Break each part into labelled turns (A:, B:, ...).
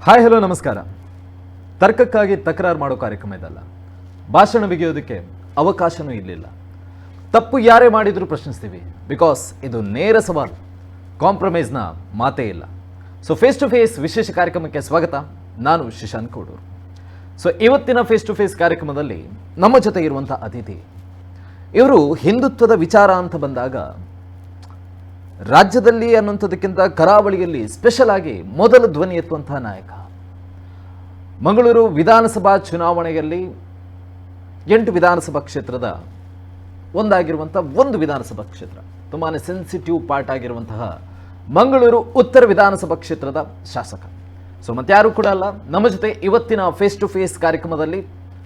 A: Hi hello ನಮಸ್ಕಾರ. ತರ್ಕಕ್ಕಾಗಿ ತಕರಾರು ಮಾಡೋ ಕಾರ್ಯಕ್ರಮ ಇದಲ್ಲ. ಭಾಷಣ ಬಿಗಿಯೋದಕ್ಕೆ ಅವಕಾಶನೂ ಇರಲಿಲ್ಲ. ತಪ್ಪು ಯಾರೇ ಮಾಡಿದರೂ ಪ್ರಶ್ನಿಸ್ತೀವಿ, ಬಿಕಾಸ್ ಇದು ನೇರ ಸವಾಲು, ಕಾಂಪ್ರಮೈಸ್ನ ಮಾತೇ ಇಲ್ಲ. ಸೊ ಫೇಸ್ ಟು ಫೇಸ್ ವಿಶೇಷ ಕಾರ್ಯಕ್ರಮಕ್ಕೆ ಸ್ವಾಗತ. ನಾನು ಶಶಾಂಕ್ ಕೋಡೂರು. ಸೊ ಇವತ್ತಿನ ಫೇಸ್ ಟು ಫೇಸ್ ಕಾರ್ಯಕ್ರಮದಲ್ಲಿ ನಮ್ಮ ಜೊತೆ ಇರುವಂಥ ಅತಿಥಿ, ಇವರು ಹಿಂದುತ್ವದ ವಿಚಾರ ಅಂತ ಬಂದಾಗ ರಾಜ್ಯದಲ್ಲಿ ಅನ್ನುವಂಥದ್ದಕ್ಕಿಂತ ಕರಾವಳಿಯಲ್ಲಿ ಸ್ಪೆಷಲ್ ಆಗಿ ಮೊದಲ ಧ್ವನಿ ಎತ್ತುವಂತಹ ನಾಯಕ. ಮಂಗಳೂರು ವಿಧಾನಸಭಾ ಚುನಾವಣೆಯಲ್ಲಿ 8 ವಿಧಾನಸಭಾ ಕ್ಷೇತ್ರದ ಒಂದಾಗಿರುವಂಥ ಒಂದು ವಿಧಾನಸಭಾ ಕ್ಷೇತ್ರ, ತುಂಬಾ ಸೆನ್ಸಿಟಿವ್ ಪಾರ್ಟ್ ಆಗಿರುವಂತಹ ಮಂಗಳೂರು ಉತ್ತರ ವಿಧಾನಸಭಾ ಕ್ಷೇತ್ರದ ಶಾಸಕ. ಸೊ ಮತ್ತಾರು ಕೂಡ ಅಲ್ಲ, ನಮ್ಮ ಜೊತೆ ಇವತ್ತಿನ ಫೇಸ್ ಟು ಫೇಸ್ ಕಾರ್ಯಕ್ರಮದಲ್ಲಿ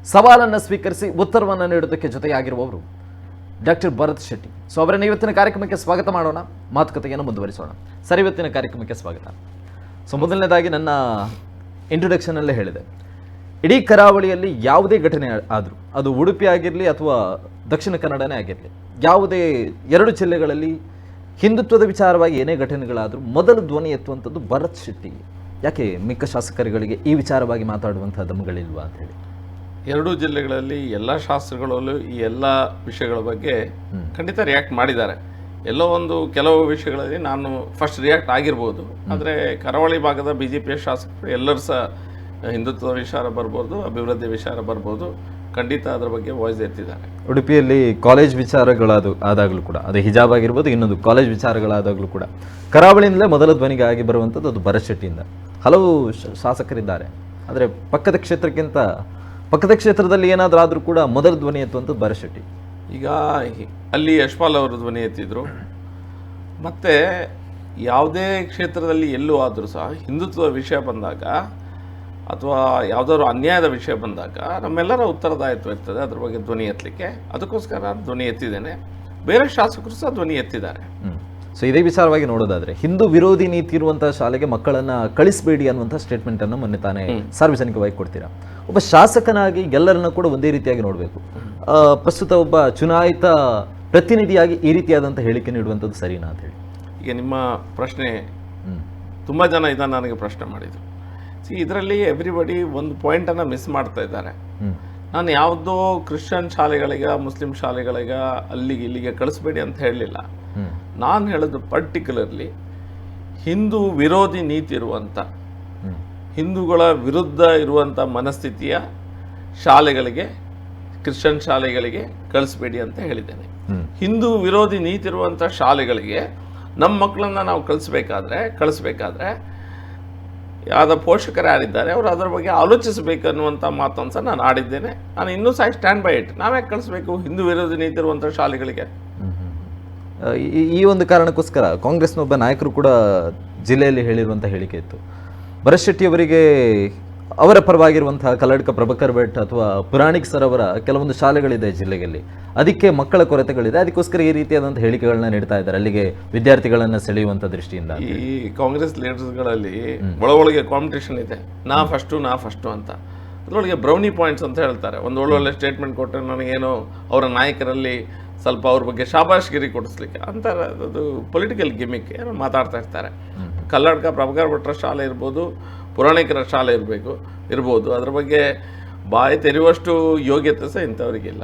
A: ಸವಾಲನ್ನು ಸ್ವೀಕರಿಸಿ ಉತ್ತರವನ್ನು ನೀಡೋದಕ್ಕೆ ಜೊತೆಯಾಗಿರುವವರು ಡಾಕ್ಟರ್ ಭರತ್ ಶೆಟ್ಟಿ. ಸೊ ಅವರನ್ನು ಇವತ್ತಿನ ಕಾರ್ಯಕ್ರಮಕ್ಕೆ ಸ್ವಾಗತ ಮಾಡೋಣ, ಮಾತುಕತೆಯನ್ನು ಮುಂದುವರಿಸೋಣ. ಸರ್, ಇವತ್ತಿನ ಕಾರ್ಯಕ್ರಮಕ್ಕೆ ಸ್ವಾಗತ. ಸೊ ಮೊದಲನೇದಾಗಿ ನನ್ನ ಇಂಟ್ರೊಡಕ್ಷನಲ್ಲೇ ಹೇಳಿದೆ, ಇಡೀ ಕರಾವಳಿಯಲ್ಲಿ ಯಾವುದೇ ಘಟನೆ ಆದರೂ, ಅದು ಉಡುಪಿ ಆಗಿರಲಿ ಅಥವಾ ದಕ್ಷಿಣ ಕನ್ನಡನೇ ಆಗಿರಲಿ, ಯಾವುದೇ 2 ಜಿಲ್ಲೆಗಳಲ್ಲಿ ಹಿಂದುತ್ವದ ವಿಚಾರವಾಗಿ ಏನೇ ಘಟನೆಗಳಾದರೂ ಮೊದಲು ಧ್ವನಿ ಎತ್ತುವಂಥದ್ದು ಭರತ್ ಶೆಟ್ಟಿ. ಯಾಕೆ ಮಿಕ್ಕ ಶಾಸಕರುಗಳಿಗೆ ಈ ವಿಚಾರವಾಗಿ ಮಾತಾಡುವಂಥ ದಮ್ಮಗಳಿಲ್ವಾ ಅಂತ ಹೇಳಿ?
B: 2 ಜಿಲ್ಲೆಗಳಲ್ಲಿ ಎಲ್ಲ ಶಾಸ್ತ್ರಗಳಲ್ಲೂ ಈ ಎಲ್ಲ ವಿಷಯಗಳ ಬಗ್ಗೆ ಖಂಡಿತ ರಿಯಾಕ್ಟ್ ಮಾಡಿದ್ದಾರೆ. ಎಲ್ಲೋ ಒಂದು ಕೆಲವು ವಿಷಯಗಳಲ್ಲಿ ನಾನು ಫಸ್ಟ್ ರಿಯಾಕ್ಟ್ ಆಗಿರ್ಬೋದು, ಆದರೆ ಕರಾವಳಿ ಭಾಗದ BJP ಶಾಸಕರು ಎಲ್ಲರೂ ಸಹ ಹಿಂದುತ್ವ ವಿಚಾರ ಬರ್ಬೋದು, ಅಭಿವೃದ್ಧಿ ವಿಚಾರ ಬರ್ಬೋದು, ಖಂಡಿತ ಅದರ ಬಗ್ಗೆ ವಾಯ್ಸ್ ಎತ್ತಿದ್ದಾರೆ.
A: ಉಡುಪಿಯಲ್ಲಿ ಕಾಲೇಜ್ ಆದಾಗಲೂ ಕೂಡ, ಅದು ಹಿಜಾಬ್ ಆಗಿರ್ಬೋದು, ಇನ್ನೊಂದು ಕಾಲೇಜ್ ವಿಚಾರಗಳಾದಾಗಲೂ ಕೂಡ ಕರಾವಳಿಯಿಂದಲೇ ಮೊದಲ ಧ್ವನಿಗೆ ಆಗಿ ಬರುವಂಥದ್ದು ಅದು ಭರತ್ ಶೆಟ್ಟಿಯಿಂದ. ಹಲವು ಶಾಸಕರಿದ್ದಾರೆ, ಆದರೆ ಪಕ್ಕದ ಕ್ಷೇತ್ರದಲ್ಲಿ ಏನಾದರೂ ಆದರೂ ಕೂಡ ಮೊದಲ ಧ್ವನಿ ಎತ್ತುವಂಥದ್ದು ಭರತ್ ಶೆಟ್ಟಿ.
B: ಈಗ ಅಲ್ಲಿ ಯಶ್ಪಾಲ್ ಅವರು ಧ್ವನಿ ಎತ್ತಿದ್ರು. ಮತ್ತು ಯಾವುದೇ ಕ್ಷೇತ್ರದಲ್ಲಿ ಎಲ್ಲೂ ಆದರೂ ಸಹ ಹಿಂದುತ್ವದ ವಿಷಯ ಬಂದಾಗ ಅಥವಾ ಯಾವುದಾದ್ರು ಅನ್ಯಾಯದ ವಿಷಯ ಬಂದಾಗ ನಮ್ಮೆಲ್ಲರ ಉತ್ತರದಾಯಿತ್ವ ಇರ್ತದೆ ಅದ್ರ ಬಗ್ಗೆ ಧ್ವನಿ ಎತ್ತಲಿಕ್ಕೆ. ಅದಕ್ಕೋಸ್ಕರ ಧ್ವನಿ ಎತ್ತಿದ್ದೇನೆ. ಬೇರೆ ಶಾಸಕರು ಸಹ ಧ್ವನಿ ಎತ್ತಿದ್ದಾರೆ.
A: ಸೊ ಇದೇ ವಿಚಾರವಾಗಿ ನೋಡೋದಾದ್ರೆ, ಹಿಂದೂ ವಿರೋಧಿ ನೀತಿ ಇರುವಂತಹ ಶಾಲೆಗೆ ಮಕ್ಕಳನ್ನ ಕಳಿಸಬೇಡಿ ಅನ್ನುವಂಥ ಸ್ಟೇಟ್ಮೆಂಟ್ ಅನ್ನು ಮೊನ್ನೆ ತಾನೇ ಸಾರ್ವಜನಿಕವಾಗಿ ಕೊಡ್ತೀರಾ. ಒಬ್ಬ ಶಾಸಕನಾಗಿ ಎಲ್ಲರನ್ನ ಕೂಡ ಒಂದೇ ರೀತಿಯಾಗಿ ನೋಡಬೇಕು. ಪ್ರಸ್ತುತ ಒಬ್ಬ ಚುನಾಯಿತ ಪ್ರತಿನಿಧಿಯಾಗಿ ಈ ರೀತಿಯಾದಂಥ ಹೇಳಿಕೆ ನೀಡುವಂಥದ್ದು ಸರಿನಾ ಅಂತ ಹೇಳಿ?
B: ಈಗ ನಿಮ್ಮ ಪ್ರಶ್ನೆ, ತುಂಬ ಜನ ಇದನ್ನು ನನಗೆ ಪ್ರಶ್ನೆ ಮಾಡಿದರು. ಇದರಲ್ಲಿ ಎವ್ರಿಬಡಿ ಒಂದು ಪಾಯಿಂಟನ್ನು ಮಿಸ್ ಮಾಡ್ತಾ ಇದ್ದಾರೆ. ನಾನು ಯಾವುದೋ ಕ್ರಿಶ್ಚಿಯನ್ ಶಾಲೆಗಳಿಗೆ, ಮುಸ್ಲಿಂ ಶಾಲೆಗಳಿಗೆ ಅಲ್ಲಿಗೆ ಇಲ್ಲಿಗೆ ಕಳಿಸ್ಬೇಡಿ ಅಂತ ಹೇಳಲಿಲ್ಲ. ನಾನು ಹೇಳೋದು ಪರ್ಟಿಕ್ಯುಲರ್ಲಿ ಹಿಂದೂ ವಿರೋಧಿ ನೀತಿ ಇರುವಂಥ, ಹಿಂದೂಗಳ ವಿರುದ್ಧ ಇರುವಂಥ ಮನಸ್ಥಿತಿಯ ಶಾಲೆಗಳಿಗೆ, ಕ್ರಿಶ್ಚಿಯನ್ ಶಾಲೆಗಳಿಗೆ ಕಳಿಸ್ಬೇಡಿ ಅಂತ ಹೇಳಿದ್ದೇನೆ. ಹಿಂದೂ ವಿರೋಧಿ ನೀತಿ ಇರುವಂಥ ಶಾಲೆಗಳಿಗೆ ನಮ್ಮ ಮಕ್ಕಳನ್ನು ನಾವು ಕಳಿಸ್ಬೇಕಾದ್ರೆ ಯಾವ್ದು ಪೋಷಕರು ಯಾರಿದ್ದಾರೆ ಅವರು ಅದರ ಬಗ್ಗೆ ಆಲೋಚಿಸಬೇಕು ಅನ್ನುವಂಥ ಮಾತನ್ನು ಸಹ ನಾನು ಆಡಿದ್ದೇನೆ. ನಾನು ಇನ್ನೂ ಸಹ ಸ್ಟ್ಯಾಂಡ್ ಬೈ ಇಟ್. ನಾವ್ಯಾಕೆ ಕಳಿಸ್ಬೇಕು ಹಿಂದೂ ವಿರೋಧಿ ನೀತಿ ಇರುವಂಥ ಶಾಲೆಗಳಿಗೆ?
A: ಈ ಒಂದು ಕಾರಣಕ್ಕೋಸ್ಕರ ಕಾಂಗ್ರೆಸ್ನ ಒಬ್ಬ ನಾಯಕರು ಕೂಡ ಜಿಲ್ಲೆಯಲ್ಲಿ ಹೇಳಿರುವಂಥ ಹೇಳಿಕೆ ಇತ್ತು. ಭರತ್ ಶೆಟ್ಟಿ ಅವರಿಗೆ ಅವರ ಪರವಾಗಿರುವಂತಹ ಕಲ್ಲಡ್ಕ ಪ್ರಭಾಕರ್ ಭಟ್ ಅಥವಾ ಪುರಾಣಿಕ್ ಸರ್ ಅವರ ಕೆಲವೊಂದು ಶಾಲೆಗಳಿದೆ ಜಿಲ್ಲೆಯಲ್ಲಿ, ಅದಕ್ಕೆ ಮಕ್ಕಳ ಕೊರತೆಗಳಿದೆ, ಅದಕ್ಕೋಸ್ಕರ ಈ ರೀತಿಯಾದಂಥ ಹೇಳಿಕೆಗಳನ್ನ ನೀಡ್ತಾ ಇದ್ದಾರೆ ಅಲ್ಲಿಗೆ ವಿದ್ಯಾರ್ಥಿಗಳನ್ನ ಸೆಳೆಯುವಂಥ ದೃಷ್ಟಿಯಿಂದ.
B: ಈ ಕಾಂಗ್ರೆಸ್ ಲೀಡರ್ಸ್ಗಳಲ್ಲಿ ಒಳಗೆ ಕಾಂಪಿಟೇಷನ್ ಇದೆ, ನಾ ಫಸ್ಟು ಅಂತ. ಅದರೊಳಗೆ ಬ್ರೌನಿ ಪಾಯಿಂಟ್ಸ್ ಅಂತ ಹೇಳ್ತಾರೆ. ಒಂದು ಒಳ್ಳೊಳ್ಳೆ ಸ್ಟೇಟ್ಮೆಂಟ್ ಕೊಟ್ಟರೆ ನನಗೇನೋ ಅವರ ನಾಯಕರಲ್ಲಿ ಸ್ವಲ್ಪ ಅವ್ರ ಬಗ್ಗೆ ಶಾಬಾಷ್ಗಿರಿ ಕೊಡಿಸ್ಲಿಕ್ಕೆ ಅಂತಾರೆ. ಅದು ಪೊಲಿಟಿಕಲ್ ಗಿಮಿಕ್ ಏನೋ ಮಾತಾಡ್ತಾ ಇರ್ತಾರೆ. ಕಲ್ಲಡ್ಕ ಪ್ರಭಾಕರ್ ಭಟ್ರ ಶಾಲೆ ಇರ್ಬೋದು, ಪುರಾಣಿಕರ ಶಾಲೆ ಇರ್ಬೋದು, ಅದ್ರ ಬಗ್ಗೆ ಬಾಯಿ ತೆರೆಯುವಷ್ಟು ಯೋಗ್ಯತೆ ಸಹ ಇಂಥವ್ರಿಗಿಲ್ಲ.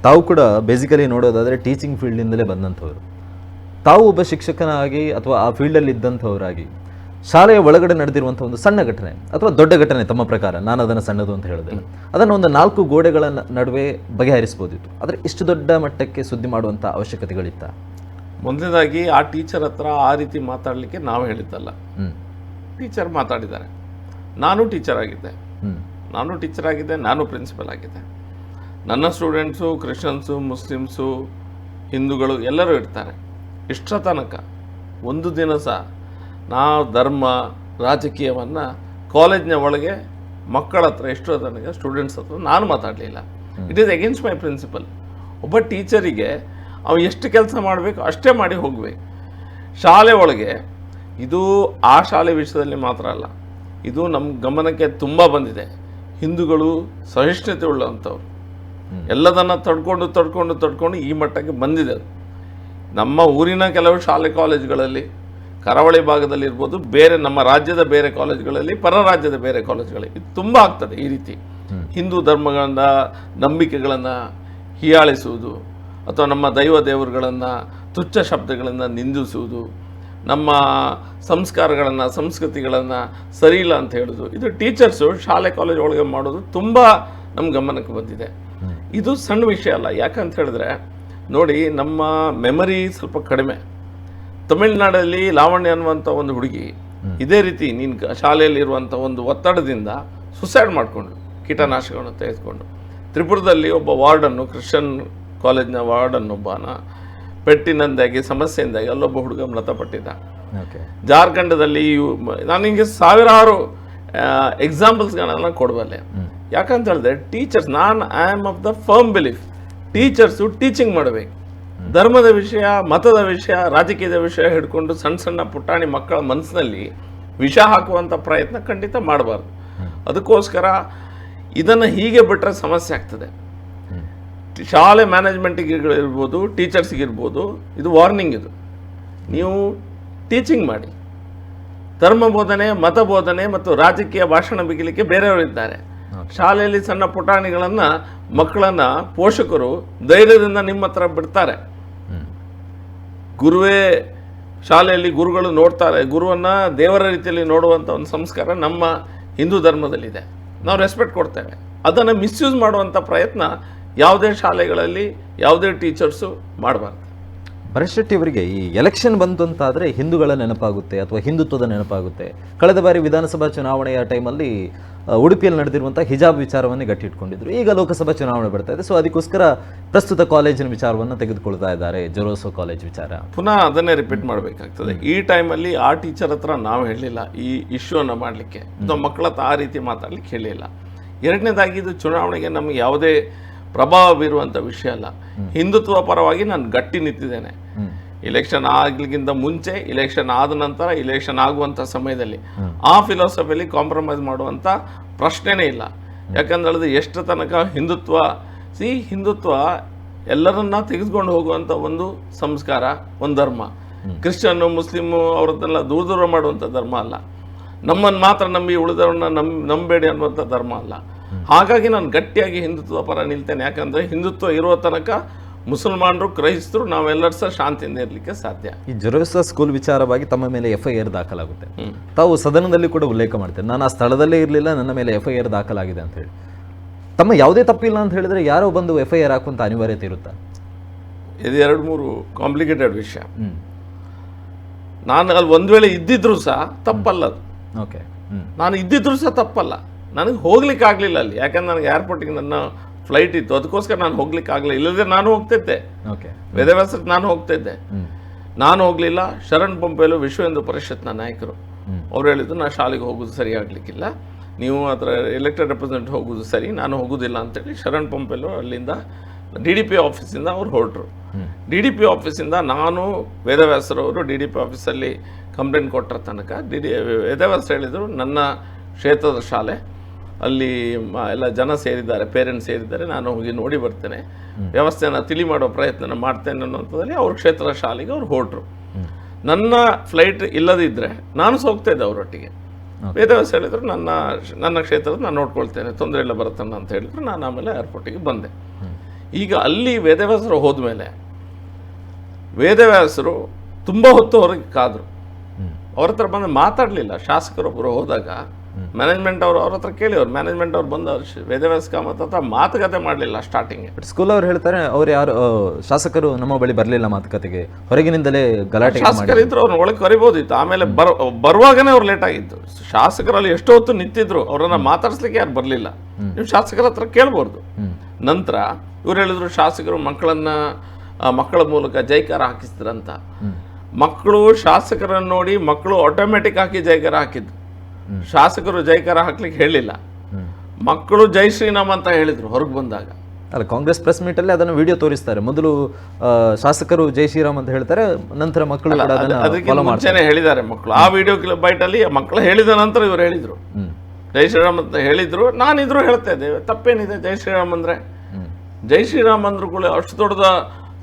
A: ತಾವು ಕೂಡ ಬೇಸಿಕಲಿ ನೋಡೋದಾದರೆ ಟೀಚಿಂಗ್ ಫೀಲ್ಡಿಂದಲೇ ಬಂದಂಥವ್ರು. ತಾವು ಒಬ್ಬ ಶಿಕ್ಷಕನಾಗಿ ಅಥವಾ ಆ ಫೀಲ್ಡಲ್ಲಿ ಇದ್ದಂಥವರಾಗಿ ಶಾಲೆಯ ಒಳಗಡೆ ನಡೆದಿರುವಂಥ ಒಂದು ಸಣ್ಣ ಘಟನೆ ಅಥವಾ ದೊಡ್ಡ ಘಟನೆ, ತಮ್ಮ ಪ್ರಕಾರ, ನಾನು ಅದನ್ನು ಸಣ್ಣದು ಅಂತ ಹೇಳಿದೆ, ಅದನ್ನು ಒಂದು 4 ಗೋಡೆಗಳ ನಡುವೆ ಬಗೆಹರಿಸ್ಬೋದಿತ್ತು. ಆದರೆ ಇಷ್ಟು ದೊಡ್ಡ ಮಟ್ಟಕ್ಕೆ ಸುದ್ದಿ ಮಾಡುವಂಥ ಅವಶ್ಯಕತೆಗಳಿತ್ತ?
B: ಮೊದಲನೇದಾಗಿ ಆ ಟೀಚರ್ ಹತ್ರ ಆ ರೀತಿ ಮಾತಾಡಲಿಕ್ಕೆ ನಾವು ಹೇಳಿದ್ದಲ್ಲ. ಟೀಚರ್ ಮಾತಾಡಿದ್ದಾರೆ. ನಾನು ಟೀಚರ್ ಆಗಿದ್ದೆ, ನಾನು ಪ್ರಿನ್ಸಿಪಲ್ ಆಗಿದ್ದೆ. ನನ್ನ ಸ್ಟೂಡೆಂಟ್ಸು ಕ್ರಿಶ್ಚಿಯನ್ಸು, ಮುಸ್ಲಿಮ್ಸು, ಹಿಂದೂಗಳು ಎಲ್ಲರೂ ಇರ್ತಾರೆ. ಇಷ್ಟರ ತನಕ ಒಂದು ದಿನ ಸಹ ನಾವು ಧರ್ಮ ರಾಜಕೀಯವನ್ನು ಕಾಲೇಜ್ನ ಒಳಗೆ ಮಕ್ಕಳ ಹತ್ರ, ಎಷ್ಟೋ ತನಕ ಸ್ಟೂಡೆಂಟ್ಸ್ ಹತ್ರ ನಾನು ಮಾತಾಡಲಿಲ್ಲ. It is against my principle. ಒಬ್ಬ ಟೀಚರಿಗೆ ಅವು ಎಷ್ಟು ಕೆಲಸ ಮಾಡಬೇಕು ಅಷ್ಟೇ ಮಾಡಿ ಹೋಗಬೇಕು. ಶಾಲೆ ಒಳಗೆ ಇದು ಆ ಶಾಲೆ ವಿಷಯದಲ್ಲಿ ಮಾತ್ರ ಅಲ್ಲ, ಇದು ನಮ್ಮ ಗಮನಕ್ಕೆ ತುಂಬ ಬಂದಿದೆ. ಹಿಂದೂಗಳು ಸಹಿಷ್ಣುತೆ ಉಳ್ಳಂಥವ್ರು, ಎಲ್ಲದನ್ನು ತಡ್ಕೊಂಡು ಈ ಮಟ್ಟಕ್ಕೆ ಬಂದಿದೆ. ನಮ್ಮ ಊರಿನ ಕೆಲವು ಶಾಲೆ ಕಾಲೇಜುಗಳಲ್ಲಿ ಕರಾವಳಿ ಭಾಗದಲ್ಲಿ ಇರ್ಬೋದು, ಬೇರೆ ನಮ್ಮ ರಾಜ್ಯದ ಬೇರೆ ಕಾಲೇಜುಗಳಲ್ಲಿ, ಪರ ರಾಜ್ಯದ ಬೇರೆ ಕಾಲೇಜುಗಳಲ್ಲಿ ಇದು ತುಂಬ ಆಗ್ತದೆ. ಈ ರೀತಿ ಹಿಂದೂ ಧರ್ಮಗಳನ್ನ, ನಂಬಿಕೆಗಳನ್ನು ಹೀಯಾಳಿಸುವುದು ಅಥವಾ ನಮ್ಮ ದೈವ ದೇವರುಗಳನ್ನು ತುಚ್ಛ ಶಬ್ದಗಳನ್ನು ನಿಂದಿಸುವುದು, ನಮ್ಮ ಸಂಸ್ಕಾರಗಳನ್ನು, ಸಂಸ್ಕೃತಿಗಳನ್ನು ಸರಿ ಇಲ್ಲ ಅಂತ ಹೇಳೋದು, ಇದು ಟೀಚರ್ಸು ಶಾಲೆ ಕಾಲೇಜ್ ಒಳಗೆ ಮಾಡೋದು ತುಂಬ ನಮ್ಮ ಗಮನಕ್ಕೆ ಬಂದಿದೆ. ಇದು ಸಣ್ಣ ವಿಷಯ ಅಲ್ಲ. ಯಾಕಂತ ಹೇಳಿದ್ರೆ ನೋಡಿ, ನಮ್ಮ ಮೆಮರಿ ಸ್ವಲ್ಪ ಕಡಿಮೆ. ತಮಿಳುನಾಡಲ್ಲಿ ಲಾವಣ್ಯ ಅನ್ನುವಂಥ ಒಂದು ಹುಡುಗಿ ಇದೇ ರೀತಿ ಶಾಲೆಯಲ್ಲಿರುವಂಥ ಒಂದು ಒತ್ತಡದಿಂದ ಸುಸೈಡ್ ಮಾಡಿಕೊಂಡು ಕೀಟನಾಶಕಗಳನ್ನು ತೆಗೆದುಕೊಂಡು. ತ್ರಿಪುರದಲ್ಲಿ ಒಬ್ಬ ವಾರ್ಡನ್ನು, ಕ್ರಿಶ್ಚಿಯನ್ ಕಾಲೇಜ್ನ ವಾರ್ಡನ್ನೊಬ್ಬನ ಪೆಟ್ಟಿನಿಂದಾಗಿ ಸಮಸ್ಯೆಯಿಂದಾಗಿ ಅಲ್ಲೊಬ್ಬ ಹುಡುಗ ಮೃತಪಟ್ಟಿದ್ದ. ಜಾರ್ಖಂಡದಲ್ಲಿ ನಾನು ಹಿಂಗೆ ಸಾವಿರಾರು ಎಕ್ಸಾಂಪಲ್ಸ್ಗಳನ್ನ ಕೊಡಬಲ್ಲೆ. ಯಾಕಂತ ಹೇಳಿದ್ರೆ teachers, I am of the firm belief, teachers teaching ಮಾಡಬೇಕು. ಧರ್ಮದ ವಿಷಯ, ಮತದ ವಿಷಯ, ರಾಜಕೀಯದ ವಿಷಯ ಹಿಡ್ಕೊಂಡು ಸಣ್ಣ ಸಣ್ಣ ಪುಟ್ಟಾಣಿ ಮಕ್ಕಳ ಮನಸ್ಸಿನಲ್ಲಿ ವಿಷ ಹಾಕುವಂಥ ಪ್ರಯತ್ನ ಖಂಡಿತ ಮಾಡಬಾರ್ದು. ಅದಕ್ಕೋಸ್ಕರ ಇದನ್ನು ಹೀಗೆ ಬಿಟ್ಟರೆ ಸಮಸ್ಯೆ ಆಗ್ತದೆ. ಶಾಲೆ ಮ್ಯಾನೇಜ್ಮೆಂಟಿಗೆ ಇರ್ಬೋದು, ಟೀಚರ್ಸ್ಗಿರ್ಬೋದು, ಇದು ವಾರ್ನಿಂಗ್. ಇದು ನೀವು ಟೀಚಿಂಗ್ ಮಾಡಿ. ಧರ್ಮ ಬೋಧನೆ, ಮತ ಬೋಧನೆ ಮತ್ತು ರಾಜಕೀಯ ಭಾಷಣ ಬಿಗಿಲಿಕ್ಕೆ ಬೇರೆಯವರಿದ್ದಾರೆ. ಶಾಲೆಯಲ್ಲಿ ಸಣ್ಣ ಪುಟಾಣಿಗಳನ್ನು, ಮಕ್ಕಳನ್ನು ಪೋಷಕರು ಧೈರ್ಯದಿಂದ ನಿಮ್ಮ ಹತ್ರ ಬಿಡ್ತಾರೆ. ಗುರುವೇ ಶಾಲೆಯಲ್ಲಿ ಗುರುಗಳು ನೋಡ್ತಾರೆ. ಗುರುವನ್ನು ದೇವರ ರೀತಿಯಲ್ಲಿ ನೋಡುವಂಥ ಒಂದು ಸಂಸ್ಕಾರ ನಮ್ಮ ಹಿಂದೂ ಧರ್ಮದಲ್ಲಿದೆ. ನಾವು ರೆಸ್ಪೆಕ್ಟ್ ಕೊಡ್ತೇವೆ. ಅದನ್ನು ಮಿಸ್ಯೂಸ್ ಮಾಡುವಂಥ ಪ್ರಯತ್ನ ಯಾವುದೇ ಶಾಲೆಗಳಲ್ಲಿ ಯಾವುದೇ ಟೀಚರ್ಸು ಮಾಡಬಾರ್ದು.
A: ಭರತ್ ಶೆಟ್ಟಿ ಅವರಿಗೆ ಈ ಎಲೆಕ್ಷನ್ ಬಂತು ಅಂತಾದರೆ ಹಿಂದೂಗಳ ನೆನಪಾಗುತ್ತೆ ಅಥವಾ ಹಿಂದುತ್ವದ ನೆನಪಾಗುತ್ತೆ. ಕಳೆದ ಬಾರಿ ವಿಧಾನಸಭಾ ಚುನಾವಣೆಯ ಟೈಮಲ್ಲಿ ಉಡುಪಿಯಲ್ಲಿ ನಡೆದಿರುವಂಥ ಹಿಜಾಬ್ ವಿಚಾರವನ್ನೇ ಗಟ್ಟಿಟ್ಕೊಂಡಿದ್ರು. ಈಗ ಲೋಕಸಭಾ ಚುನಾವಣೆ ಬರ್ತಾ ಇದೆ. ಸೊ ಅದಕ್ಕೋಸ್ಕರ ಪ್ರಸ್ತುತ ಕಾಲೇಜಿನ ವಿಚಾರವನ್ನು ತೆಗೆದುಕೊಳ್ತಾ ಇದ್ದಾರೆ, ಜೊರೋಸೋ ಕಾಲೇಜ್ ವಿಚಾರ.
B: ಪುನಃ ಅದನ್ನೇ ರಿಪೀಟ್ ಮಾಡಬೇಕಾಗ್ತದೆ. ಈ ಟೈಮಲ್ಲಿ ಆ ಟೀಚರ್ ಹತ್ರ ನಾವು ಹೇಳಲಿಲ್ಲ ಈ ಇಶ್ಯೂವನ್ನು ಮಾಡಲಿಕ್ಕೆ, ಅಥವಾ ಮಕ್ಕಳ ಹತ್ರ ಆ ರೀತಿ ಮಾತಾಡ್ಲಿಕ್ಕೆ ಹೇಳಿಲ್ಲ. ಎರಡನೇದಾಗಿ, ಇದು ಚುನಾವಣೆಗೆ ನಮಗೆ ಯಾವುದೇ ಪ್ರಭಾವ ಬೀರುವಂಥ ವಿಷಯ ಅಲ್ಲ. ಹಿಂದುತ್ವ ಪರವಾಗಿ ನಾನು ಗಟ್ಟಿ ನಿಂತಿದ್ದೇನೆ. ಇಲೆಕ್ಷನ್ ಆಗ್ಲಿಕ್ಕಿಂತ ಮುಂಚೆ, ಇಲೆಕ್ಷನ್ ಆದ ನಂತರ, ಇಲೆಕ್ಷನ್ ಆಗುವಂಥ ಸಮಯದಲ್ಲಿ ಆ ಫಿಲಾಸಫಿಯಲ್ಲಿ ಕಾಂಪ್ರಮೈಸ್ ಮಾಡುವಂಥ ಪ್ರಶ್ನೆನೇ ಇಲ್ಲ. ಯಾಕಂದ್ರೆ ಎಷ್ಟು ತನಕ ಹಿಂದುತ್ವ ಎಲ್ಲರನ್ನ ತೆಗೆದುಕೊಂಡು ಹೋಗುವಂಥ ಒಂದು ಸಂಸ್ಕಾರ, ಒಂದು ಧರ್ಮ. ಕ್ರಿಶ್ಚಿಯನ್ನು, ಮುಸ್ಲಿಮು ಅವರನ್ನೆಲ್ಲ ದೂರ ಮಾಡುವಂಥ ಧರ್ಮ ಅಲ್ಲ. ನಮ್ಮನ್ನು ಮಾತ್ರ ನಂಬಿ ಉಳಿದವ್ರನ್ನ ನಂಬೇಡಿ ಅನ್ನುವಂಥ ಧರ್ಮ ಅಲ್ಲ. ಹಾಗಾಗಿ ನಾನು ಗಟ್ಟಿಯಾಗಿ ಹಿಂದುತ್ವ ಪರ ನಿಲ್ತೇನೆ. ಯಾಕಂದರೆ ಹಿಂದುತ್ವ ಇರುವ ತನಕ ಮುಸಲ್ಮಾನರು, ಕ್ರೈಸ್ತರು, ನಾವೆಲ್ಲರೂ ಸಹ ಶಾಂತಿಯಿಂದ ಇರಲಿಕ್ಕೆ ಸಾಧ್ಯ.
A: ಈ ಜೊರೋಸೋ ಸ್ಕೂಲ್ ವಿಚಾರವಾಗಿ ತಮ್ಮ ಮೇಲೆ FIR ದಾಖಲಾಗುತ್ತೆ. ತಾವು ಸದನದಲ್ಲಿ ಕೂಡ ಉಲ್ಲೇಖ ಮಾಡ್ತೇನೆ, ನಾನು ಆ ಸ್ಥಳದಲ್ಲೇ ಇರಲಿಲ್ಲ, ನನ್ನ ಮೇಲೆ FIR ದಾಖಲಾಗಿದೆ ಅಂತ ಹೇಳಿ. ತಮ್ಮ ಯಾವುದೇ ತಪ್ಪಿಲ್ಲ ಅಂತ ಹೇಳಿದ್ರೆ ಯಾರೋ ಬಂದು FIR ಹಾಕುವಂಥ ಅನಿವಾರ್ಯತೆ ಇರುತ್ತಾ?
B: ಇದು 2-3 ಕಾಂಪ್ಲಿಕೇಟೆಡ್ ವಿಷಯ. ನಾನು ಅಲ್ಲಿ ಒಂದು ವೇಳೆ ಇದ್ದಿದ್ರು ಸಹ ತಪ್ಪಲ್ಲ ಅದು.
A: ಓಕೆ,
B: ನಾನು ಇದ್ದಿದ್ರು ಸಹ ತಪ್ಪಲ್ಲ. ನನಗೆ ಹೋಗ್ಲಿಕ್ಕೆ ಆಗಲಿಲ್ಲ ಅಲ್ಲಿ. ಯಾಕಂದ್ರೆ ನನಗೆ ಏರ್ಪೋರ್ಟಿಗೆ ನನ್ನ ಫ್ಲೈಟ್ ಇತ್ತು, ಅದಕ್ಕೋಸ್ಕರ ನಾನು ಹೋಗ್ಲಿಕ್ಕೆ ಆಗಲಿಲ್ಲ. ಇಲ್ಲದ್ರೆ ನಾನು ಹೋಗ್ತಿದ್ದೆ, ವೇದವ್ಯಾಸಕ್ಕೆ ನಾನು ಹೋಗ್ತಿದ್ದೆ. ನಾನು ಹೋಗಲಿಲ್ಲ. ಶರಣ್ ಪಂಪೇಲು, ವಿಶ್ವ ಹಿಂದೂ ಪರಿಷತ್ನ ನಾಯಕರು, ಅವ್ರು ಹೇಳಿದ್ರು ನಾನು ಶಾಲೆಗೆ ಹೋಗೋದು ಸರಿ ಆಗಲಿಕ್ಕಿಲ್ಲ, ನೀವು ಅದರ ಎಲೆಕ್ಟೆಡ್ ರೆಪ್ರೆಸೆಂಟೇಟಿವ್ ಹೋಗೋದು ಸರಿ, ನಾನು ಹೋಗೋದಿಲ್ಲ ಅಂತೇಳಿ ಶರಣ್ ಪಂಪೇಲು ಅಲ್ಲಿಂದ DDP ಆಫೀಸಿಂದ ಅವ್ರು ಹೊರಟರು. DDP ಆಫೀಸಿಂದ ನಾನು, ವೇದವ್ಯಾಸರವರು DDP ಆಫೀಸಲ್ಲಿ ಕಂಪ್ಲೇಂಟ್ ಕೊಟ್ಟರ ತನಕ ವೇದವ್ಯಾಸ ಹೇಳಿದರು, ನನ್ನ ಕ್ಷೇತ್ರದ ಶಾಲೆ, ಅಲ್ಲಿ ಎಲ್ಲ ಜನ ಸೇರಿದ್ದಾರೆ, ಪೇರೆಂಟ್ಸ್ ಸೇರಿದ್ದಾರೆ, ನಾನು ಹೋಗಿ ನೋಡಿ ಬರ್ತೇನೆ, ವ್ಯವಸ್ಥೆಯನ್ನು ತಿಳಿ ಮಾಡೋ ಪ್ರಯತ್ನ ಮಾಡ್ತೇನೆ ಅನ್ನೋಂಥದ್ದಲ್ಲಿ ಅವ್ರ ಕ್ಷೇತ್ರದ ಶಾಲೆಗೆ ಅವ್ರು ಹೊರಟರು. ನನ್ನ ಫ್ಲೈಟ್ ಇಲ್ಲದಿದ್ದರೆ ನಾನು ಹೋಗ್ತಾ ಇದ್ದೆ ಅವರೊಟ್ಟಿಗೆ. ವೇದವ್ಯಾಸ ಹೇಳಿದ್ರು, ನನ್ನ ಕ್ಷೇತ್ರದ ನಾನು ನೋಡ್ಕೊಳ್ತೇನೆ, ತೊಂದರೆ ಇಲ್ಲ ಬರುತ್ತನ್ನ ಅಂತ ಹೇಳಿದ್ರು. ನಾನು ಆಮೇಲೆ ಏರ್ಪೋರ್ಟಿಗೆ ಬಂದೆ. ಈಗ ಅಲ್ಲಿ ವೇದವ್ಯಾಸರು ಹೋದ್ಮೇಲೆ ವೇದವ್ಯಾಸರು ತುಂಬ ಹೊತ್ತು ಹೊರಗೆ ಕಾದರು. ಅವ್ರ ಹತ್ರ ಬಂದು ಮಾತಾಡಲಿಲ್ಲ. ಶಾಸಕರೊಬ್ಬರು ಹೋದಾಗ ಮ್ಯಾನೇಜ್ಮೆಂಟ್ ಅವ್ರ ಹತ್ರ ಕೇಳಿ, ಅವ್ರು ಮ್ಯಾನೇಜ್ಮೆಂಟ್ ಅವ್ರು ಬಂದು ವೇದವ್ಯಾಸ ಕಾಮತ್ ಹತ್ರ ಮಾತುಕತೆ ಮಾಡಲಿಲ್ಲ ಸ್ಟಾರ್ಟಿಂಗ್.
A: ಬಟ್ ಸ್ಕೂಲ್ ಅವ್ರು ಹೇಳ್ತಾರೆ, ಅವ್ರು ಯಾರು ಶಾಸಕರು ನಮ್ಮ ಬಳಿ ಬರಲಿಲ್ಲ ಮಾತುಕತೆಗೆ, ಹೊರಗಿನಿಂದಲೇ ಗಲಾಟೆ.
B: ಶಾಸಕರಿದ್ರು, ಅವ್ರನ್ನ ಒಳಗೆ ಕರಿಬೋದಿತ್ತು. ಆಮೇಲೆ ಬರುವಾಗನೇ ಅವ್ರು ಲೇಟ್ ಆಗಿತ್ತು. ಶಾಸಕರಲ್ಲಿ ಎಷ್ಟೋ ಹೊತ್ತು ನಿಂತಿದ್ರು, ಅವ್ರನ್ನ ಮಾತಾಡ್ಸ್ಲಿಕ್ಕೆ ಯಾರು ಬರಲಿಲ್ಲ. ನೀವು ಶಾಸಕರ ಹತ್ರ ಕೇಳ್ಬಾರ್ದು. ನಂತರ ಇವ್ರು ಹೇಳಿದ್ರು, ಶಾಸಕರು ಮಕ್ಕಳ ಮೂಲಕ ಜೈಕಾರ ಹಾಕಿಸ್ತಾರಂತ. ಮಕ್ಕಳು ಶಾಸಕರನ್ನು ನೋಡಿ ಮಕ್ಕಳು ಆಟೋಮೆಟಿಕ್ ಆಗಿ ಜೈಕಾರ ಹಾಕಿದ್ರು. ಶಾಸಕರು ಜೈಕಾರ ಹಾಕ್ಲಿಕ್ಕೆ ಹೇಳಿಲ್ಲ. ಮಕ್ಕಳು ಜೈ ಶ್ರೀರಾಮ್ ಅಂತ ಹೇಳಿದ್ರು ಹೊರಗೆ ಬಂದಾಗ.
A: ಅಲ್ಲ, ಕಾಂಗ್ರೆಸ್ ಪ್ರೆಸ್ ಮೀಟ್ ಅಲ್ಲಿ ಅದನ್ನು ವಿಡಿಯೋ ತೋರಿಸ್ತಾರೆ. ಮೊದಲು ಶಾಸಕರು ಜೈ ಶ್ರೀರಾಮ್ ಅಂತ ಹೇಳ್ತಾರೆ, ನಂತರ ಮಕ್ಕಳು
B: ಅದಕ್ಕೆ ಮುಂಚೆನೆ ಹೇಳಿದ್ದಾರೆ ಮಕ್ಕಳು. ಆ ವಿಡಿಯೋ ಬೈಟ್ ಅಲ್ಲಿ ಮಕ್ಕಳು ಹೇಳಿದ ನಂತರ ಇವರು ಹೇಳಿದ್ರು ಜೈ ಶ್ರೀರಾಮ್ ಅಂತ ಹೇಳಿದ್ರು. ನಾನಿದ್ರು ಹೇಳ್ತಾ ಇದ್ದೆ, ತಪ್ಪೇನಿದೆ ಜೈ ಶ್ರೀರಾಮ್ ಅಂದ್ರೆ? ಜೈ ಶ್ರೀರಾಮ್ ಅಂದ್ರು ಕೂಡ ಅಷ್ಟು ದೊಡ್ಡದ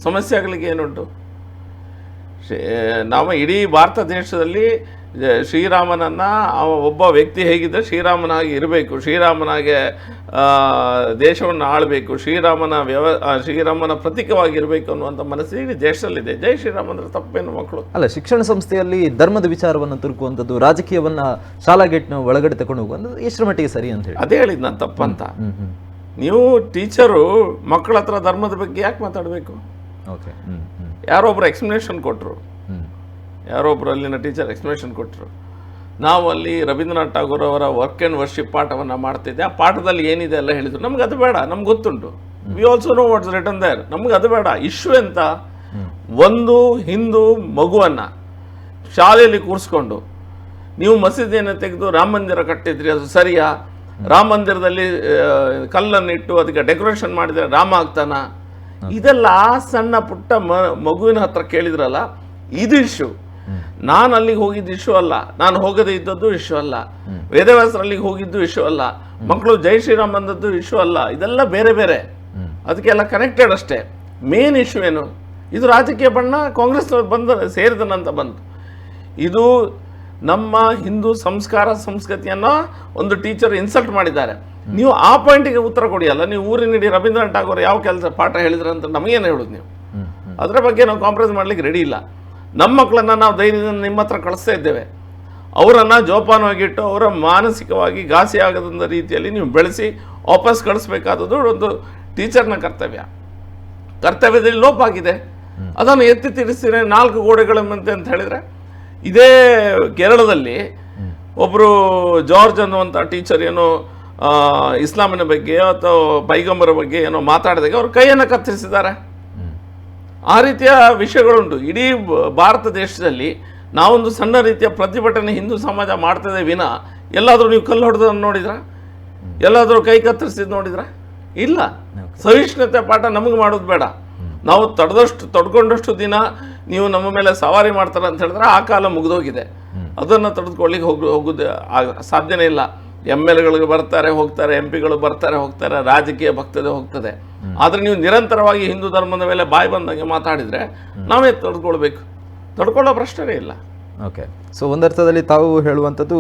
B: ಸಮಸ್ಯೆ ಆಗ್ಲಿಕ್ಕೆ ಏನುಂಟು? ನಾವು ಇಡೀ ಭಾರತ ದೇಶದಲ್ಲಿ ಶ್ರೀರಾಮನನ್ನು ಒಬ್ಬ ವ್ಯಕ್ತಿ ಹೇಗಿದ್ದರೆ ಶ್ರೀರಾಮನಾಗಿ ಇರಬೇಕು, ಶ್ರೀರಾಮನಾಗೆ ದೇಶವನ್ನು ಆಳಬೇಕು, ಶ್ರೀರಾಮನ ಪ್ರತೀಕವಾಗಿರಬೇಕು ಅನ್ನುವಂಥ ಮನಸ್ಸು ಇಡೀ ದೇಶದಲ್ಲಿದೆ. ಜೈ ಶ್ರೀರಾಮ ಅಂದರೆ ತಪ್ಪೇನು ಮಕ್ಕಳು?
A: ಅಲ್ಲ, ಶಿಕ್ಷಣ ಸಂಸ್ಥೆಯಲ್ಲಿ ಧರ್ಮದ ವಿಚಾರವನ್ನು ತುರುಕುವಂಥದ್ದು, ರಾಜಕೀಯವನ್ನು ಶಾಲಾಗೇಟ್ನ ಒಳಗಡೆ ತಗೊಂಡು ಹೋಗುವಂಥದ್ದು ಎಷ್ಟರ ಮಟ್ಟಿಗೆ ಸರಿ ಅಂತ ಹೇಳಿ
B: ಅದೇ ಹೇಳಿದ್ದು ನಾನು ತಪ್ಪಂತ. ನೀವು ಟೀಚರು ಮಕ್ಕಳ ಹತ್ರ ಧರ್ಮದ ಬಗ್ಗೆ ಯಾಕೆ ಮಾತಾಡಬೇಕು?
A: ಓಕೆ,
B: ಯಾರೊಬ್ಬರು ಎಕ್ಸ್ಪ್ಲನೇಷನ್ ಕೊಟ್ಟರು, ಯಾರೊಬ್ಬರು ಅಲ್ಲಿನ ಟೀಚರ್ ಎಕ್ಸ್ಪ್ಲನೇಷನ್ ಕೊಟ್ಟರು. ನಾವು ಅಲ್ಲಿ ರವೀಂದ್ರನಾಥ್ ಟಾಗೋರ್ ಅವರ ವರ್ಕ್ ಆ್ಯಂಡ್ ವರ್ಷಿಪ್ ಪಾಠವನ್ನು ಮಾಡ್ತಿದ್ದೆ. ಆ ಪಾಠದಲ್ಲಿ ಏನಿದೆ ಎಲ್ಲ ಹೇಳಿದ್ರು. ನಮ್ಗೆ ಅದು ಬೇಡ, ನಮ್ಗೆ ಗೊತ್ತುಂಟು. We also know what's written there. ನಮ್ಗೆ ಅದು ಬೇಡ. ಇಶ್ಯೂ ಎಂತ? ಒಂದು ಹಿಂದೂ ಮಗುವನ್ನು ಶಾಲೆಯಲ್ಲಿ ಕೂರಿಸ್ಕೊಂಡು ನೀವು ಮಸೀದಿಯನ್ನು ತೆಗೆದು ರಾಮ ಮಂದಿರ ಕಟ್ಟಿದ್ರಿ, ಅದು ಸರಿಯಾ? ರಾಮ ಮಂದಿರದಲ್ಲಿ ಕಲ್ಲನ್ನಿಟ್ಟು ಅದಕ್ಕೆ ಡೆಕೋರೇಷನ್ ಮಾಡಿದರೆ ರಾಮ ಆಗ್ತಾನ? ಇದೆಲ್ಲ ಸಣ್ಣ ಪುಟ್ಟ ಮಗುವಿನ ಹತ್ರ ಕೇಳಿದ್ರಲ್ಲ, ಇದು ಇಶ್ಯೂ. ನಾನು ಅಲ್ಲಿಗೆ ಹೋಗಿದ್ದು ಇಶ್ಯೂ ಅಲ್ಲ, ನಾನು ಹೋಗದೇ ಇದ್ದದ್ದು ಇಶ್ಯೂ ಅಲ್ಲ, ವೇದವ್ಯಾಸರಲ್ಲಿಗೆ ಹೋಗಿದ್ದು ಇಶ್ಯೂ ಅಲ್ಲ, ಮಕ್ಕಳು ಜೈ ಶ್ರೀರಾಮ್ ಅಂದದ್ದು ಇಶ್ಯೂ ಅಲ್ಲ. ಇದೆಲ್ಲ ಬೇರೆ ಬೇರೆ, ಅದಕ್ಕೆಲ್ಲ ಕನೆಕ್ಟೆಡ್ ಅಷ್ಟೇ. ಮೇನ್ ಇಶ್ಯೂ ಏನು? ಇದು ರಾಜಕೀಯ ಬಣ್ಣ ಕಾಂಗ್ರೆಸ್ನವ್ರು ಸೇರಿದನಂತ ಬಂತು. ಇದು ನಮ್ಮ ಹಿಂದೂ ಸಂಸ್ಕಾರ ಸಂಸ್ಕೃತಿಯನ್ನು ಒಂದು ಟೀಚರ್ ಇನ್ಸಲ್ಟ್ ಮಾಡಿದ್ದಾರೆ. ನೀವು ಆ ಪಾಯಿಂಟಿಗೆ ಉತ್ತರ ಕೊಡಿಯಲ್ಲ. ನೀವು ಊರಿನಿಡೀ ರವೀಂದ್ರನಾಥ್ ಟಾಗೋರ್ ಯಾವ ಕೆಲಸ ಪಾಠ ಹೇಳಿದ್ರೆ ಅಂತ ನಮಗೇನು ಹೇಳೋದು ನೀವು? ಅದರ ಬಗ್ಗೆ ನಾವು ಕಾಂಪ್ರಮೈಸ್ ಮಾಡ್ಲಿಕ್ಕೆ ರೆಡಿ ಇಲ್ಲ. ನಮ್ಮ ಮಕ್ಕಳನ್ನು ನಾವು ಧೈರ್ಯದಿಂದ ನಿಮ್ಮ ಹತ್ರ ಕಳಿಸ್ತಾ ಇದ್ದೇವೆ. ಅವರನ್ನು ಜೋಪಾನವಾಗಿಟ್ಟು ಅವರ ಮಾನಸಿಕವಾಗಿ ಘಾಸಿ ಆಗದ ರೀತಿಯಲ್ಲಿ ನೀವು ಬೆಳೆಸಿ ವಾಪಸ್ ಕಳಿಸ್ಬೇಕಾದದ್ದು ಒಂದು ಟೀಚರ್ನ ಕರ್ತವ್ಯದಲ್ಲಿ ಲೋಪ ಆಗಿದೆ. ಅದನ್ನು ಎತ್ತಿ ತಿಳಿಸ್ತೀನಿ 4 ಗೋಡೆಗಳ ಮಧ್ಯೆ ಅಂತ ಹೇಳಿದರೆ. ಇದೇ ಕೇರಳದಲ್ಲಿ ಒಬ್ಬರು ಜಾರ್ಜ್ ಅನ್ನುವಂಥ ಟೀಚರ್ ಏನೋ ಇಸ್ಲಾಮಿನ ಬಗ್ಗೆ ಅಥವಾ ಪೈಗಂಬರ ಬಗ್ಗೆ ಏನೋ ಮಾತಾಡಿದಾಗ ಅವ್ರ ಕೈಯನ್ನು ಕತ್ತರಿಸಿದ್ದಾರೆ. ಆ ರೀತಿಯ ವಿಷಯಗಳುಂಟು. ಇಡೀ ಭಾರತ ದೇಶದಲ್ಲಿ ನಾವೊಂದು ಸಣ್ಣ ರೀತಿಯ ಪ್ರತಿಭಟನೆ ಹಿಂದೂ ಸಮಾಜ ಮಾಡ್ತದೆ ವಿನ ಎಲ್ಲಾದರೂ ನೀವು ಕಲ್ಲು ಹೊಡೆದನ್ನು ನೋಡಿದ್ರ? ಎಲ್ಲಾದರೂ ಕೈ ಕತ್ತರಿಸಿದ್ದು ನೋಡಿದ್ರ? ಇಲ್ಲ. ಸಹಿಷ್ಣುತೆ ಪಾಠ ನಮಗೆ ಮಾಡೋದು ಬೇಡ. ನಾವು ತಡ್ಕೊಂಡಷ್ಟು ದಿನ ನೀವು ನಮ್ಮ ಮೇಲೆ ಸವಾರಿ ಮಾಡ್ತಾರೆ ಅಂತ ಹೇಳಿದ್ರೆ ಆ ಕಾಲ ಮುಗಿದೋಗಿದೆ. ಅದನ್ನು ತಡೆದುಕೊಳ್ಳಿಕ್ಕೆ ಹೋಗೋದು ಸಾಧ್ಯನೇ ಇಲ್ಲ. MLಗಳು ಬರ್ತಾರೆ ಹೋಗ್ತಾರೆ, MP ಗಳು ಬರ್ತಾರೆ ಹೋಗ್ತಾರೆ, ರಾಜಕೀಯ ಭಕ್ತದೆ ಹೋಗ್ತದೆ. ಆದರೆ ನೀವು ನಿರಂತರವಾಗಿ ಹಿಂದೂ ಧರ್ಮದ ಮೇಲೆ ಬಾಯಿ ಬಂದಂಗೆ ಮಾತಾಡಿದರೆ ನಾವೇ ತಡ್ಕೊಳ್ಬೇಕು. ತಡ್ಕೊಳ್ಳೋ ಪ್ರಶ್ನೆ ಇಲ್ಲ.
A: ಓಕೆ, ಸೊ ಒಂದರ್ಥದಲ್ಲಿ ತಾವು ಹೇಳುವಂಥದ್ದು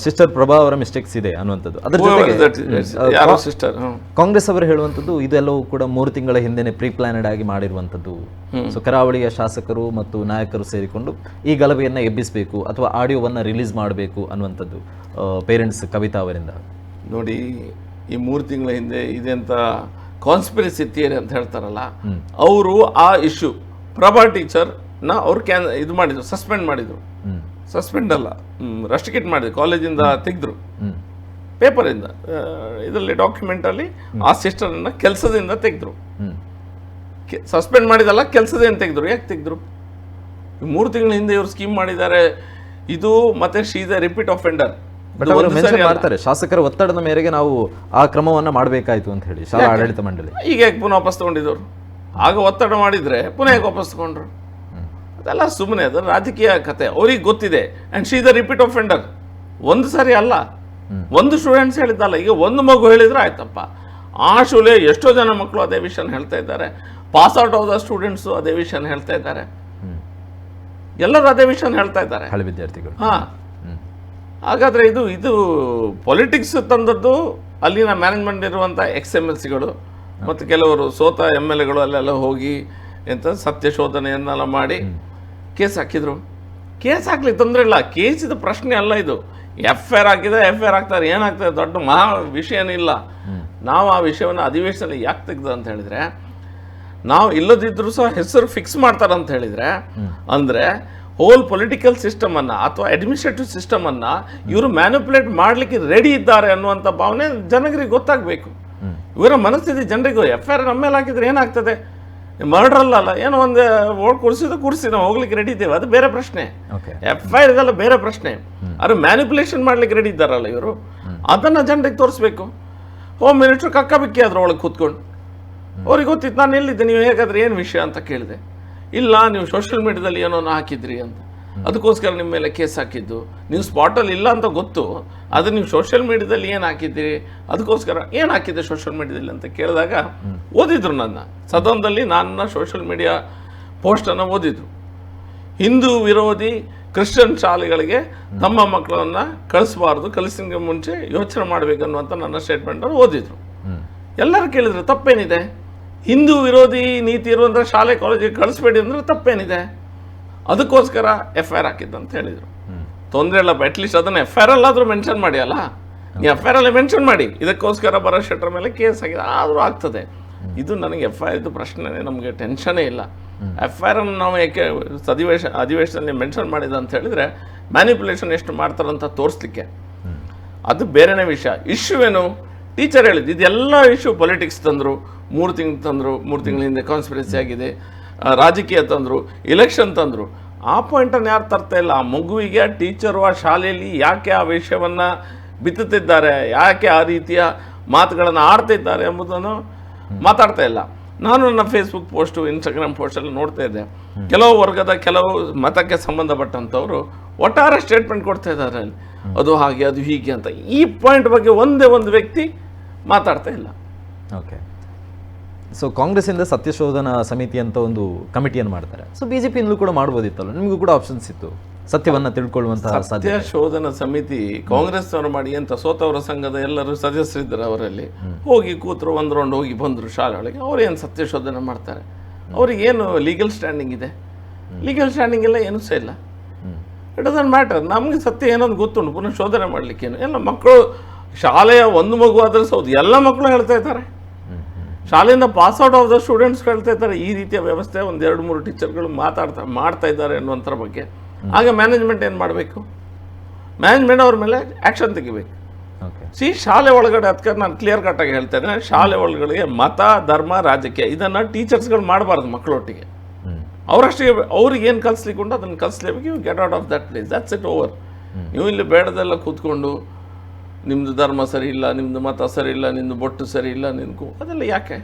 A: ಸಿಸ್ಟರ್ ಪ್ರಭಾ ಅವರ ಮಿಸ್ಟೇಕ್ಸ್ ಇದೆ ಅನ್ನುವಂಥದ್ದು. ಅದ್ರ ಜೊತೆಗೆ ಕಾಂಗ್ರೆಸ್ ಅವರು ಹೇಳುವಂಥದ್ದು ಇದೆಲ್ಲವೂ ಕೂಡ 3 ತಿಂಗಳ ಹಿಂದೆನೆ ಪ್ರೀ ಪ್ಲಾನೆಡ್ ಆಗಿ ಮಾಡಿರುವಂಥದ್ದು. ಸೊ ಕರಾವಳಿಯ ಶಾಸಕರು ಮತ್ತು ನಾಯಕರು ಸೇರಿಕೊಂಡು ಈ ಗಲಭೆಯನ್ನು ಎಬ್ಬಿಸಬೇಕು ಅಥವಾ ಆಡಿಯೋವನ್ನು ರಿಲೀಸ್ ಮಾಡಬೇಕು ಅನ್ನುವಂಥದ್ದು ಪೇರೆಂಟ್ಸ್ ಕವಿತಾ ಅವರಿಂದ.
B: ನೋಡಿ, ಈ 3 ತಿಂಗಳ ಹಿಂದೆ ಇದೆಂತ ಕಾನ್ಸ್ಪಿರಸಿ ಥಿಯರಿ ಅಂತ ಹೇಳ್ತಾರಲ್ಲ, ಅವರು ಆ ಇಶ್ಯೂ ಪ್ರಭಾ ಟೀಚರ್ನ ಅವ್ರು ಇದು ಮಾಡಿದ್ರು, ಸಸ್ಪೆಂಡ್ ಮಾಡಿದ್ರು. ಸಸ್ಪೆಂಡ್ ಅಲ್ಲ, ರಸ್ಟಿಕೇಟ್ ಮಾಡಿದ್ರು, ಕಾಲೇಜಿಂದ ತೆಗೆದ್ರು, ಪೇಪರಿಂದ ಇದರಲ್ಲಿ ಡಾಕ್ಯುಮೆಂಟಲ್ಲಿ ಆ ಸಿಸ್ಟರನ್ನು ಕೆಲಸದಿಂದ ತೆಗೆದ್ರು. ಸಸ್ಪೆಂಡ್ ಮಾಡಿದಲ್ಲ, ಕೆಲಸದಿಂದ ತೆಗೆದ್ರು. ಯಾಕೆ ತೆಗೆದ್ರು? 3 ತಿಂಗಳ ಹಿಂದೆ ಇವರು ಸ್ಕೀಮ್ ಮಾಡಿದ್ದಾರೆ. ಇದು ಮತ್ತೆ ಶಿ ಇಸ್ ಎ ರಿಪೀಟ್ ಆಫೆಂಡರ್
A: ಮಾಡ್ತಾರೆ. ಶಾಸಕರ ಒತ್ತಡದ ಮೇರೆಗೆ ನಾವು ಆ ಕ್ರಮವನ್ನು ಮಾಡಬೇಕಾಯ್ತು ಅಂತ ಹೇಳಿ ಶಾಲಾ ಆಡಳಿತ ಮಂಡಳಿ
B: ಈಗ ಯಾಕೆ ಪುನಃ ವಾಪಸ್ ತಗೊಂಡಿದ್ದವರು? ಆಗ ಒತ್ತಡ ಮಾಡಿದ್ರೆ ಪುನಃ ಯಾಕೆ ವಾಪಸ್ ತಗೊಂಡ್ರು? ಅದೆಲ್ಲ ಸುಮ್ಮನೆ, ಅದು ರಾಜಕೀಯ ಕತೆ. ಅವ್ರಿಗೆ ಗೊತ್ತಿದೆ. And she is the repeat offender. ಒಂದು ಸಾರಿ ಅಲ್ಲ, ಒಂದು ಸ್ಟೂಡೆಂಟ್ಸ್ ಹೇಳಿದ್ದಲ್ಲ. ಈಗ ಒಂದು ಮಗು ಹೇಳಿದ್ರೆ ಆಯ್ತಪ್ಪ. ಆ ಶಾಲೆ ಎಷ್ಟೋ ಜನ ಮಕ್ಕಳು ಅದೇ ವಿಷಯನ ಹೇಳ್ತಾ ಇದ್ದಾರೆ. Pass out of the students ಅದೇ ವಿಷಯನ ಹೇಳ್ತಾ ಇದ್ದಾರೆ. ಎಲ್ಲರೂ ಅದೇ ವಿಷಯನ ಹೇಳ್ತಾ ಇದ್ದಾರೆ,
A: ಹಳೆ ವಿದ್ಯಾರ್ಥಿಗಳು.
B: ಹಾಗಾದರೆ ಇದು ಪೊಲಿಟಿಕ್ಸ್ ತಂದದ್ದು ಅಲ್ಲಿನ ಮ್ಯಾನೇಜ್ಮೆಂಟ್ ಇರುವಂಥ XMLCಗಳು ಮತ್ತು ಕೆಲವರು ಸೋತ MLAಗಳು ಅಲ್ಲೆಲ್ಲ ಹೋಗಿ ಎಂಥ ಸತ್ಯ ಶೋಧನೆಯನ್ನೆಲ್ಲ ಮಾಡಿ ಕೇಸ್ ಹಾಕಿದ್ರು. ಕೇಸ್ ಹಾಕ್ಲಿಕ್ಕೆ ತೊಂದರೆ ಇಲ್ಲ, ಕೇಸಿದ ಪ್ರಶ್ನೆ ಅಲ್ಲ ಇದು. FIR ಹಾಕಿದ್ರೆ FIR ಹಾಕ್ತಾರೆ, ಏನಾಗ್ತದೆ, ದೊಡ್ಡ ಮಹಾ ವಿಷಯನಿಲ್ಲ. ನಾವು ಆ ವಿಷಯವನ್ನು ಅಧಿವೇಶನದಲ್ಲಿ ಯಾಕೆ ತೆಗೆದು ಅಂತ ಹೇಳಿದರೆ, ನಾವು ಇಲ್ಲದಿದ್ದರೂ ಸಹ ಹೆಸರು ಫಿಕ್ಸ್ ಮಾಡ್ತಾರೆ ಅಂತ ಹೇಳಿದರೆ, ಅಂದರೆ ಹೋಲ್ ಪೊಲಿಟಿಕಲ್ ಸಿಸ್ಟಮನ್ನು ಅಥವಾ ಅಡ್ಮಿನಿಸ್ಟ್ರೇಟಿವ್ ಸಿಸ್ಟಮನ್ನು ಇವರು ಮ್ಯಾನಿಪುಲೇಟ್ ಮಾಡಲಿಕ್ಕೆ ರೆಡಿ ಇದ್ದಾರೆ ಅನ್ನುವಂಥ ಭಾವನೆ ಜನರಿಗೆ ಗೊತ್ತಾಗಬೇಕು. ಇವರ ಮನಸ್ಥಿತಿ ಜನರಿಗೂ. FIR ನಮ್ಮ ಮೇಲೆ ಹಾಕಿದ್ರೆ ಏನಾಗ್ತದೆ? ಮರ್ಡ್ರಲ್ಲ, ಏನೋ ಒಂದು ಓಟ್ ಕೂರಿಸಿ ನಾವು ಹೋಗ್ಲಿಕ್ಕೆ ರೆಡಿ ಇದ್ದೇವೆ, ಅದು ಬೇರೆ ಪ್ರಶ್ನೆ. FIR ಇದೆಲ್ಲ ಬೇರೆ ಪ್ರಶ್ನೆ. ಅದು ಮ್ಯಾನಿಪುಲೇಷನ್ ಮಾಡ್ಲಿಕ್ಕೆ ರೆಡಿ ಇದ್ದಾರಲ್ಲ ಇವರು, ಅದನ್ನು ಜನರಿಗೆ ತೋರಿಸ್ಬೇಕು. ಹೋಮ್ ಮಿನಿಸ್ಟರ್ ಕಕ್ಕಬಿಕ್ಕಿ ಅದ್ರ ಒಳಗೆ ಕೂತ್ಕೊಂಡು ಅವ್ರಿಗೆ ಗೊತ್ತಿತ್ತು ನಾನು ಎಲ್ಲಿದ್ದೆ, ನೀವು ಹೇಗಾದ್ರೆ ಏನು ವಿಷಯ ಅಂತ ಕೇಳಿದೆ. ಇಲ್ಲ, ನೀವು ಸೋಷಿಯಲ್ ಮೀಡಿಯಾದಲ್ಲಿ ಏನೋ ಹಾಕಿದ್ರಿ ಅಂತ, ಅದಕ್ಕೋಸ್ಕರ ನಿಮ್ಮ ಮೇಲೆ ಕೇಸ್ ಹಾಕಿದ್ದು. ನೀವು ಸ್ಪಾಟಲ್ಲಿ ಇಲ್ಲ ಅಂತ ಗೊತ್ತು, ಅದು ನೀವು ಸೋಷಿಯಲ್ ಮೀಡಿಯಾದಲ್ಲಿ ಏನು ಹಾಕಿದ್ದೀರಿ, ಅದಕ್ಕೋಸ್ಕರ ಏನು ಹಾಕಿದ್ದೆ ಸೋಷಿಯಲ್ ಮೀಡಿಯಾದಲ್ಲಿ ಅಂತ ಕೇಳಿದಾಗ ಓದಿದ್ರು. ನನ್ನ ಸದನದಲ್ಲಿ ನನ್ನ ಸೋಷಿಯಲ್ ಮೀಡಿಯಾ ಪೋಸ್ಟನ್ನು ಓದಿದ್ರು. ಹಿಂದೂ ವಿರೋಧಿ ಕ್ರಿಶ್ಚಿಯನ್ ಶಾಲೆಗಳಿಗೆ ತಮ್ಮ ಮಕ್ಕಳನ್ನ ಕಳಿಸಬಾರ್ದು, ಕಲಿಸಿದ ಮುಂಚೆ ಯೋಚನೆ ಮಾಡಬೇಕನ್ನುವಂಥ ನನ್ನ ಸ್ಟೇಟ್ಮೆಂಟ್ ಅವರು ಓದಿದ್ರು. ಎಲ್ಲರೂ ಕೇಳಿದ್ರು ತಪ್ಪೇನಿದೆ, ಹಿಂದೂ ವಿರೋಧಿ ನೀತಿ ಇರುವಂಥ ಶಾಲೆ ಕಾಲೇಜಿಗೆ ಕಳಿಸ್ಬೇಡಿ ಅಂದ್ರೆ ತಪ್ಪೇನಿದೆ, ಅದಕ್ಕೋಸ್ಕರ FIR ಹಾಕಿದ್ದಂತ ಹೇಳಿದರು. ತೊಂದರೆ ಇಲ್ಲ, ಅಟ್ಲೀಸ್ಟ್ ಅದನ್ನು FIR ಅಲ್ಲಾದರೂ ಮೆನ್ಷನ್ ಮಾಡಿ ಅಲ್ಲ, ನೀವು FIR ಅಲ್ಲಿ ಮೆನ್ಷನ್ ಮಾಡಿ, ಇದಕ್ಕೋಸ್ಕರ ಭರತ್ ಶೆಟ್ಟರ್ ಮೇಲೆ ಕೇಸ್ ಆಗಿದೆ ಆದರೂ ಆಗ್ತದೆ. ಇದು ನನಗೆ FIR ಇದು ಪ್ರಶ್ನೆ, ನಮಗೆ ಟೆನ್ಷನೇ ಇಲ್ಲ. FIR ಅನ್ನು ನಾವು ಯಾಕೆ ಅಧಿವೇಶನದಲ್ಲಿ ಮೆನ್ಷನ್ ಮಾಡಿದ ಅಂತ ಹೇಳಿದ್ರೆ ಮ್ಯಾನಿಪುಲೇಷನ್ ಎಷ್ಟು ಮಾಡ್ತಾರಂತ ತೋರಿಸ್ಲಿಕ್ಕೆ, ಅದು ಬೇರೆನೇ ವಿಷಯ. ಇಶ್ಯೂ ಏನು, ಟೀಚರ್ ಹೇಳಿದ್ದು ಇದೆಲ್ಲ ಇಶ್ಯೂ ಪೊಲಿಟಿಕ್ಸ್ ತಂದರು, 3 ತಿಂಗಳ ಹಿಂದೆ ಕಾನ್ಸ್ಪಿರಸಿ ಆಗಿದೆ, ರಾಜಕೀಯ ತಂದರು, ಎಲೆಕ್ಷನ್ ತಂದರು. ಆ ಪಾಯಿಂಟನ್ನು ಯಾರು ತರ್ತಾ ಇಲ್ಲ. ಆ ಮಗುವಿಗೆ ಆ ಟೀಚರು ಆ ಶಾಲೆಯಲ್ಲಿ ಯಾಕೆ ಆ ವಿಷಯವನ್ನು ಬಿತ್ತುತ್ತಿದ್ದಾರೆ, ಯಾಕೆ ಆ ರೀತಿಯ ಮಾತುಗಳನ್ನು ಆಡ್ತಿದ್ದಾರೆ ಎಂಬುದನ್ನು ಮಾತಾಡ್ತಾ ಇಲ್ಲ. ನಾನು ನನ್ನ ಫೇಸ್ಬುಕ್ ಪೋಸ್ಟು, ಇನ್ಸ್ಟಾಗ್ರಾಮ್ ಪೋಸ್ಟಲ್ಲಿ ನೋಡ್ತಾ ಇದ್ದೆ, ಕೆಲವು ವರ್ಗದ ಕೆಲವು ಮತಕ್ಕೆ ಸಂಬಂಧಪಟ್ಟಂಥವ್ರು ಒಟ್ಟಾರೆ ಸ್ಟೇಟ್ಮೆಂಟ್ ಕೊಡ್ತಾ ಇದ್ದಾರೆ, ಅಲ್ಲಿ ಅದು ಹಾಗೆ ಅದು ಹೀಗೆ ಅಂತ. ಈ ಪಾಯಿಂಟ್ ಬಗ್ಗೆ ಒಂದೇ ಒಂದು ವ್ಯಕ್ತಿ ಮಾತಾಡ್ತಾ ಇಲ್ಲ.
A: ಓಕೆ, ಸೊ ಕಾಂಗ್ರೆಸ್ಸಿಂದ ಸತ್ಯಶೋಧನಾ ಸಮಿತಿ ಅಂತ ಒಂದು ಕಮಿಟಿಯನ್ನು ಮಾಡ್ತಾರೆ. ಸೊ BJPಯಿಂದಲೂ ಕೂಡ ಮಾಡ್ಬೋದಿತ್ತಲ್ಲ, ನಿಮಗೂ ಕೂಡ ಆಪ್ಷನ್ಸ್ ಇತ್ತು ಸತ್ಯವನ್ನು ತಿಳ್ಕೊಳ್ಳುವಂತಹ.
B: ಸತ್ಯಶೋಧನಾ ಸಮಿತಿ ಕಾಂಗ್ರೆಸ್ನವರು ಮಾಡಿ ಅಂತ ಸೋತವರ ಸಂಘದ ಎಲ್ಲರೂ ಸದಸ್ಯರಿದ್ದರು, ಅವರಲ್ಲಿ ಹೋಗಿ ಕೂತರು, ಒಂದು ರೌಂಡ್ ಹೋಗಿ ಬಂದರು ಶಾಲೆಗಳಿಗೆ. ಅವ್ರೇನು ಸತ್ಯಶೋಧನೆ ಮಾಡ್ತಾರೆ? ಅವ್ರಿಗೇನು ಲೀಗಲ್ ಸ್ಟ್ಯಾಂಡಿಂಗ್ ಇದೆ? ಲೀಗಲ್ ಸ್ಟ್ಯಾಂಡಿಂಗ್ ಎಲ್ಲ ಏನೂ ಸಹ ಇಲ್ಲ. It doesn't matter. ನಮಗೆ ಸತ್ಯ ಏನೊಂದು ಗೊತ್ತುಂಟು, ಪುನಃ ಶೋಧನೆ ಮಾಡಲಿಕ್ಕೇನು. ಎಲ್ಲ ಮಕ್ಕಳು ಶಾಲೆಯ ಒಂದು ಮಗು ಆದರೂ ಸೌದು ಎಲ್ಲ ಮಕ್ಕಳು ಹೇಳ್ತಾ ಇದ್ದಾರೆ, ಶಾಲೆಯಿಂದ ಪಾಸ್ಔಟ್ ಆಫ್ ದ ಸ್ಟೂಡೆಂಟ್ಸ್ ಹೇಳ್ತಾ ಇದ್ದಾರೆ ಈ ರೀತಿಯ ವ್ಯವಸ್ಥೆ 1-2-3 ಟೀಚರ್ಗಳು ಮಾಡ್ತಾ ಇದ್ದಾರೆ ಅನ್ನುವಂಥರ ಬಗ್ಗೆ. ಆಗ ಮ್ಯಾನೇಜ್ಮೆಂಟ್ ಏನು ಮಾಡಬೇಕು? ಮ್ಯಾನೇಜ್ಮೆಂಟ್ ಅವ್ರ ಮೇಲೆ ಆ್ಯಕ್ಷನ್ ತೆಗಿಬೇಕು. ಶಾಲೆ ಒಳಗಡೆ, ಅದಕ್ಕೆ ನಾನು ಕ್ಲಿಯರ್ ಕಟ್ಟಾಗಿ ಹೇಳ್ತಾ ಇದ್ದೇನೆ, ಶಾಲೆ ಒಳಗಡೆ ಮತ, ಧರ್ಮ, ರಾಜಕೀಯ ಇದನ್ನು ಟೀಚರ್ಸ್ಗಳು ಮಾಡಬಾರ್ದು ಮಕ್ಕಳೊಟ್ಟಿಗೆ. ಅವರಷ್ಟಿಗೆ ಅವ್ರಿಗೆ ಏನು ಕಲಿಸ್ಲಿಕ್ಕೆ ಉಂಟು ಅದನ್ನು ಕಲಿಸ್ಲೇಬೇಕು. You get out of that place, that's it, over. ನೀವು ಇಲ್ಲಿ ಬೇಡದೆಲ್ಲ ಕೂತ್ಕೊಂಡು ನಿಮ್ಮದು ಧರ್ಮ ಸರಿ ಇಲ್ಲ, ನಿಮ್ಮದು ಮತ ಸರಿ ಇಲ್ಲ, ನಿಮ್ಮದು ಬೊಟ್ಟು ಸರಿ ಇಲ್ಲ, ನಿನ್ಗೂ ಅದೆಲ್ಲ ಯಾಕೆ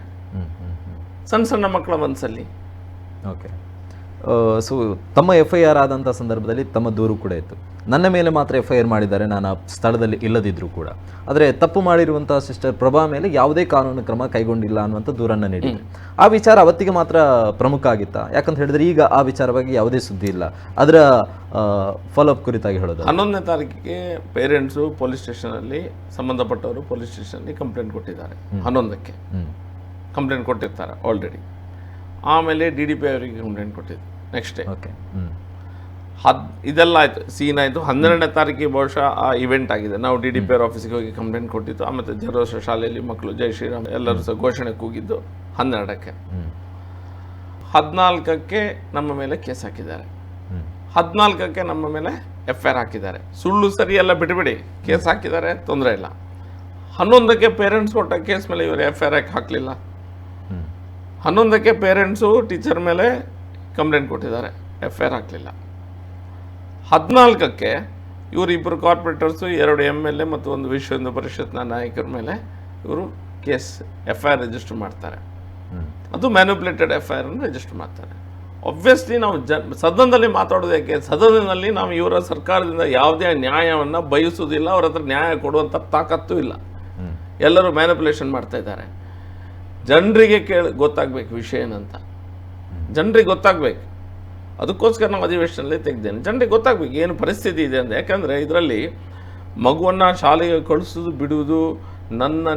B: ಸಣ್ಣ ಮಕ್ಕಳ ಮನಸ್ಸಲ್ಲಿ?
A: ಓಕೆ, ಸೊ ತಮ್ಮ FIR ಆದಂಥ ಸಂದರ್ಭದಲ್ಲಿ ತಮ್ಮ ದೂರು ಕೂಡ ಇತ್ತು. ನನ್ನ ಮೇಲೆ ಮಾತ್ರ FIR ಮಾಡಿದ್ದಾರೆ, ನಾನು ಆ ಸ್ಥಳದಲ್ಲಿ ಇಲ್ಲದಿದ್ದರೂ ಕೂಡ. ಆದರೆ ತಪ್ಪು ಮಾಡಿರುವಂಥ ಸಿಸ್ಟರ್ ಪ್ರಭಾ ಮೇಲೆ ಯಾವುದೇ ಕಾನೂನು ಕ್ರಮ ಕೈಗೊಂಡಿಲ್ಲ ಅನ್ನುವಂಥ ದೂರನ್ನು ನೀಡಿದೆ. ಆ ವಿಚಾರ ಅವತ್ತಿಗೆ ಮಾತ್ರ ಪ್ರಮುಖ ಆಗಿತ್ತಾ? ಯಾಕಂತ ಹೇಳಿದ್ರೆ ಈಗ ಆ ವಿಚಾರವಾಗಿ ಯಾವುದೇ ಸುದ್ದಿ ಇಲ್ಲ. ಅದರ ಫಾಲೋಅಪ್ ಕುರಿತಾಗಿ ಹೇಳೋದು,
B: 11ನೇ ತಾರೀಕಿಗೆ ಪೇರೆಂಟ್ಸು ಪೊಲೀಸ್ ಸ್ಟೇಷನಲ್ಲಿ, ಸಂಬಂಧಪಟ್ಟವರು ಪೊಲೀಸ್ ಸ್ಟೇಷನಲ್ಲಿ ಕಂಪ್ಲೇಂಟ್ ಕೊಟ್ಟಿದ್ದಾರೆ. 11ಕ್ಕೆ ಕಂಪ್ಲೇಂಟ್ ಕೊಟ್ಟಿರ್ತಾರೆ ಆಲ್ರೆಡಿ. ಆಮೇಲೆ DDP ಅವರಿಗೆ ಕಂಪ್ಲೇಂಟ್ ಕೊಟ್ಟಿದ್ದು ನೆಕ್ಸ್ಟ್ ಡೇ.
A: ಓಕೆ,
B: ಇದೆಲ್ಲ ಆಯಿತು, ಸೀನ್ ಆಯಿತು. 12ನೇ ತಾರೀಕಿಗೆ ಬಹುಶಃ ಆ ಇವೆಂಟ್ ಆಗಿದೆ. ನಾವು DDP ಅವ್ರ ಆಫೀಸಿಗೆ ಹೋಗಿ ಕಂಪ್ಲೇಂಟ್ ಕೊಟ್ಟಿದ್ದು. ಆಮೇಲೆ ಜರೋಸ ಶಾಲೆಯಲ್ಲಿ ಮಕ್ಕಳು ಜೈ ಶ್ರೀರಾಮ್ ಎಲ್ಲರೂ ಸಹ ಘೋಷಣೆ ಕೂಗಿದ್ದು 12ಕ್ಕೆ. 14ಕ್ಕೆ ನಮ್ಮ ಮೇಲೆ ಕೇಸ್ ಹಾಕಿದ್ದಾರೆ. 14ಕ್ಕೆ ನಮ್ಮ ಮೇಲೆ FIR ಹಾಕಿದ್ದಾರೆ. ಸುಳ್ಳು ಸರಿ ಎಲ್ಲ ಬಿಟ್ಬಿಡಿ, ಕೇಸ್ ಹಾಕಿದ್ದಾರೆ, ತೊಂದರೆ ಇಲ್ಲ. 11ಕ್ಕೆ ಪೇರೆಂಟ್ಸ್ ಕೊಟ್ಟ ಕೇಸ್ ಮೇಲೆ ಇವರು FIR ಹಾಕಲಿಲ್ಲ. 11ಕ್ಕೆ ಪೇರೆಂಟ್ಸು ಟೀಚರ್ ಮೇಲೆ ಕಂಪ್ಲೇಂಟ್ ಕೊಟ್ಟಿದ್ದಾರೆ, FIR ಹಾಕಲಿಲ್ಲ. 14ಕ್ಕೆ ಇವರು 2 ಕಾರ್ಪೊರೇಟರ್ಸು, 2 MLA ಮತ್ತು 1 ವಿಶ್ವ ಹಿಂದೂ ಪರಿಷತ್ನ ನಾಯಕರ ಮೇಲೆ ಇವರು ಕೇಸ್ FIR ರಿಜಿಸ್ಟರ್ ಮಾಡ್ತಾರೆ. ಅದು ಮ್ಯಾನ್ಯುಪ್ಯುಲೇಟೆಡ್ FIR ಅನ್ನು ರಿಜಿಸ್ಟರ್ ಮಾಡ್ತಾರೆ. ಆಬ್ವಿಯಸ್ಲಿ ನಾವು ಸದನದಲ್ಲಿ ಮಾತಾಡೋದು ಯಾಕೆ? ಸದನದಲ್ಲಿ ನಾವು ಇವರ ಸರ್ಕಾರದಿಂದ ಯಾವುದೇ ನ್ಯಾಯವನ್ನು ಬಯಸುವುದಿಲ್ಲ, ಅವ್ರ ಹತ್ರ ನ್ಯಾಯ ಕೊಡುವಂಥ ತಾಕತ್ತು ಇಲ್ಲ. ಎಲ್ಲರೂ ಮ್ಯಾನಿಪುಲೇಷನ್ ಮಾಡ್ತಾ ಇದ್ದಾರೆ. ಜನರಿಗೆ ಗೊತ್ತಾಗಬೇಕು ವಿಷಯ ಏನಂತ, ಜನರಿಗೆ ಗೊತ್ತಾಗಬೇಕು. ಅದಕ್ಕೋಸ್ಕರ ನಾವು ಅಧಿವೇಶನದಲ್ಲಿ ತೆಗೆದೇನೆ, ಜನರಿಗೆ ಗೊತ್ತಾಗಬೇಕು ಏನು ಪರಿಸ್ಥಿತಿ ಇದೆ ಅಂತ. ಯಾಕಂದರೆ ಇದರಲ್ಲಿ ಮಗುವನ್ನು ಶಾಲೆಗೆ ಕಳಿಸೋದು ಬಿಡುವುದು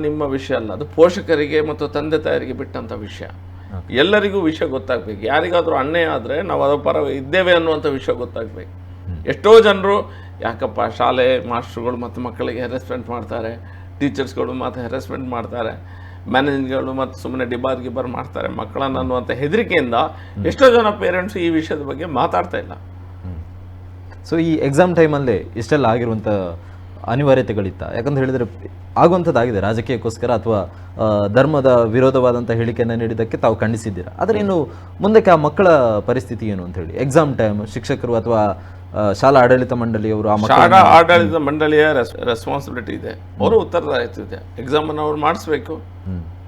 B: ನಿಮ್ಮ ವಿಷಯ ಅಲ್ಲ, ಅದು ಪೋಷಕರಿಗೆ ಮತ್ತು ತಂದೆ ತಾಯರಿಗೆ ಬಿಟ್ಟಂಥ ವಿಷಯ. ಎಲ್ಲರಿಗೂ ವಿಷಯ ಗೊತ್ತಾಗಬೇಕು. ಯಾರಿಗಾದರೂ ಅನ್ಯಾಯ ಆದರೆ ನಾವು ಅದರ ಪರ ಇದ್ದೇವೆ ಅನ್ನುವಂಥ ವಿಷಯ ಗೊತ್ತಾಗಬೇಕು. ಎಷ್ಟೋ ಜನರು ಯಾಕಪ್ಪ ಶಾಲೆ ಮಾಸ್ಟರ್ಗಳು ಮತ್ತು ಮಕ್ಕಳಿಗೆ ಹೆರಾಸ್ಮೆಂಟ್ ಮಾಡ್ತಾರೆ, ಟೀಚರ್ಸ್ಗಳು ಮತ್ತು ಹೆರಾಸ್ಮೆಂಟ್ ಮಾಡ್ತಾರೆ, ಮ್ಯಾನೇಜ್ಗಳು ಮತ್ತು ಸುಮ್ಮನೆ ಗಿಬಾರ್ ಮಾಡ್ತಾರೆ ಮಕ್ಕಳನ್ನು ಅನ್ನುವಂಥ ಹೆದರಿಕೆಯಿಂದ ಎಷ್ಟೋ ಜನ ಪೇರೆಂಟ್ಸ್ ಈ ವಿಷಯದ ಬಗ್ಗೆ ಮಾತಾಡ್ತಾ ಇಲ್ಲ.
A: ಸೊ ಈ ಎಕ್ಸಾಮ್ ಟೈಮಲ್ಲೇ ಇಷ್ಟೆಲ್ಲ ಆಗಿರುವಂಥ ಅನಿವಾರ್ಯತೆಗಳಿತ್ತ? ಯಾಕಂತ ಹೇಳಿದರೆ ಆಗುವಂಥದ್ದಾಗಿದೆ ರಾಜಕೀಯಕ್ಕೋಸ್ಕರ ಅಥವಾ ಧರ್ಮದ ವಿರೋಧವಾದಂಥ ಹೇಳಿಕೆಯನ್ನು ನೀಡಿದ್ದಕ್ಕೆ ತಾವು ಖಂಡಿಸಿದ್ದೀರಾ. ಆದರೆ ಇನ್ನು ಮುಂದಕ್ಕೆ ಆ ಮಕ್ಕಳ ಪರಿಸ್ಥಿತಿ ಏನು ಅಂತ ಹೇಳಿ, ಎಕ್ಸಾಮ್ ಟೈಮ್ ಶಿಕ್ಷಕರು ಅಥವಾ ಶಾಲಾ ಆಡಳಿತ ಮಂಡಳಿಯವರು,
B: ಶಾಲಾ ಆಡಳಿತ ಮಂಡಳಿಯ ರೆಸ್ಪಾನ್ಸಿಬಿಲಿಟಿ ಇದೆ, ಅವರು ಉತ್ತರದಾಯಿತ್ವ ಇದೆ. ಎಕ್ಸಾಮನ್ನು ಅವ್ರು ಮಾಡಿಸ್ಬೇಕು,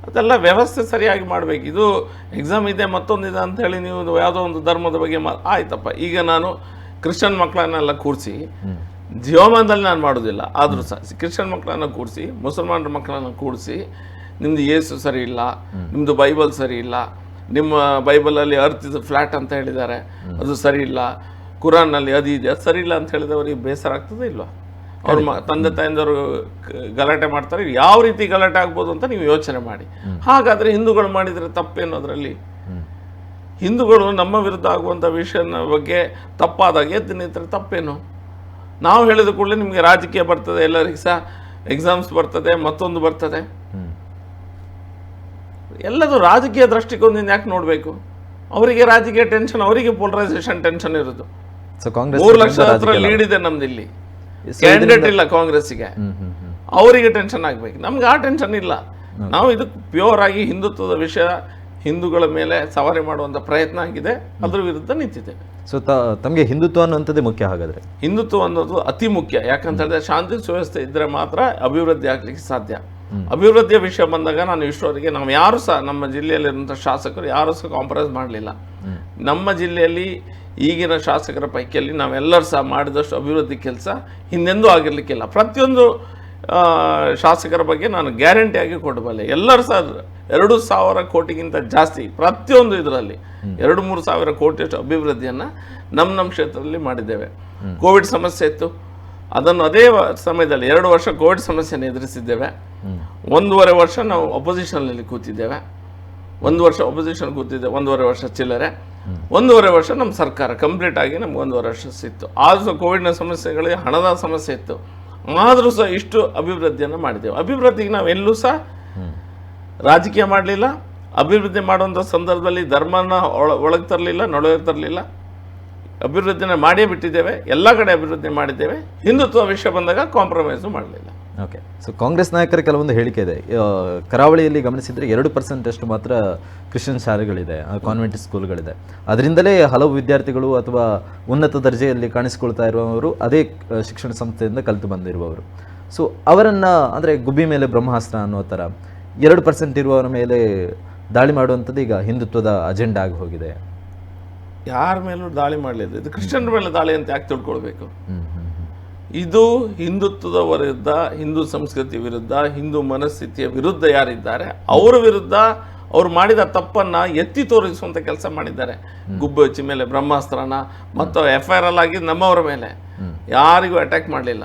B: ಅದೆಲ್ಲ ವ್ಯವಸ್ಥೆ ಸರಿಯಾಗಿ ಮಾಡಬೇಕು. ಇದು ಎಕ್ಸಾಮ್ ಇದೆ ಮತ್ತೊಂದಿದೆ ಅಂತ ಹೇಳಿ ನೀವು ಯಾವುದೋ ಒಂದು ಧರ್ಮದ ಬಗ್ಗೆ ಆಯ್ತಪ್ಪ. ಈಗ ನಾನು ಕ್ರಿಶ್ಚಿಯನ್ ಮಕ್ಕಳನ್ನೆಲ್ಲ ಕೂರಿಸಿ ಜೀವಮಾನದಲ್ಲಿ ನಾನು ಮಾಡೋದಿಲ್ಲ, ಆದರೂ ಸಹ ಕ್ರಿಶ್ಚಿಯನ್ ಮಕ್ಕಳನ್ನು ಕೂರಿಸಿ, ಮುಸಲ್ಮಾನರ ಮಕ್ಕಳನ್ನು ಕೂಡಿಸಿ, ನಿಮ್ಮದು ಯೇಸು ಸರಿ ಇಲ್ಲ, ನಿಮ್ಮದು ಬೈಬಲ್ ಸರಿ ಇಲ್ಲ, ನಿಮ್ಮ ಬೈಬಲಲ್ಲಿ ಅರ್ತ್ ಇಸ್ ಫ್ಲಾಟ್ ಅಂತ ಹೇಳಿದ್ದಾರೆ, ಅದು ಸರಿ ಇಲ್ಲ. ಕುರಾನ್ನಲ್ಲಿ ಅದು ಇದೆ, ಅದು ಸರಿ ಇಲ್ಲ ಅಂತ ಹೇಳಿದ್ರೆ ಅವರಿಗೆ ಬೇಸರ ಆಗ್ತದೆ ಇಲ್ವಾ? ಅವ್ರ ತಂದೆ ತಾಯಿಂದವರು ಗಲಾಟೆ ಮಾಡ್ತಾರೆ, ಯಾವ ರೀತಿ ಗಲಾಟೆ ಆಗ್ಬೋದು ಅಂತ ನೀವು ಯೋಚನೆ ಮಾಡಿ. ಹಾಗಾದರೆ ಹಿಂದೂಗಳು ಮಾಡಿದರೆ ತಪ್ಪೇನು ಅದರಲ್ಲಿ? ಹಿಂದೂಗಳು ನಮ್ಮ ವಿರುದ್ಧ ಆಗುವಂಥ ವಿಷಯದ ಬಗ್ಗೆ ತಪ್ಪಾದಾಗ ಎದ್ದು ನಿಂತರೆ ತಪ್ಪೇನು? ನಾವು ಹೇಳಿದ ಕೂಡಲೇ ನಿಮಗೆ ರಾಜಕೀಯ ಬರ್ತದೆ, ಎಲ್ಲರಿಗೂ ಸಹ ಎಕ್ಸಾಮ್ಸ್ ಬರ್ತದೆ, ಮತ್ತೊಂದು ಬರ್ತದೆ. ಎಲ್ಲದು ರಾಜಕೀಯ ದೃಷ್ಟಿಕೋನದಿಂದ ಯಾಕೆ ನೋಡಬೇಕು? ಅವರಿಗೆ ರಾಜಕೀಯ ಟೆನ್ಷನ್, ಅವರಿಗೆ ಪೋಲರೈಸೇಷನ್ ಟೆನ್ಷನ್ ಇರೋದು. 3 ಲಕ್ಷ ಹತ್ರ ಲೀಡ್ ಇದೆ ನಮ್ದು, ಇಲ್ಲಿ ಕ್ಯಾಂಡಿಡೇಟ್ ಇಲ್ಲ ಕಾಂಗ್ರೆಸ್ಸಿಗೆ, ಅವರಿಗೆ ಟೆನ್ಷನ್ ಆಗ್ಬೇಕು. ನಮ್ಗೆ ಆ ಟೆನ್ಷನ್ ಇಲ್ಲ. ನಾವು ಇದು ಪ್ಯೂರ್ ಆಗಿ ಹಿಂದುತ್ವದ ವಿಷಯ, ಹಿಂದೂಗಳ ಮೇಲೆ ಸವಾರಿ ಮಾಡುವಂಥ ಪ್ರಯತ್ನ ಆಗಿದೆ, ಅದರ ವಿರುದ್ಧ ನಿಂತಿದ್ದೇವೆ.
A: ಸೊ ತಮಗೆ ಹಿಂದುತ್ವ ಅನ್ನುವಂಥದ್ದೇ ಮುಖ್ಯ. ಹಾಗಾದರೆ ಹಿಂದುತ್ವ
B: ಅನ್ನೋದು ಅತಿ ಮುಖ್ಯ. ಯಾಕಂತ ಹೇಳಿದ್ರೆ ಶಾಂತಿ ಸುವ್ಯವಸ್ಥೆ ಇದ್ರೆ ಮಾತ್ರ ಅಭಿವೃದ್ಧಿ ಆಗ್ಲಿಕ್ಕೆ ಸಾಧ್ಯ. ಅಭಿವೃದ್ಧಿಯ ವಿಷಯ ಬಂದಾಗ ನಾನು ಇಷ್ಟವರೆಗೆ ನಾವು ಯಾರು ಸಹ ನಮ್ಮ ಜಿಲ್ಲೆಯಲ್ಲಿರುವಂಥ ಶಾಸಕರು ಯಾರು ಸಹ ಕಾಂಪ್ರಮೈಸ್ ಮಾಡಲಿಲ್ಲ. ನಮ್ಮ ಜಿಲ್ಲೆಯಲ್ಲಿ ಈಗಿನ ಶಾಸಕರ ಪೈಕಿಯಲ್ಲಿ ನಾವೆಲ್ಲರೂ ಸಹ ಮಾಡಿದಷ್ಟು ಅಭಿವೃದ್ಧಿ ಕೆಲಸ ಹಿಂದೆಂದೂ ಆಗಿರಲಿಕ್ಕಿಲ್ಲ. ಪ್ರತಿಯೊಂದು ಶಾಸಕರ ಬಗ್ಗೆ ನಾನು ಗ್ಯಾರಂಟಿಯಾಗಿ ಕೊಡಬಲ್ಲೆ. ಎಲ್ಲರೂ ಸಹ 2,000 ಕೋಟಿಗಿಂತ ಜಾಸ್ತಿ ಪ್ರತಿಯೊಂದು ಇದರಲ್ಲಿ 2-3 ಸಾವಿರ ಕೋಟಿಯಷ್ಟು ಅಭಿವೃದ್ಧಿಯನ್ನು ನಮ್ಮ ಕ್ಷೇತ್ರದಲ್ಲಿ ಮಾಡಿದ್ದೇವೆ. ಕೋವಿಡ್ ಸಮಸ್ಯೆ ಇತ್ತು, ಅದನ್ನು ಅದೇ ಸಮಯದಲ್ಲಿ 2 ವರ್ಷ ಕೋವಿಡ್ ಸಮಸ್ಯೆಯನ್ನು ಎದುರಿಸಿದ್ದೇವೆ. 1.5 ವರ್ಷ ನಾವು ಅಪೋಸಿಷನ್ನಲ್ಲಿ ಕೂತಿದ್ದೇವೆ. 1 ವರ್ಷ ಅಪೋಸಿಷನ್ ಕೂತಿದ್ದೆ, 1.5 ವರ್ಷ ಚಿಲ್ಲರೆ, 1.5 ವರ್ಷ ನಮ್ಮ ಸರ್ಕಾರ ಕಂಪ್ಲೀಟ್ ಆಗಿ ನಮ್ಗೆ 1.5 ವರ್ಷ ಸಿಕ್ತು. ಆದರೂ ಸಹ ಕೋವಿಡ್ನ ಸಮಸ್ಯೆಗಳಿಗೆ ಹಣದ ಸಮಸ್ಯೆ ಇತ್ತು, ಆದರೂ ಸಹ ಇಷ್ಟು ಅಭಿವೃದ್ಧಿಯನ್ನು ಮಾಡಿದ್ದೇವೆ. ಅಭಿವೃದ್ಧಿಗೆ ನಾವು ಎಲ್ಲೂ ಸಹ ರಾಜಕೀಯ ಮಾಡಲಿಲ್ಲ. ಅಭಿವೃದ್ಧಿ ಮಾಡುವಂಥ ಸಂದರ್ಭದಲ್ಲಿ ಧರ್ಮನ ಒಳಗೆ ತರಲಿಲ್ಲ, ನೊಳಗೆ ತರಲಿಲ್ಲ. ಅಭಿವೃದ್ಧಿನ ಮಾಡೇ ಬಿಟ್ಟಿದ್ದೇವೆ, ಎಲ್ಲ ಕಡೆ ಅಭಿವೃದ್ಧಿ ಮಾಡಿದ್ದೇವೆ. ಹಿಂದುತ್ವ ವಿಷಯ ಬಂದಾಗ ಕಾಂಪ್ರಮೈಸು ಮಾಡಲಿಲ್ಲ.
A: ಓಕೆ. ಸೊ ಕಾಂಗ್ರೆಸ್ ನಾಯಕರ ಕೆಲವೊಂದು ಹೇಳಿಕೆ ಇದೆ. ಕರಾವಳಿಯಲ್ಲಿ ಗಮನಿಸಿದರೆ 2% ಅಷ್ಟು ಮಾತ್ರ ಕ್ರಿಶ್ಚಿಯನ್ ಶಾಲೆಗಳಿದೆ, ಕಾನ್ವೆಂಟ್ ಸ್ಕೂಲ್ಗಳಿದೆ. ಅದರಿಂದಲೇ ಹಲವು ವಿದ್ಯಾರ್ಥಿಗಳು ಅಥವಾ ಉನ್ನತ ದರ್ಜೆಯಲ್ಲಿ ಕಾಣಿಸಿಕೊಳ್ತಾ ಇರುವವರು ಅದೇ ಶಿಕ್ಷಣ ಸಂಸ್ಥೆಯಿಂದ ಕಲಿತು ಬಂದಿರುವವರು. ಸೊ ಅವರನ್ನು ಅಂದರೆ ಗುಬ್ಬಿ ಮೇಲೆ ಬ್ರಹ್ಮಾಸ್ತ್ರ ಅನ್ನೋ ಥರ 2% ಇರುವವರ ಮೇಲೆ ದಾಳಿ ಮಾಡುವಂಥದ್ದು ಈಗ ಹಿಂದುತ್ವದ ಅಜೆಂಡಾ ಆಗಿ ಹೋಗಿದೆ.
B: ಯಾರ ಮೇಲೂ ದಾಳಿ ಮಾಡಲಿಲ್ಲ, ಇದು ಕ್ರಿಶ್ಚಿಯನ್ ಮೇಲೆ ದಾಳಿ ಅಂತ ಯಾಕೆ ತಿಳ್ಕೊಳ್ಬೇಕು? ಇದು ಹಿಂದುತ್ವದ ವಿರುದ್ಧ, ಹಿಂದೂ ಸಂಸ್ಕೃತಿ ವಿರುದ್ಧ, ಹಿಂದೂ ಮನಸ್ಥಿತಿಯ ವಿರುದ್ಧ ಯಾರಿದ್ದಾರೆ ಅವರ ವಿರುದ್ಧ ಅವ್ರು ಮಾಡಿದ ತಪ್ಪನ್ನು ಎತ್ತಿ ತೋರಿಸುವಂಥ ಕೆಲಸ ಮಾಡಿದ್ದಾರೆ. ಗುಬ್ಬಚ್ಚಿ ಮೇಲೆ ಬ್ರಹ್ಮಾಸ್ತ್ರನ ಮತ್ತು FIR ಆಗಿದ್ದು ನಮ್ಮವರ ಮೇಲೆ, ಯಾರಿಗೂ ಅಟ್ಯಾಕ್ ಮಾಡಲಿಲ್ಲ.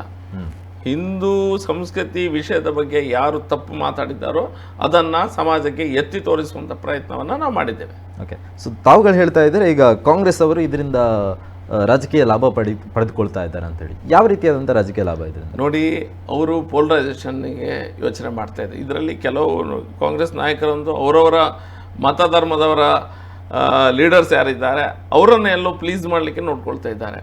B: ಹಿಂದೂ ಸಂಸ್ಕೃತಿ ವಿಷಯದ ಬಗ್ಗೆ ಯಾರು ತಪ್ಪು ಮಾತಾಡಿದ್ದಾರೋ ಅದನ್ನು ಸಮಾಜಕ್ಕೆ ಎತ್ತಿ ತೋರಿಸುವಂಥ ಪ್ರಯತ್ನವನ್ನು ನಾವು ಮಾಡಿದ್ದೇವೆ.
A: ಓಕೆ. ಸೊ ತಾವುಗಳು ಹೇಳ್ತಾ ಇದ್ದಾರೆ ಈಗ ಕಾಂಗ್ರೆಸ್ ಅವರು ಇದರಿಂದ ರಾಜಕೀಯ ಲಾಭ ಪಡೆದುಕೊಳ್ತಾ ಇದ್ದಾರೆ ಅಂತೇಳಿ. ಯಾವ ರೀತಿಯಾದಂಥ ರಾಜಕೀಯ ಲಾಭ ಇದೆ
B: ನೋಡಿ, ಅವರು ಪೋಲರೈಸೇಷನ್ಗೆ ಯೋಚನೆ ಮಾಡ್ತಾ ಇದ್ದಾರೆ. ಇದರಲ್ಲಿ ಕೆಲವು ಕಾಂಗ್ರೆಸ್ ನಾಯಕರೊಂದು ಅವರವರ ಮತಧರ್ಮದವರ ಲೀಡರ್ಸ್ ಯಾರಿದ್ದಾರೆ ಅವರನ್ನು ಎಲ್ಲೋ ಪ್ಲೀಸ್ ಮಾಡಲಿಕ್ಕೆ ನೋಡ್ಕೊಳ್ತಾ ಇದ್ದಾರೆ.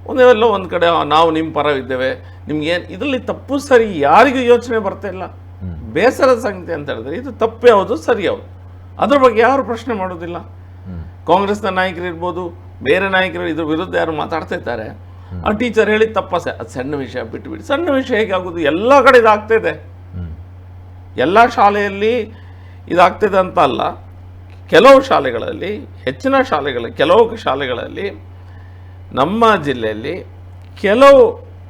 B: ಒಂದೆಲ್ಲೋ ಒಂದು ಕಡೆ ನಾವು ನಿಮ್ಮ ಪರ ಇದ್ದೇವೆ, ನಿಮ್ಗೇನು ಇದರಲ್ಲಿ ತಪ್ಪು ಸರಿ ಯಾರಿಗೂ ಯೋಚನೆ ಬರ್ತಾ ಇಲ್ಲ. ಬೇಸರದ ಸಂಗತಿ ಅಂತ ಹೇಳಿದ್ರೆ ಇದು ತಪ್ಪು ಯಾವುದು ಸರಿ ಯಾವುದು ಅದ್ರ ಬಗ್ಗೆ ಯಾರು ಪ್ರಶ್ನೆ ಮಾಡೋದಿಲ್ಲ. ಕಾಂಗ್ರೆಸ್ನ ನಾಯಕರು ಇರ್ಬೋದು, ಬೇರೆ ನಾಯಕರು ಇದ್ರ ವಿರುದ್ಧ ಯಾರು ಮಾತಾಡ್ತಾ ಇದ್ದಾರೆ. ಆ ಟೀಚರ್ ಹೇಳಿ ತಪ್ಪ, ಅದು ಸಣ್ಣ ವಿಷಯ ಬಿಟ್ಟುಬಿಡಿ. ಸಣ್ಣ ವಿಷಯ ಹೇಗೆ ಆಗೋದು? ಎಲ್ಲ ಕಡೆ ಇದಾಗ್ತಾಯಿದೆ, ಎಲ್ಲ ಶಾಲೆಯಲ್ಲಿ ಇದಾಗ್ತಿದೆ ಅಂತ ಅಲ್ಲ. ಕೆಲವು ಶಾಲೆಗಳಲ್ಲಿ, ಹೆಚ್ಚಿನ ಕೆಲವು ಶಾಲೆಗಳಲ್ಲಿ ನಮ್ಮ ಜಿಲ್ಲೆಯಲ್ಲಿ ಕೆಲವು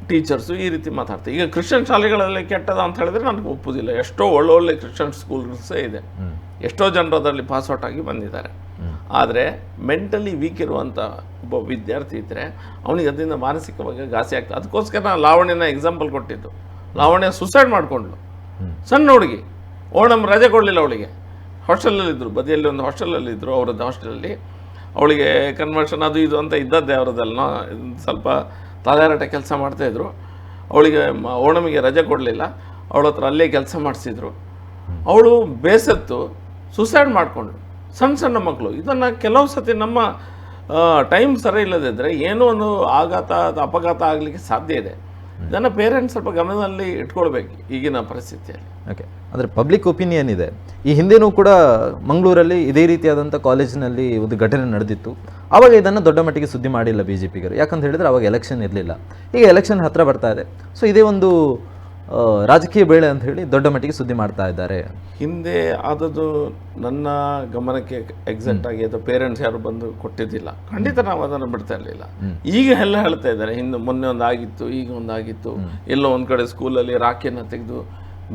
B: ಟೀಚರ್ಸು ಈ ರೀತಿ ಮಾತಾಡ್ತಾರೆ. ಈಗ ಕ್ರಿಶ್ಚಿಯನ್ ಶಾಲೆಗಳಲ್ಲಿ ಕೆಟ್ಟದ ಅಂತ ಹೇಳಿದ್ರೆ ನನಗೆ ಒಪ್ಪುವುದಿಲ್ಲ. ಎಷ್ಟೋ ಒಳ್ಳೊಳ್ಳೆ ಕ್ರಿಶ್ಚಿಯನ್ ಸ್ಕೂಲ್ಸೇ ಇದೆ, ಎಷ್ಟೋ ಜನರು ಅದರಲ್ಲಿ ಪಾಸ್ಔಟ್ ಆಗಿ ಬಂದಿದ್ದಾರೆ. ಆದರೆ ಮೆಂಟಲಿ ವೀಕ್ ಇರುವಂಥ ಒಬ್ಬ ವಿದ್ಯಾರ್ಥಿ ಇದ್ದರೆ ಅವನಿಗೆ ಅದರಿಂದ ಮಾನಸಿಕವಾಗಿ ಘಾಸಿ ಆಗ್ತದೆ. ಅದಕ್ಕೋಸ್ಕರ ನಾನು ಲಾವಣ್ಯನ ಎಕ್ಸಾಂಪಲ್ ಕೊಟ್ಟಿದ್ದು. ಲಾವಣ್ಯ ಸುಸೈಡ್ ಮಾಡಿಕೊಂಡ್ಳು, ಸಣ್ಣ ಹುಡುಗಿ. ಓಣಂ ರಜೆ ಕೊಡಲಿಲ್ಲ ಅವಳಿಗೆ, ಹಾಸ್ಟೆಲಲ್ಲಿದ್ದರು, ಬದಿಯಲ್ಲಿ ಒಂದು ಹಾಸ್ಟೆಲಲ್ಲಿದ್ದರು, ಅವರದ್ದು ಹಾಸ್ಟೆಲಲ್ಲಿ. ಅವಳಿಗೆ ಕನ್ವರ್ಷನ್ ಅದು ಇದು ಅಂತ ಇದ್ದದ್ದೇ ಅವರದ್ದೆಲ್ಲ, ಸ್ವಲ್ಪ ತಾದಾರಾಟ ಕೆಲಸ ಮಾಡ್ತಾಯಿದ್ರು. ಅವಳಿಗೆ ಓಣಮಿಗೆ ರಜೆ ಕೊಡಲಿಲ್ಲ, ಅವಳ ಹತ್ರ ಅಲ್ಲೇ ಕೆಲಸ ಮಾಡಿಸಿದ್ರು. ಅವಳು ಬೇಸತ್ತು ಸುಸೈಡ್ ಮಾಡಿಕೊಂಡ್ಳು. ಸಣ್ಣ ಮಕ್ಕಳು. ಇದನ್ನು ಕೆಲವು ಸತಿ ನಮ್ಮ ಟೈಮ್ ಸರಿ ಇಲ್ಲದಿದ್ದರೆ ಏನೋ ಒಂದು ಅಪಘಾತ ಆಗಲಿಕ್ಕೆ ಸಾಧ್ಯ ಇದೆ. ಇದನ್ನು ಪೇರೆಂಟ್ಸ್ ಸ್ವಲ್ಪ ಗಮನದಲ್ಲಿ ಇಟ್ಕೊಳ್ಬೇಕು ಈಗಿನ ಪರಿಸ್ಥಿತಿಯಲ್ಲಿ.
A: ಓಕೆ. ಅಂದರೆ ಪಬ್ಲಿಕ್ ಒಪಿನಿಯನ್ ಇದೆ. ಈ ಹಿಂದೆನೂ ಕೂಡ ಮಂಗಳೂರಲ್ಲಿ ಇದೇ ರೀತಿಯಾದಂಥ ಕಾಲೇಜಿನಲ್ಲಿ ಒಂದು ಘಟನೆ ನಡೆದಿತ್ತು. ಆವಾಗ ಇದನ್ನು ದೊಡ್ಡ ಮಟ್ಟಿಗೆ ಸುದ್ದಿ ಮಾಡಿಲ್ಲ BJPಗರು. ಯಾಕಂತ ಹೇಳಿದರೆ ಆವಾಗ ಎಲೆಕ್ಷನ್ ಇರಲಿಲ್ಲ. ಈಗ ಎಲೆಕ್ಷನ್ ಹತ್ತಿರ ಬರ್ತಾ ಇದೆ. ಸೊ ಇದೇ ಒಂದು ರಾಜಕೀಯ ಬೇಳೆ ಅಂತ ಹೇಳಿ ದೊಡ್ಡ ಮಟ್ಟಿಗೆ ಸುದ್ದಿ ಮಾಡ್ತಾ ಇದ್ದಾರೆ.
B: ಹಿಂದೆ ಆದದ್ದು ನನ್ನ ಗಮನಕ್ಕೆ ಎಕ್ಸಾಕ್ಟ್ ಆಗಿ ಅದು ಪೇರೆಂಟ್ಸ್ ಯಾರು ಬಂದು ಕೊಟ್ಟಿದ್ದಿಲ್ಲ. ಖಂಡಿತ ನಾವು ಅದನ್ನು ಬಿಡ್ತಾ ಇರಲಿಲ್ಲ. ಈಗ ಎಲ್ಲ ಹೇಳ್ತಾ ಇದ್ದಾರೆ, ಹಿಂದೆ ಮೊನ್ನೆ ಒಂದು ಆಗಿತ್ತು, ಈಗ ಒಂದು ಆಗಿತ್ತು, ಎಲ್ಲೋ ಒಂದು ಕಡೆ ಸ್ಕೂಲಲ್ಲಿ ರಾಖಿಯನ್ನು ತೆಗೆದು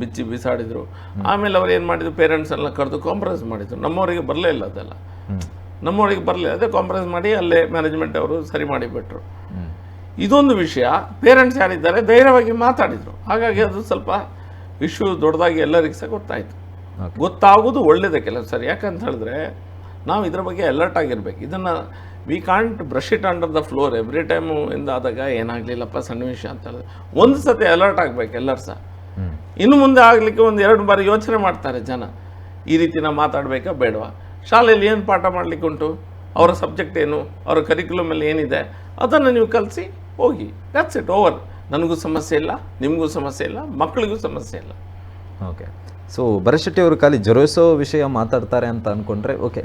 B: ಬಿಚ್ಚಿ ಬಿಸಾಡಿದ್ರು. ಆಮೇಲೆ ಅವ್ರು ಏನು ಮಾಡಿದ್ರು, ಪೇರೆಂಟ್ಸ್ ಎಲ್ಲ ಕರೆದು ಕಾಂಪ್ರಮೈಸ್ ಮಾಡಿದ್ರು. ನಮ್ಮವರಿಗೆ ಬರಲೇ ಇಲ್ಲ ಅದೆಲ್ಲ. ನಮ್ಮೊಳಗೆ ಬರಲಿಲ್ಲ, ಅದೇ ಕಾಂಪ್ರಮೈಸ್ ಮಾಡಿ ಅಲ್ಲೇ ಮ್ಯಾನೇಜ್ಮೆಂಟ್ ಅವರು ಸರಿ ಮಾಡಿಬಿಟ್ರು. ಇದೊಂದು ವಿಷಯ ಪೇರೆಂಟ್ಸ್ ಯಾರಿದ್ದಾರೆ ಧೈರ್ಯವಾಗಿ ಮಾತಾಡಿದರು, ಹಾಗಾಗಿ ಅದು ಸ್ವಲ್ಪ ಇಶ್ಯೂ ದೊಡ್ಡದಾಗಿ ಎಲ್ಲರಿಗೂ ಸಹ ಗೊತ್ತಾಯಿತು. ಗೊತ್ತಾಗೋದು ಒಳ್ಳೇದೇ ಕೆಲವು ಸರಿ, ಯಾಕಂತ ಹೇಳಿದ್ರೆ ನಾವು ಇದರ ಬಗ್ಗೆ ಅಲರ್ಟ್ ಆಗಿರ್ಬೇಕು. ಇದನ್ನು we can't brush it under the floor every time ಇಂದಾದಾಗ ಏನಾಗಲಿಲ್ಲಪ್ಪ ಸಣ್ಣ ವಿಷಯ ಅಂತ ಹೇಳಿದ್ರೆ ಒಂದು ಸತಿ ಅಲರ್ಟ್ ಆಗಬೇಕು ಎಲ್ಲರೂ ಸಹ. ಇನ್ನು ಮುಂದೆ ಆಗಲಿಕ್ಕೆ ಒಂದು 2 ಬಾರಿ ಯೋಚನೆ ಮಾಡ್ತಾರೆ ಜನ, ಈ ರೀತಿ ನಾವು ಮಾತಾಡಬೇಕಾ ಬೇಡವಾ, ಶಾಲೆಯಲ್ಲಿ ಏನು ಪಾಠ ಮಾಡಲಿಕ್ಕೆ ಉಂಟು, ಅವರ ಸಬ್ಜೆಕ್ಟ್ ಏನು, ಅವರ ಕರಿಕ್ಯುಲಮಲ್ಲಿ ಏನಿದೆ ಅದನ್ನು ನೀವು ಕಲಿಸಿ ಹೋಗಿ, ದಟ್ಸ್ ಇಟ್, ಓವರ್. ನನಗೂ ಸಮಸ್ಯೆ ಇಲ್ಲ, ನಿಮಗೂ ಸಮಸ್ಯೆ ಇಲ್ಲ, ಮಕ್ಕಳಿಗೂ ಸಮಸ್ಯೆ ಇಲ್ಲ.
A: ಓಕೆ. ಸೊ ಭರತ್ ಶೆಟ್ಟಿ ಅವರು ಖಾಲಿ ಜೊರೈಸೋ ವಿಷಯ ಮಾತಾಡ್ತಾರೆ ಅಂತ ಅಂದ್ಕೊಂಡ್ರೆ ಓಕೆ,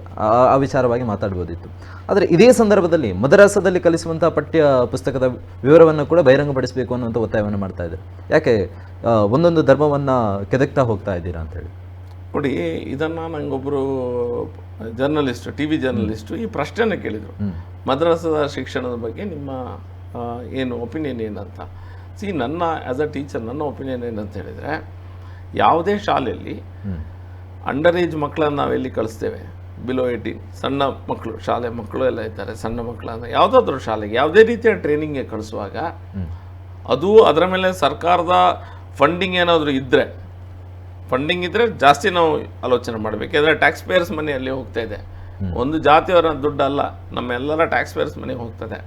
A: ಆ ವಿಚಾರವಾಗಿ ಮಾತಾಡ್ಬೋದಿತ್ತು. ಆದರೆ ಇದೇ ಸಂದರ್ಭದಲ್ಲಿ ಮದರಾಸದಲ್ಲಿ ಕಲಿಸುವಂಥ ಪಠ್ಯ ಪುಸ್ತಕದ ವಿವರವನ್ನು ಕೂಡ ಬಹಿರಂಗಪಡಿಸಬೇಕು ಅನ್ನುವಂಥ ಒತ್ತಾಯವನ್ನು ಮಾಡ್ತಾ ಇದ್ದಾರೆ. ಯಾಕೆ ಒಂದೊಂದು ಧರ್ಮವನ್ನು ಕೆದಕ್ತಾ ಹೋಗ್ತಾ ಇದ್ದೀರಾ ಅಂತೇಳಿ?
B: ನೋಡಿ, ಇದನ್ನು ನನಗೊಬ್ಬರು ಜರ್ನಲಿಸ್ಟು, ಟಿ ವಿ ಜರ್ನಲಿಸ್ಟು ಈ ಪ್ರಶ್ನೆಯನ್ನು ಕೇಳಿದರು, ಮದ್ರಾಸದ ಶಿಕ್ಷಣದ ಬಗ್ಗೆ ನಿಮ್ಮ ಏನು ಒಪಿನಿಯನ್ ಏನಂತ. ನನ್ನ ಆ್ಯಸ್ ಅ ಟೀಚರ್ ನನ್ನ ಒಪಿನಿಯನ್ ಏನಂತ ಹೇಳಿದರೆ, ಯಾವುದೇ ಶಾಲೆಯಲ್ಲಿ ಅಂಡರ್ ಏಜ್ ಮಕ್ಕಳನ್ನು ನಾವೆಲ್ಲಿ ಕಳಿಸ್ತೇವೆ, ಬಿಲೋ 18 ಸಣ್ಣ ಮಕ್ಕಳು, ಶಾಲೆ ಮಕ್ಕಳು ಎಲ್ಲ ಇದ್ದಾರೆ, ಸಣ್ಣ ಮಕ್ಕಳನ್ನು ಯಾವುದಾದ್ರೂ ಶಾಲೆಗೆ ಯಾವುದೇ ರೀತಿಯ ಟ್ರೈನಿಂಗ್ಗೆ ಕಳಿಸುವಾಗ ಅದು ಅದರ ಮೇಲೆ ಸರ್ಕಾರದ ಫಂಡಿಂಗ್ ಏನಾದರೂ ಇದ್ದರೆ, ಫಂಡಿಂಗ್ ಇದ್ದರೆ ಜಾಸ್ತಿ ನಾವು ಆಲೋಚನೆ ಮಾಡಬೇಕು. ಯಾಕಂದರೆ ಟ್ಯಾಕ್ಸ್ ಪೇಯರ್ಸ್ ಮನಿ ಅಲ್ಲಿ ಹೋಗ್ತಾ ಇದೆ, ಒಂದು ಜಾತಿಯವರ ದುಡ್ಡು ಅಲ್ಲ, ನಮ್ಮೆಲ್ಲರ ಟ್ಯಾಕ್ಸ್ ಪೇಯರ್ಸ್ ಮನಿ ಹೋಗ್ತದೆ.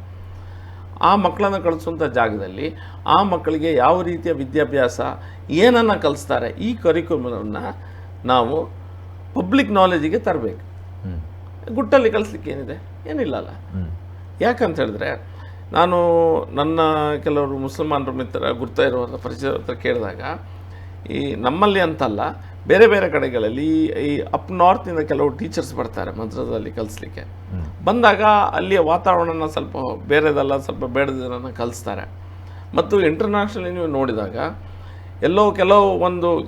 B: ಆ ಮಕ್ಕಳನ್ನು ಕಳಿಸುವಂಥ ಜಾಗದಲ್ಲಿ ಆ ಮಕ್ಕಳಿಗೆ ಯಾವ ರೀತಿಯ ವಿದ್ಯಾಭ್ಯಾಸ ಏನನ್ನು ಕಲಿಸ್ತಾರೆ, ಈ ಕರಿಕ್ಯುಲಮನ್ನು ನಾವು ಪಬ್ಲಿಕ್ ನಾಲೆಜಿಗೆ ತರಬೇಕು. ಗುಟ್ಟಲ್ಲಿ ಕಲಿಸ್ಲಿಕ್ಕೆ ಏನಿದೆ, ಏನಿಲ್ಲಲ್ಲ. ಯಾಕಂತ ಹೇಳಿದ್ರೆ, ನಾನು ನನ್ನ ಕೆಲವರು ಮುಸಲ್ಮಾನರ ಮಿತ್ರ ಗುರ್ತಾ ಇರುವಂಥ ಪರಿಚಯ ಹತ್ರ ಕೇಳಿದಾಗ, ಈ ನಮ್ಮಲ್ಲಿ ಅಂತಲ್ಲ ಬೇರೆ ಬೇರೆ ಕಡೆಗಳಲ್ಲಿ ಈ ಅಪ್ ನಾರ್ತಿಂದ ಕೆಲವು ಟೀಚರ್ಸ್ ಬರ್ತಾರೆ ಮದ್ರಸದಲ್ಲಿ ಕಲಿಸ್ಲಿಕ್ಕೆ. ಬಂದಾಗ ಅಲ್ಲಿಯ ವಾತಾವರಣನ ಸ್ವಲ್ಪ ಬೇರೆದಲ್ಲ, ಸ್ವಲ್ಪ ಬೇಡದನ್ನು ಕಲಿಸ್ತಾರೆ. ಮತ್ತು ಇಂಟರ್ನ್ಯಾಷನಲಿ ನೀವು ನೋಡಿದಾಗ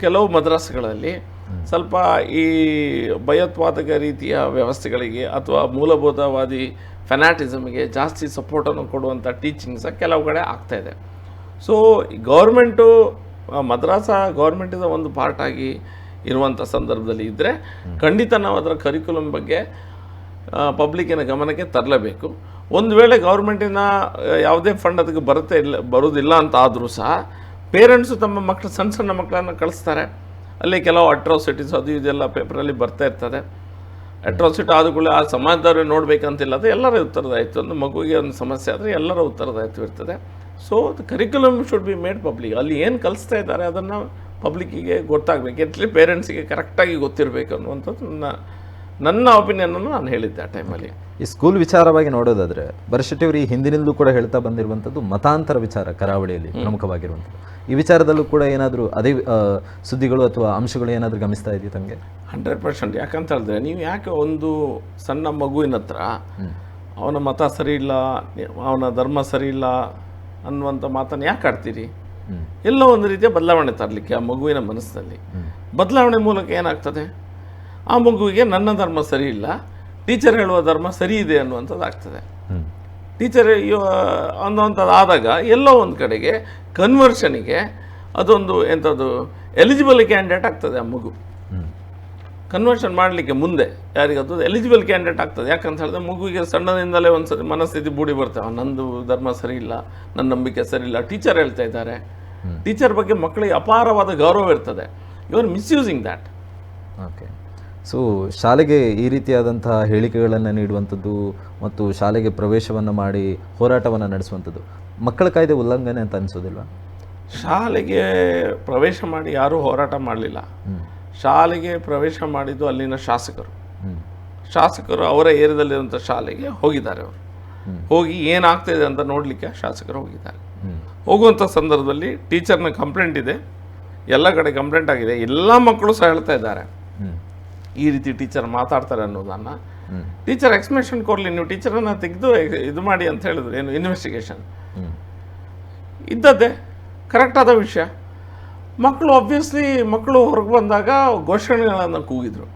B: ಕೆಲವು ಮದ್ರಸಗಳಲ್ಲಿ ಸ್ವಲ್ಪ ಈ ಭಯೋತ್ಪಾದಕ ರೀತಿಯ ವ್ಯವಸ್ಥೆಗಳಿಗೆ ಅಥವಾ ಮೂಲಭೂತವಾದಿ ಫೆನಾಟಿಸಮ್ಗೆ ಜಾಸ್ತಿ ಸಪೋರ್ಟನ್ನು ಕೊಡುವಂಥ ಟೀಚಿಂಗ್ಸ ಕೆಲವು ಕಡೆ ಆಗ್ತಾಯಿದೆ. ಸೊ ಗೌರ್ಮೆಂಟು ಮದ್ರಾಸ ಗೌರ್ಮೆಂಟಿಂದ ಒಂದು ಪಾರ್ಟ್ ಆಗಿ ಇರುವಂಥ ಸಂದರ್ಭದಲ್ಲಿ ಇದ್ದರೆ ಖಂಡಿತ ನಾವು ಅದರ ಕರಿಕ್ಯುಲಮ್ ಬಗ್ಗೆ ಪಬ್ಲಿಕ್ಕಿನ ಗಮನಕ್ಕೆ ತರಲೇಬೇಕು. ಒಂದು ವೇಳೆ ಗೌರ್ಮೆಂಟಿನ ಯಾವುದೇ ಫಂಡ್ ಅದಕ್ಕೆ ಬರೋದಿಲ್ಲ ಅಂತ ಆದರೂ ಸಹ ಪೇರೆಂಟ್ಸು ತಮ್ಮ ಮಕ್ಕಳು ಸಣ್ಣ ಮಕ್ಕಳನ್ನು ಕಳಿಸ್ತಾರೆ. ಅಲ್ಲಿ ಕೆಲವು ಅಟ್ರಾಸಿಟೀಸ್ ಅದು ಇದೆಲ್ಲ ಪೇಪರಲ್ಲಿ ಬರ್ತಾ ಇರ್ತದೆ. ಅಟ್ರಾಸಿಟಿ ಆದಗಳು ಆ ಸಮಾಜದವ್ರಿಗೆ ನೋಡಬೇಕಂತಿಲ್ಲ, ಅದು ಎಲ್ಲರ ಉತ್ತರದಾಯಿತು. ಒಂದು ಮಗುವಿಗೆ ಒಂದು ಸಮಸ್ಯೆ ಆದರೆ ಎಲ್ಲರ ಉತ್ತರದಾಯಿತು ಇರ್ತದೆ. So the curriculum should be made public. ಅಲ್ಲಿ ಏನು ಕಲಿಸ್ತಾ ಇದ್ದಾರೆ ಅದನ್ನು ಪಬ್ಲಿಕ್ಕಿಗೆ ಗೊತ್ತಾಗಬೇಕು, ಎಟ್ಲಿ ಪೇರೆಂಟ್ಸಿಗೆ ಕರೆಕ್ಟಾಗಿ ಗೊತ್ತಿರಬೇಕು ಅನ್ನುವಂಥದ್ದು ನನ್ನ ಒಪಿನಿಯನನ್ನು ನಾನು ಹೇಳಿದ್ದೆ ಆ ಟೈಮಲ್ಲಿ.
A: ಈ ಸ್ಕೂಲ್ ವಿಚಾರವಾಗಿ ನೋಡೋದಾದರೆ ಭರತ್ ಶೆಟ್ಟಿ ಅವರು ಈ ಹಿಂದಿನಿಂದಲೂ ಕೂಡ ಹೇಳ್ತಾ ಬಂದಿರುವಂಥದ್ದು ಮತಾಂತರ ವಿಚಾರ ಕರಾವಳಿಯಲ್ಲಿ ಪ್ರಮುಖವಾಗಿರುವಂಥದ್ದು. ಈ ವಿಚಾರದಲ್ಲೂ ಕೂಡ ಏನಾದರೂ ಅದೇ ಸುದ್ದಿಗಳು ಅಥವಾ ಅಂಶಗಳು ಏನಾದರೂ ಗಮನಿಸ್ತಾ ಇದೆಯಾ ತಮಗೆ?
B: 100%. ಯಾಕಂತ ಹೇಳಿದ್ರೆ, ನೀವು ಯಾಕೆ ಒಂದು ಸಣ್ಣ ಮಗುವಿನ ಹತ್ರ ಅವನ ಮತ ಸರಿ ಇಲ್ಲ, ಅವನ ಧರ್ಮ ಸರಿ ಇಲ್ಲ ಅನ್ನುವಂಥ ಮಾತನ್ನು ಯಾಕೆ ಆಡ್ತೀರಿ? ಎಲ್ಲೋ ಒಂದು ರೀತಿಯ ಬದಲಾವಣೆ ತರಲಿಕ್ಕೆ ಆ ಮಗುವಿನ ಮನಸ್ಸಿನಲ್ಲಿ. ಬದಲಾವಣೆ ಮೂಲಕ ಏನಾಗ್ತದೆ, ಆ ಮಗುವಿಗೆ ನನ್ನ ಧರ್ಮ ಸರಿ ಇಲ್ಲ, ಟೀಚರ್ ಹೇಳುವ ಧರ್ಮ ಸರಿ ಇದೆ ಅನ್ನುವಂಥದ್ದು ಆಗ್ತದೆ. ಟೀಚರ್ ಅನ್ನುವಂಥದ್ದು ಆದಾಗ ಎಲ್ಲೋ ಒಂದು ಕಡೆಗೆ ಕನ್ವರ್ಷನಿಗೆ ಅದೊಂದು ಎಂಥದ್ದು ಎಲಿಜಿಬಲ್ ಕ್ಯಾಂಡಿಡೇಟ್ ಆಗ್ತದೆ. ಆ ಮಗು ಕನ್ವರ್ಷನ್ ಮಾಡಲಿಕ್ಕೆ ಮುಂದೆ ಯಾರಿಗದು ಎಲಿಜಿಬಲ್ ಕ್ಯಾಂಡಿಡೇಟ್ ಆಗ್ತದೆ. ಯಾಕಂತ ಹೇಳಿದ್ರೆ ಮಗುವಿಗೆ ಸಣ್ಣದಿಂದಲೇ ಒಂದು ಸರಿ ಮನಸ್ಥಿತಿ ಬೂಡಿ ಬರ್ತವೆ, ನಂದು ಧರ್ಮ ಸರಿ ಇಲ್ಲ, ನನ್ನ ನಂಬಿಕೆ ಸರಿ ಇಲ್ಲ, ಟೀಚರ್ ಹೇಳ್ತಾ ಇದ್ದಾರೆ. ಟೀಚರ್ ಬಗ್ಗೆ ಮಕ್ಕಳಿಗೆ ಅಪಾರವಾದ ಗೌರವ ಇರ್ತದೆ. You are misusing that.
A: Okay. So ಶಾಲೆಗೆ ಈ ರೀತಿಯಾದಂತಹ ಹೇಳಿಕೆಗಳನ್ನು ನೀಡುವಂಥದ್ದು ಮತ್ತು ಶಾಲೆಗೆ ಪ್ರವೇಶವನ್ನು ಮಾಡಿ ಹೋರಾಟವನ್ನು ನಡೆಸುವಂಥದ್ದು ಮಕ್ಕಳ ಕಾಯ್ದೆ ಉಲ್ಲಂಘನೆ ಅಂತ ಅನಿಸೋದಿಲ್ಲ?
B: ಶಾಲೆಗೆ ಪ್ರವೇಶ ಮಾಡಿ ಯಾರೂ ಹೋರಾಟ ಮಾಡಲಿಲ್ಲ. ಶಾಲೆಗೆ ಪ್ರವೇಶ ಮಾಡಿದ್ದು ಅಲ್ಲಿನ ಶಾಸಕರು ಅವರ ಏರಿಯಾದಲ್ಲಿರುವಂಥ ಶಾಲೆಗೆ ಹೋಗಿದ್ದಾರೆ. ಅವರು ಹೋಗಿ ಏನಾಗ್ತಾಯಿದೆ ಅಂತ ನೋಡಲಿಕ್ಕೆ ಶಾಸಕರು ಹೋಗಿದ್ದಾರೆ. ಹೋಗುವಂಥ ಸಂದರ್ಭದಲ್ಲಿ ಟೀಚರ್ನ ಕಂಪ್ಲೇಂಟ್ ಇದೆ, ಎಲ್ಲ ಕಡೆ ಕಂಪ್ಲೇಂಟ್ ಆಗಿದೆ, ಎಲ್ಲ ಮಕ್ಕಳು ಸಹ ಹೇಳ್ತಾ ಇದ್ದಾರೆ ಈ ರೀತಿ ಟೀಚರ್ ಮಾತಾಡ್ತಾರೆ ಅನ್ನೋದನ್ನು. ಟೀಚರ್ ಎಕ್ಸ್ಪ್ಲನೇಷನ್ ಕೊಡಲಿ, ನೀವು ಟೀಚರನ್ನು ತೆಗೆದು ಇದು ಮಾಡಿ ಅಂತ ಹೇಳಿದ್ರು. ಏನು ಇನ್ವೆಸ್ಟಿಗೇಷನ್ ಇದ್ದದ್ದೇ ಕರೆಕ್ಟ್ ಆದ ವಿಷಯ. ಮಕ್ಕಳು ಆಬ್ವಿಯಸ್ಲಿ ಹೊರಗೆ ಬಂದಾಗ ಘೋಷಣೆಗಳನ್ನು ಕೂಗಿದ್ರು.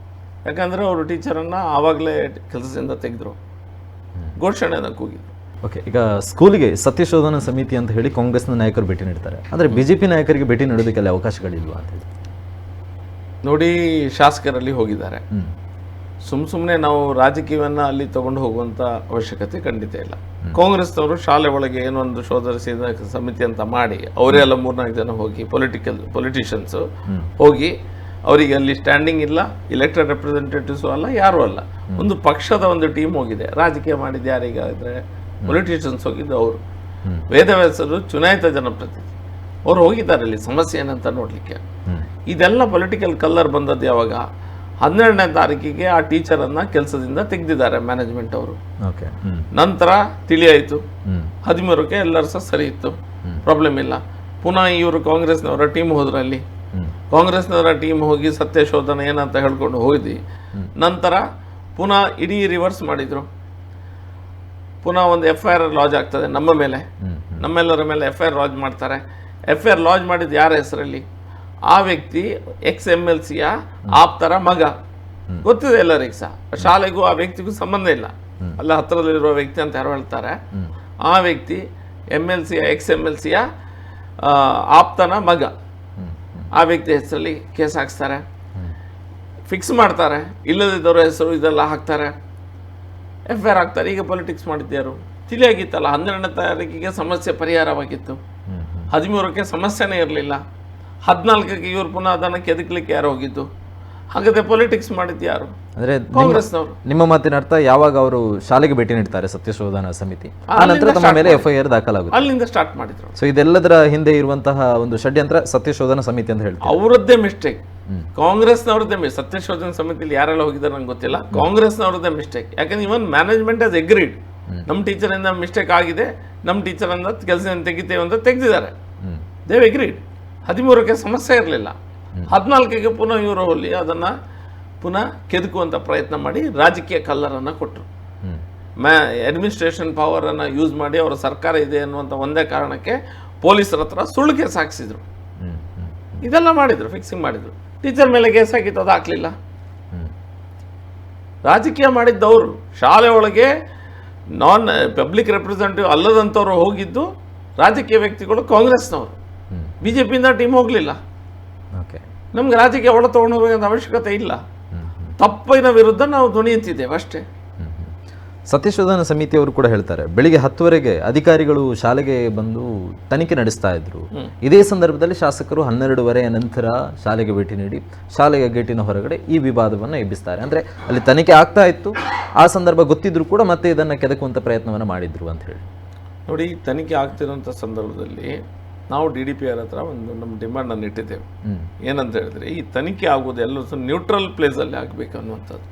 B: ಯಾಕಂದರೆ ಅವರು ಟೀಚರನ್ನು ಆವಾಗಲೇ ಕೆಲಸದಿಂದ ತೆಗೆದ್ರು, ಘೋಷಣೆಯನ್ನು ಕೂಗಿದ್ರು.
A: ಓಕೆ. ಈಗ ಸ್ಕೂಲಿಗೆ ಸತ್ಯಶೋಧನಾ ಸಮಿತಿ ಅಂತ ಹೇಳಿ ಕಾಂಗ್ರೆಸ್ನ ನಾಯಕರು ಭೇಟಿ ನೀಡ್ತಾರೆ, ಅಂದರೆ BJP ನಾಯಕರಿಗೆ ಭೇಟಿ ನೀಡೋದಕ್ಕೆಲ್ಲ ಅವಕಾಶಗಳಿಲ್ವಾ ಅಂತ ಹೇಳಿ?
B: ನೋಡಿ, ಶಾಸಕರಲ್ಲಿ ಹೋಗಿದ್ದಾರೆ. ಸುಮ್ಮನೆ ನಾವು ರಾಜಕೀಯವನ್ನು ಅಲ್ಲಿ ತಗೊಂಡು ಹೋಗುವಂಥ ಅವಶ್ಯಕತೆ ಖಂಡಿತ ಇಲ್ಲ. ಕಾಂಗ್ರೆಸ್ನವರು ಶಾಲೆ ಒಳಗೆ ಏನೋ ಒಂದು ಶೋಧರಿಸಿದ ಸಮಿತಿ ಅಂತ ಮಾಡಿ ಅವರೇ ಎಲ್ಲ 3-4 ಜನ ಹೋಗಿ ಪೊಲಿಟಿಷಿಯನ್ಸು ಹೋಗಿ ಅವರಿಗೆ ಅಲ್ಲಿ ಸ್ಟ್ಯಾಂಡಿಂಗ್ ಇಲ್ಲ, ಇಲೆಕ್ಟೆಡ್ ರೆಪ್ರೆಸೆಂಟೇಟಿವ್ಸು ಅಲ್ಲ, ಯಾರೂ ಅಲ್ಲ, ಒಂದು ಪಕ್ಷದ ಒಂದು ಟೀಮ್ ಹೋಗಿದೆ. ರಾಜಕೀಯ ಮಾಡಿದ್ದು ಯಾರಿಗಾದ್ರೆ ಪೊಲಿಟಿಷಿಯನ್ಸ್ ಹೋಗಿದ್ದು ಅವರು. ವೇದವ್ಯಾಸರು ಚುನಾಯಿತ ಜನಪ್ರತಿನಿಧಿ, ಅವ್ರು ಹೋಗಿದ್ದಾರೆ ಅಲ್ಲಿ ಸಮಸ್ಯೆ ಏನಂತ ನೋಡಲಿಕ್ಕೆ. ಇದೆಲ್ಲ ಪೊಲಿಟಿಕಲ್ ಕಲ್ಲರ್ ಬಂದದ್ದು ಯಾವಾಗ? 12ನೇ ತಾರೀಕಿಗೆ ಆ ಟೀಚರನ್ನು ಕೆಲಸದಿಂದ ತೆಗೆದಿದ್ದಾರೆ ಮ್ಯಾನೇಜ್ಮೆಂಟ್ ಅವರು. ನಂತರ ತಿಳಿಯಾಯಿತು, 13ಕ್ಕೆ ಎಲ್ಲರೂ ಸಹ ಸರಿ ಇತ್ತು, ಪ್ರಾಬ್ಲಮ್ ಇಲ್ಲ. ಪುನಃ ಇವರು ಕಾಂಗ್ರೆಸ್ನವರ ಟೀಮ್ ಹೋದ್ರು. ಅಲ್ಲಿ ಕಾಂಗ್ರೆಸ್ನವರ ಟೀಮ್ ಹೋಗಿ ಸತ್ಯಶೋಧನ ಏನಂತ ಹೇಳ್ಕೊಂಡು ಹೋಗಿ ನಂತರ ಪುನಃ ಇಡೀ ರಿವರ್ಸ್ ಮಾಡಿದ್ರು. ಪುನಃ ಒಂದು FIR ಲಾಂಚ್ ಆಗ್ತದೆ ನಮ್ಮ ಮೇಲೆ, ನಮ್ಮೆಲ್ಲರ ಮೇಲೆ FIR ಲಾಂಚ್ ಮಾಡ್ತಾರೆ. FIR ಲಾಂಚ್ ಮಾಡಿದ್ದು ಯಾರ ಹೆಸರಲ್ಲಿ? ಆ ವ್ಯಕ್ತಿ ex-MLCಯ ಆಪ್ತರ ಮಗ. ಗೊತ್ತಿದೆ ಎಲ್ಲರಿಗೆ ಸಹ. ಶಾಲೆಗೂ ಆ ವ್ಯಕ್ತಿಗೂ ಸಂಬಂಧ ಇಲ್ಲ, ಅಲ್ಲ ಹತ್ತಿರದಲ್ಲಿರುವ ವ್ಯಕ್ತಿ ಅಂತ ಯಾರು ಹೇಳ್ತಾರೆ. ಆ ವ್ಯಕ್ತಿ ex-MLCಯ ಆಪ್ತನ ಮಗ. ಆ ವ್ಯಕ್ತಿ ಹೆಸರಲ್ಲಿ ಕೇಸ್ ಹಾಕ್ಸ್ತಾರೆ, ಫಿಕ್ಸ್ ಮಾಡ್ತಾರೆ. ಇಲ್ಲದಿದ್ದವರ ಹೆಸರು ಇದೆಲ್ಲ ಹಾಕ್ತಾರೆ, FIR ಹಾಕ್ತಾರೆ. ಈಗ ಪೊಲಿಟಿಕ್ಸ್ ಮಾಡಿದ್ಯಾರು? ತಿಳಿಯಾಗಿತ್ತಲ್ಲ, 12ನೇ ತಾರೀಕಿಗೆ ಸಮಸ್ಯೆ ಪರಿಹಾರವಾಗಿತ್ತು, 13ಕ್ಕೆ ಸಮಸ್ಯೆನೇ ಇರಲಿಲ್ಲ, 14ಕ್ಕೆ ಇವರು ಪುನಃ ಅದನ್ನು ಕೆದಕಲಿಕ್ಕೆ ಯಾರು ಹೋಗಿದ್ದು? ಹಾಗಾದ್ರೆ ಪೊಲಿಟಿಕ್ಸ್ ಮಾಡಿದ್ದು ಯಾರು?
A: ಅಂದ್ರೆ
B: ಕಾಂಗ್ರೆಸ್ನವರು.
A: ನಿಮ್ಮ ಮಾತಿನ ಅರ್ಥ, ಯಾವಾಗ ಅವರು ಶಾಲೆಗೆ ಭೇಟಿ ನೀಡ್ತಾರೆ ಸತ್ಯಶೋಧನಾ ಸಮಿತಿ, ಆ ನಂತರ ತಮ್ಮ ಮೇಲೆ FIR ದಾಖಲಾಗುತ್ತೆ,
B: ಅಲ್ಲಿಂದ ಸ್ಟಾರ್ಟ್ ಮಾಡಿದ್ರು.
A: ಸೊ ಇದೆಲ್ಲದರ ಹಿಂದೆ ಇರುವಂತಹ ಒಂದು ಷಡ್ಯಂತ್ರ ಸತ್ಯಶೋಧನಾ ಸಮಿತಿ ಅಂತ ಹೇಳ್ತಾರೆ.
B: ಅವರದ್ದೇ ಮಿಸ್ಟೇಕ್, ಕಾಂಗ್ರೆಸ್ನವ್ರದ್ದೇ ಮಿಸ್ಟೇಕ್. ಸತ್ಯಶೋಧನಾ ಸಮಿತಿಲಿ ಯಾರೆಲ್ಲ ಹೋಗಿದ್ದಾರೆ ನಂಗೆ ಗೊತ್ತಿಲ್ಲ, ಕಾಂಗ್ರೆಸ್ನವ್ರದ್ದೇ ಮಿಸ್ಟೇಕ್. ಯಾಕಂದ್ರೆ ಇವನ್ ಮ್ಯಾನೇಜ್ಮೆಂಟ್ ಹಸ್ ಎಗ್ರೀಡ್, ನಮ್ಮ ಟೀಚರಿಂದ ಮಿಸ್ಟೇಕ್ ಆಗಿದೆ, ನಮ್ಮ ಟೀಚರಿಂದ ಕೆಲಸದಿಂದ ತೆಗಿತೇವೆ ಅಂತ ತೆಗೆದಿದ್ದಾರೆ. ದೇವ್ ಎಗ್ರೀಡ್. 13ಕ್ಕೆ ಸಮಸ್ಯೆ ಇರಲಿಲ್ಲ, 14ಕ್ಕೆ ಪುನಃ ಇವರು ಹೋಗಿ ಅದನ್ನು ಪುನಃ ಕೆದಕುವಂಥ ಪ್ರಯತ್ನ ಮಾಡಿ ರಾಜಕೀಯ ಕಲ್ಲರನ್ನು ಕೊಟ್ಟರು. ಅಡ್ಮಿನಿಸ್ಟ್ರೇಷನ್ ಪವರನ್ನು ಯೂಸ್ ಮಾಡಿ ಅವರ ಸರ್ಕಾರ ಇದೆ ಅನ್ನುವಂಥ ಒಂದೇ ಕಾರಣಕ್ಕೆ ಪೊಲೀಸರ ಹತ್ರ ಸುಳ್ಳು ಕೇಸ್ ಹಾಕಿಸಿದ್ರು. ಇದೆಲ್ಲ ಮಾಡಿದ್ರು, ಫಿಕ್ಸಿಂಗ್ ಮಾಡಿದ್ರು. ಟೀಚರ್ ಮೇಲೆ ಕೇಸ್ ಹಾಕಿತ್ತು, ಅದು ಹಾಕಲಿಲ್ಲ. ರಾಜಕೀಯ ಮಾಡಿದ್ದವರು. ಶಾಲೆ ಒಳಗೆ ನಾನ್ ಪಬ್ಲಿಕ್ ರೆಪ್ರೆಸೆಂಟೇಟಿವ್ ಅಲ್ಲದಂಥವ್ರು ಹೋಗಿದ್ದು ರಾಜಕೀಯ ವ್ಯಕ್ತಿಗಳು ಕಾಂಗ್ರೆಸ್ನವರು. BJPಯಿಂದ ಟೀಮ್ ಹೋಗಲಿಲ್ಲ. ನಮ್ಗೆ ರಾಜಕೀಯ ಒಳ ತೊಗೊಂಡು ಹೋಗಬೇಕಂತ ಅವಶ್ಯಕತೆ ಇಲ್ಲ. ತಪ್ಪಿನ ವಿರುದ್ಧ ನಾವು ಧ್ವನಿ ಎತ್ತಿದ್ದೇವೆ ಅಷ್ಟೇ.
A: ಸತ್ಯಶೋಧನಾ ಸಮಿತಿಯವರು ಕೂಡ ಹೇಳ್ತಾರೆ, ಬೆಳಿಗ್ಗೆ 10ವರೆಗೆ ಅಧಿಕಾರಿಗಳು ಶಾಲೆಗೆ ಬಂದು ತನಿಖೆ ನಡೆಸ್ತಾ ಇದ್ರು. ಇದೇ ಸಂದರ್ಭದಲ್ಲಿ ಶಾಸಕರು 12ವರೆಯ ನಂತರ ಶಾಲೆಗೆ ಭೇಟಿ ನೀಡಿ ಶಾಲೆಯ ಗೇಟಿನ ಹೊರಗಡೆ ಈ ವಿವಾದವನ್ನು ಎಬ್ಬಿಸ್ತಾರೆ. ಅಂದ್ರೆ ಅಲ್ಲಿ ತನಿಖೆ ಆಗ್ತಾ ಇತ್ತು, ಆ ಸಂದರ್ಭ ಗೊತ್ತಿದ್ರು ಕೂಡ ಮತ್ತೆ ಇದನ್ನು ಕೆದಕುವಂಥ ಪ್ರಯತ್ನವನ್ನು ಮಾಡಿದ್ರು ಅಂತ ಹೇಳಿ.
B: ನೋಡಿ, ತನಿಖೆ ಆಗ್ತಿರೋಂಥ ಸಂದರ್ಭದಲ್ಲಿ ನಾವು DDPR ಹತ್ರ ಒಂದು ನಮ್ಮ ಡಿಮ್ಯಾಂಡನ್ನು ಇಟ್ಟಿದ್ದೇವೆ. ಏನಂತ ಹೇಳಿದ್ರೆ, ಈ ತನಿಖೆ ಆಗೋದು ಎಲ್ಲರೂ ನ್ಯೂಟ್ರಲ್ ಪ್ಲೇಸಲ್ಲಿ ಆಗಬೇಕು ಅನ್ನುವಂಥದ್ದು.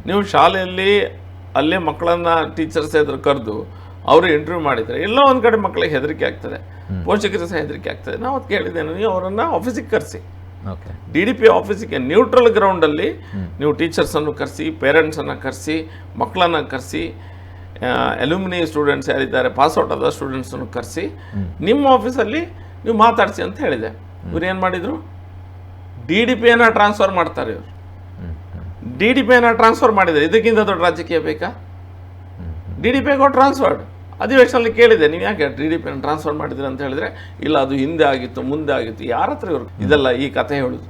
B: ನೀವು ಶಾಲೆಯಲ್ಲಿ ಅಲ್ಲೇ ಮಕ್ಕಳನ್ನ ಟೀಚರ್ಸ್ ಎದುರು ಕರೆದು ಅವರು ಇಂಟರ್ವ್ಯೂ ಮಾಡಿದರೆ ಎಲ್ಲೋ ಒಂದು ಕಡೆ ಮಕ್ಕಳಿಗೆ ಹೆದರಿಕೆ ಆಗ್ತದೆ, ಪೋಷಕರು ಸಹ ಹೆದರಿಕೆ ಆಗ್ತದೆ. ನಾವು ಅದು ಕೇಳಿದ್ದೇನೆ, ನೀವು ಅವರನ್ನು ಆಫೀಸಿಗೆ ಕರೆಸಿ, DDP ಆಫೀಸಿಗೆ ನ್ಯೂಟ್ರಲ್ ಗ್ರೌಂಡಲ್ಲಿ ನೀವು ಟೀಚರ್ಸನ್ನು ಕರೆಸಿ, ಪೇರೆಂಟ್ಸನ್ನು ಕರೆಸಿ, ಮಕ್ಕಳನ್ನು ಕರೆಸಿ, ಅಲ್ಯೂಮಿನಿ ಸ್ಟೂಡೆಂಟ್ಸ್ ಯಾರಿದ್ದಾರೆ ಪಾಸ್ಔಟ್ ಆದ ಸ್ಟೂಡೆಂಟ್ಸನ್ನು ಕರೆಸಿ ನಿಮ್ಮ ಆಫೀಸಲ್ಲಿ ನೀವು ಮಾತಾಡಿಸಿ ಅಂತ ಹೇಳಿದೆ. ಇವ್ರು ಏನು ಮಾಡಿದರು? DDPಯನ್ನು ಟ್ರಾನ್ಸ್ಫರ್ ಮಾಡ್ತಾರೆ. ಇವರು DDPಯನ್ನು ಟ್ರಾನ್ಸ್ಫರ್ ಮಾಡಿದ್ದಾರೆ. ಇದಕ್ಕಿಂತ ದೊಡ್ಡ ರಾಜಕೀಯ ಬೇಕಾ? DDP ಗೋ ಟ್ರಾನ್ಸ್ಫರ್ಡ್. ಅಧಿವೇಶನದಲ್ಲಿ ಕೇಳಿದೆ, ನೀವು ಯಾಕೆ DDPಯನ್ನು ಟ್ರಾನ್ಸ್ಫರ್ ಮಾಡಿದ್ರಿ ಅಂತ ಹೇಳಿದ್ರೆ, ಇಲ್ಲ ಅದು ಹಿಂದೆ ಆಗಿತ್ತು ಮುಂದೆ ಆಗಿತ್ತು. ಯಾರ ಹತ್ರ ಇವರು ಇದೆಲ್ಲ ಈ ಕಥೆ ಹೇಳುದು?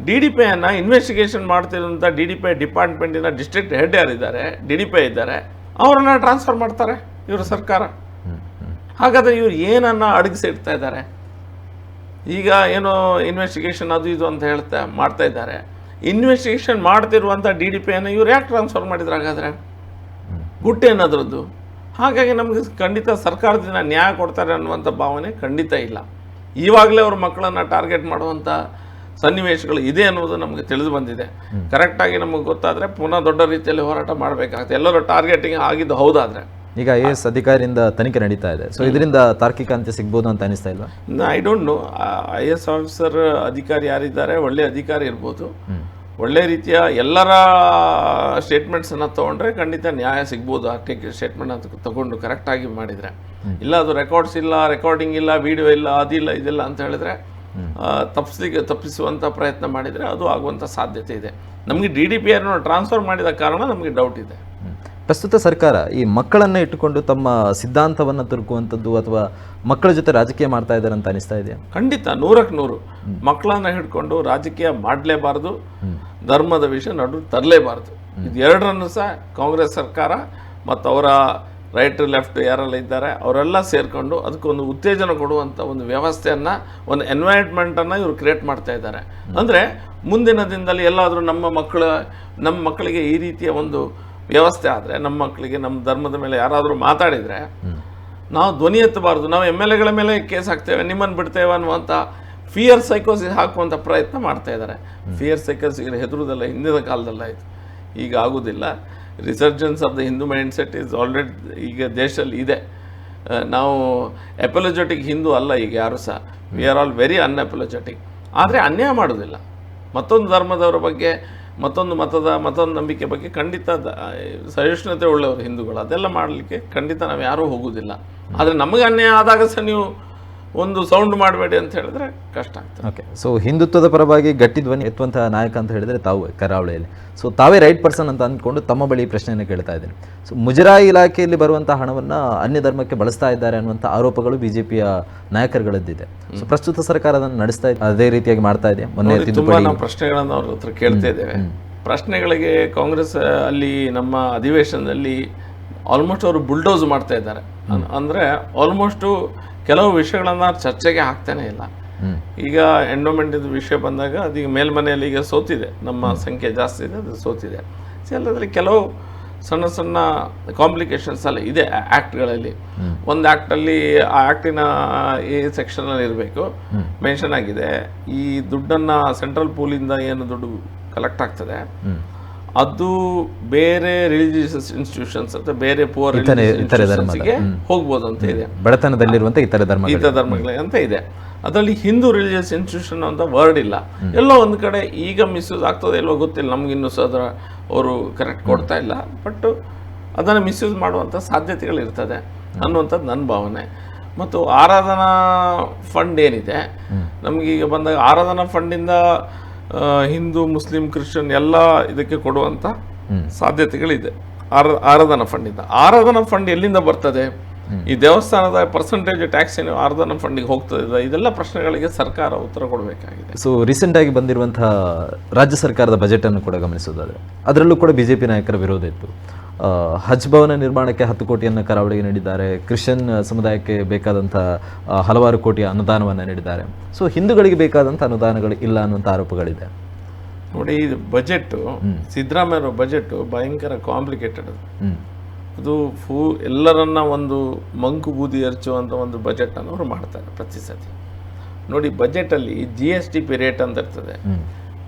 B: DDPಯನ್ನು ಇನ್ವೆಸ್ಟಿಗೇಷನ್ ಮಾಡ್ತಿರುವಂಥ DDP ಡಿಪಾರ್ಟ್ಮೆಂಟಿನ ಡಿಸ್ಟ್ರಿಕ್ಟ್ ಹೆಡ್ ಯಾರಿದ್ದಾರೆ, DDP ಇದ್ದಾರೆ, ಅವರನ್ನು ಟ್ರಾನ್ಸ್ಫರ್ ಮಾಡ್ತಾರೆ ಇವರ ಸರ್ಕಾರ. ಹಾಗಾದರೆ ಇವರು ಏನನ್ನ ಅಡಗಿಸಿಡ್ತಾ ಇದ್ದಾರೆ? ಈಗ ಏನೋ ಇನ್ವೆಸ್ಟಿಗೇಷನ್ ಅದು ಇದು ಅಂತ ಮಾಡ್ತಾ ಇದ್ದಾರೆ. ಇನ್ವೆಸ್ಟಿಗೇಷನ್ ಮಾಡ್ತಿರುವಂಥ DDPಯನ್ನು ಇವ್ರು ಯಾಕೆ ಟ್ರಾನ್ಸ್ಫರ್ ಮಾಡಿದ್ರು? ಹಾಗಾದರೆ ಗುಟ್ಟೇನದ್ರದ್ದು? ಹಾಗಾಗಿ ನಮಗೆ ಖಂಡಿತ ಸರ್ಕಾರದಿಂದ ನ್ಯಾಯ ಕೊಡ್ತಾರೆ ಅನ್ನುವಂಥ ಭಾವನೆ ಖಂಡಿತ ಇಲ್ಲ. ಈವಾಗಲೇ ಅವ್ರ ಮಕ್ಕಳನ್ನು ಟಾರ್ಗೆಟ್ ಮಾಡುವಂಥ ಸನ್ನಿವೇಶಗಳು ಇದೆ ಅನ್ನೋದು ನಮಗೆ ತಿಳಿದು ಬಂದಿದೆ. ಕರೆಕ್ಟಾಗಿ ನಮಗೆ ಗೊತ್ತಾದರೆ ಪುನಃ ದೊಡ್ಡ ರೀತಿಯಲ್ಲಿ ಹೋರಾಟ ಮಾಡಬೇಕಾಗುತ್ತೆ. ಎಲ್ಲರೂ ಟಾರ್ಗೆಟಿಂಗ್ ಆಗಿದ್ದು ಹೌದಾದರೆ.
A: ಈಗ IAS ಅಧಿಕಾರಿಯಿಂದ ತನಿಖೆ ನಡೀತಾ ಇದೆ, ಸೊ ಇದರಿಂದ ತಾರ್ಕಿಕ ಅಂತ್ಯ ಸಿಗ್ಬೋದು ಅಂತ ಅನಿಸ್ತಾ ಇಲ್ವಾ?
B: I don't know. IAS officer ಅಧಿಕಾರಿ ಯಾರಿದ್ದಾರೆ, ಒಳ್ಳೆ ಅಧಿಕಾರಿ ಇರ್ಬೋದು, ಒಳ್ಳೆ ರೀತಿಯ ಎಲ್ಲರ ಸ್ಟೇಟ್ಮೆಂಟ್ಸನ್ನು ತೊಗೊಂಡ್ರೆ ಖಂಡಿತ ನ್ಯಾಯ ಸಿಗ್ಬೋದು. ಸ್ಟೇಟ್ಮೆಂಟ್ ಅಂತ ತಗೊಂಡು ಕರೆಕ್ಟಾಗಿ ಮಾಡಿದರೆ. ಇಲ್ಲ ಅದು ರೆಕಾರ್ಡ್ಸ್ ಇಲ್ಲ, ರೆಕಾರ್ಡಿಂಗ್ ಇಲ್ಲ, ವಿಡಿಯೋ ಇಲ್ಲ, ಅದಿಲ್ಲ ಇದಿಲ್ಲ ಅಂತ ಹೇಳಿದ್ರೆ ತಪ್ಪಿಸುವಂಥ ಪ್ರಯತ್ನ ಮಾಡಿದರೆ ಅದು ಆಗುವಂಥ ಸಾಧ್ಯತೆ ಇದೆ. ನಮಗೆ DDPಯನ್ನು ಟ್ರಾನ್ಸ್ಫರ್ ಮಾಡಿದ ಕಾರಣ ನಮಗೆ ಡೌಟ್ ಇದೆ.
A: ಪ್ರಸ್ತುತ ಸರ್ಕಾರ ಈ ಮಕ್ಕಳನ್ನೇ ಇಟ್ಟುಕೊಂಡು ತಮ್ಮ ಸಿದ್ಧಾಂತವನ್ನು ತುರುಕುವಂಥದ್ದು ಅಥವಾ ಮಕ್ಕಳ ಜೊತೆ ರಾಜಕೀಯ ಮಾಡ್ತಾ ಇದ್ದಾರೆ ಅಂತ ಅನಿಸ್ತಾ ಇದೆಯಾ?
B: ಖಂಡಿತ 100ಕ್ಕೆ 100 ಮಕ್ಕಳನ್ನ ಹಿಡ್ಕೊಂಡು ರಾಜಕೀಯ ಮಾಡಲೇಬಾರ್ದು, ಧರ್ಮದ ವಿಷಯ ನಡು ತರಲೇಬಾರ್ದು. ಇದು ಎರಡರನ್ನು ಸಹ ಕಾಂಗ್ರೆಸ್ ಸರ್ಕಾರ ಮತ್ತು ಅವರ ರೈಟ್ ಲೆಫ್ಟ್ ಯಾರೆಲ್ಲ ಇದ್ದಾರೆ ಅವರೆಲ್ಲ ಸೇರಿಕೊಂಡು ಅದಕ್ಕೊಂದು ಉತ್ತೇಜನ ಕೊಡುವಂಥ ಒಂದು ವ್ಯವಸ್ಥೆಯನ್ನು, ಒಂದು ಎನ್ವೈರ್ಮೆಂಟನ್ನು ಇವರು ಕ್ರಿಯೇಟ್ ಮಾಡ್ತಾ ಇದ್ದಾರೆ. ಅಂದರೆ ಮುಂದಿನ ದಿನದಲ್ಲಿ ಎಲ್ಲಾದರೂ ನಮ್ಮ ಮಕ್ಕಳಿಗೆ ಈ ರೀತಿಯ ಒಂದು ವ್ಯವಸ್ಥೆ ಆದರೆ, ನಮ್ಮ ಮಕ್ಕಳಿಗೆ ನಮ್ಮ ಧರ್ಮದ ಮೇಲೆ ಯಾರಾದರೂ ಮಾತಾಡಿದರೆ ನಾವು ಧ್ವನಿ ಎತ್ತಬಾರ್ದು, ನಾವು MLA ಗಳ ಮೇಲೆ ಕೇಸ್ ಹಾಕ್ತೇವೆ, ನಿಮ್ಮನ್ನು ಬಿಡ್ತೇವೆ ಅನ್ನುವಂಥ ಫಿಯರ್ ಸೈಕೋಸಿಸ್ ಹಾಕುವಂಥ ಪ್ರಯತ್ನ ಮಾಡ್ತಾ ಇದ್ದಾರೆ. ಫಿಯರ್ ಸೈಕೋಸಿಸ್ ಹೆದರುವುದಲ್ಲ, ಹಿಂದಿನ ಕಾಲದಲ್ಲಾಯಿತು, ಈಗ ಆಗೋದಿಲ್ಲ. Resurgence of the Hindu mind set is already ಈಗ ದೇಶದಲ್ಲಿ ಇದೆ. ನಾವು ಎಪೊಲಜೆಟಿಕ್ ಹಿಂದೂ ಅಲ್ಲ ಈಗ ಯಾರು ಸಹ, ವಿ ಆರ್ ಆಲ್ ವೆರಿ ಅನ್ಎಪೊಲಜೆಟಿಕ್. ಆದರೆ ಅನ್ಯಾಯ ಮಾಡೋದಿಲ್ಲ. ಮತ್ತೊಂದು ಧರ್ಮದವರ ಬಗ್ಗೆ, ಮತ್ತೊಂದು ಮತ್ತೊಂದು ನಂಬಿಕೆ ಬಗ್ಗೆ ಖಂಡಿತ ಸಹಿಷ್ಣುತೆ ಉಳ್ಳವರು ಹಿಂದೂಗಳು, ಅದೆಲ್ಲ ಮಾಡಲಿಕ್ಕೆ ಖಂಡಿತ ನಾವು ಯಾರೂ ಹೋಗೋದಿಲ್ಲ. ಆದರೆ ನಮಗೆ ಅನ್ಯಾಯ ಆದಾಗ ಸಹ ನೀವು ಒಂದು ಸೌಂಡ್ ಮಾಡಬೇಡಿ ಅಂತ ಹೇಳಿದ್ರೆ ಕಷ್ಟ ಆಗ್ತದೆ.
A: ಓಕೆ, ಸೊ ಹಿಂದುತ್ವದ ಪರವಾಗಿ ಗಟ್ಟಿ ಧ್ವನಿ ಎತ್ತುವಂತಹ ನಾಯಕ ಅಂತ ಹೇಳಿದರೆ ತಾವು ಕರಾವಳಿಯಲ್ಲಿ. ಸೊ ತಾವೇ ರೈಟ್ ಪರ್ಸನ್ ಅಂತ ಅಂದ್ಕೊಂಡು ತಮ್ಮ ಬಳಿ ಪ್ರಶ್ನೆಯನ್ನು ಕೇಳ್ತಾ ಇದ್ದೀನಿ. ಸೊ ಮುಜರಾಯಿ ಇಲಾಖೆಯಲ್ಲಿ ಬರುವಂಥ ಹಣವನ್ನು ಅನ್ಯ ಧರ್ಮಕ್ಕೆ ಬಳಸ್ತಾ ಇದ್ದಾರೆ ಅನ್ನುವಂಥ ಆರೋಪಗಳು ಬಿಜೆಪಿಯ ನಾಯಕರುಗಳದ್ದಿದೆ. ಸೊ ಪ್ರಸ್ತುತ ಸರ್ಕಾರ ಅದನ್ನು ನಡೆಸ್ತಾ ಇದೆ, ಅದೇ ರೀತಿಯಾಗಿ ಮಾಡ್ತಾ ಇದೆ. ಮೊನ್ನೆ
B: ತುಂಬ ನಾವು ಪ್ರಶ್ನೆಗಳನ್ನು ಅವ್ರ ಹತ್ರ ಕೇಳ್ತಾ ಇದ್ದೇವೆ. ಪ್ರಶ್ನೆಗಳಿಗೆ ಕಾಂಗ್ರೆಸ್ ಅಲ್ಲಿ ನಮ್ಮ ಅಧಿವೇಶನದಲ್ಲಿ ಆಲ್ಮೋಸ್ಟ್ ಅವರು ಬುಲ್ಡೋಸ್ ಮಾಡ್ತಾ ಇದ್ದಾರೆ. ಅಂದರೆ ಆಲ್ಮೋಸ್ಟು ಕೆಲವು ವಿಷಯಗಳನ್ನು ಚರ್ಚೆಗೆ ಹಾಕ್ತಾನೆ ಇಲ್ಲ. ಈಗ ಎಂಡೋಮೆಂಟ್ ವಿಷಯ ಬಂದಾಗ ಅದೀಗ ಮೇಲ್ಮನೆಯಲ್ಲಿ ಈಗ ಸೋತಿದೆ, ನಮ್ಮ ಸಂಖ್ಯೆ ಜಾಸ್ತಿ ಇದೆ, ಅದು ಸೋತಿದೆ. ಅದರಲ್ಲಿ ಕೆಲವು ಸಣ್ಣ ಸಣ್ಣ ಕಾಂಪ್ಲಿಕೇಶನ್ಸ್ ಎಲ್ಲ ಇದೆ ಆ್ಯಕ್ಟ್ಗಳಲ್ಲಿ. ಒಂದು ಆ್ಯಕ್ಟಲ್ಲಿ ಆ ಆ್ಯಕ್ಟಿನ ಈ ಸೆಕ್ಷನಲ್ಲಿ ಇರಬೇಕು, ಮೆನ್ಷನ್ ಆಗಿದೆ ಈ ದುಡ್ಡನ್ನು ಸೆಂಟ್ರಲ್ ಪೂಲಿಂದ ಏನು ದುಡ್ಡು ಕಲೆಕ್ಟ್ ಆಗ್ತದೆ ಅದು ಬೇರೆ ರಿಲಿಜಿಯಸ್ ಇನ್ಸ್ಟಿಟ್ಯೂಷನ್ಸ್ ಅಥವಾ ಬೇರೆ ಪುವರ್ ರಿಲಿಜಿಯಸ್ಗೆ ಹೋಗ್ಬೋದು ಅಂತ ಇದೆ.
A: ಬಡತನದಲ್ಲಿರುವಂಥ ಇತರ
B: ಧರ್ಮಗಳಿಗೆ ಅಂತ ಇದೆ. ಅದರಲ್ಲಿ ಹಿಂದೂ ರಿಲಿಜಿಯಸ್ ಇನ್ಸ್ಟಿಟ್ಯೂಷನ್ ಅಂತ ವರ್ಡ್ ಇಲ್ಲ. ಎಲ್ಲೋ ಒಂದು ಕಡೆ ಈಗ ಮಿಸ್ಯೂಸ್ ಆಗ್ತದೆ ಇಲ್ವೋ ಗೊತ್ತಿಲ್ಲ, ನಮಗಿನ್ನೂ ಸಹ ಅದರ ಅವರು ಕರೆಕ್ಟ್ ಕೊಡ್ತಾ ಇಲ್ಲ. ಬಟ್ ಅದನ್ನು ಮಿಸ್ಯೂಸ್ ಮಾಡುವಂಥ ಸಾಧ್ಯತೆಗಳಿರ್ತದೆ ಅನ್ನುವಂಥದ್ದು ನನ್ನ ಭಾವನೆ. ಮತ್ತು ಆರಾಧನಾ ಫಂಡ್ ಏನಿದೆ ನಮಗೀಗ ಬಂದಾಗ, ಆರಾಧನಾ ಫಂಡಿಂದ ಹಿಂದೂ ಮುಸ್ಲಿಂ ಕ್ರಿಶ್ಚಿಯನ್ ಎಲ್ಲ ಇದಕ್ಕೆ ಕೊಡುವಂಥ ಸಾಧ್ಯತೆಗಳಿದೆ. ಆರಾಧನಾ ಫಂಡಿಂದ. ಆರಾಧನಾ ಫಂಡ್ ಎಲ್ಲಿಂದ ಬರ್ತದೆ? ಈ ದೇವಸ್ಥಾನದ ಪರ್ಸೆಂಟೇಜ್ ಟ್ಯಾಕ್ಸ್ ಏನು ಆರಾಧನಾ ಫಂಡಿಗೆ ಹೋಗ್ತದೆ? ಇದೆಲ್ಲ ಪ್ರಶ್ನೆಗಳಿಗೆ ಸರ್ಕಾರ ಉತ್ತರ ಕೊಡಬೇಕಾಗಿದೆ.
A: ಸೊ ರೀಸೆಂಟಾಗಿ ಬಂದಿರುವಂತಹ ರಾಜ್ಯ ಸರ್ಕಾರದ ಬಜೆಟನ್ನು ಕೂಡ ಗಮನಿಸೋದಾದರೆ ಅದರಲ್ಲೂ ಕೂಡ ಬಿಜೆಪಿ ನಾಯಕರ ವಿರೋಧ ಇತ್ತು. ಹಜ್ ಭವನ ನಿರ್ಮಾಣಕ್ಕೆ 10 ಕೋಟಿಯನ್ನು ಕರಾವಳಿಗೆ ನೀಡಿದ್ದಾರೆ. ಕ್ರಿಶ್ಚಿಯನ್ ಸಮುದಾಯಕ್ಕೆ ಬೇಕಾದಂಥ ಹಲವಾರು ಕೋಟಿಯ ಅನುದಾನವನ್ನು ನೀಡಿದ್ದಾರೆ. ಸೊ ಹಿಂದೂಗಳಿಗೆ ಬೇಕಾದಂಥ ಅನುದಾನಗಳು ಇಲ್ಲ ಅನ್ನುವಂಥ ಆರೋಪಗಳಿದೆ.
B: ನೋಡಿ, ಇದು ಬಜೆಟ್ಟು, ಸಿದ್ದರಾಮಯ್ಯ ಬಜೆಟ್ಟು ಭಯಂಕರ ಕಾಂಪ್ಲಿಕೇಟೆಡ್. ಅದು ಎಲ್ಲರನ್ನ ಒಂದು ಮಂಕು ಬೂದಿ ಎರಚುವಂಥ ಒಂದು ಬಜೆಟನ್ನು ಅವರು ಮಾಡ್ತಾರೆ ಪ್ರತಿ ಸತಿ. ನೋಡಿ, ಬಜೆಟಲ್ಲಿ GSTP ರೇಟ್ ಅಂತ ಇರ್ತದೆ,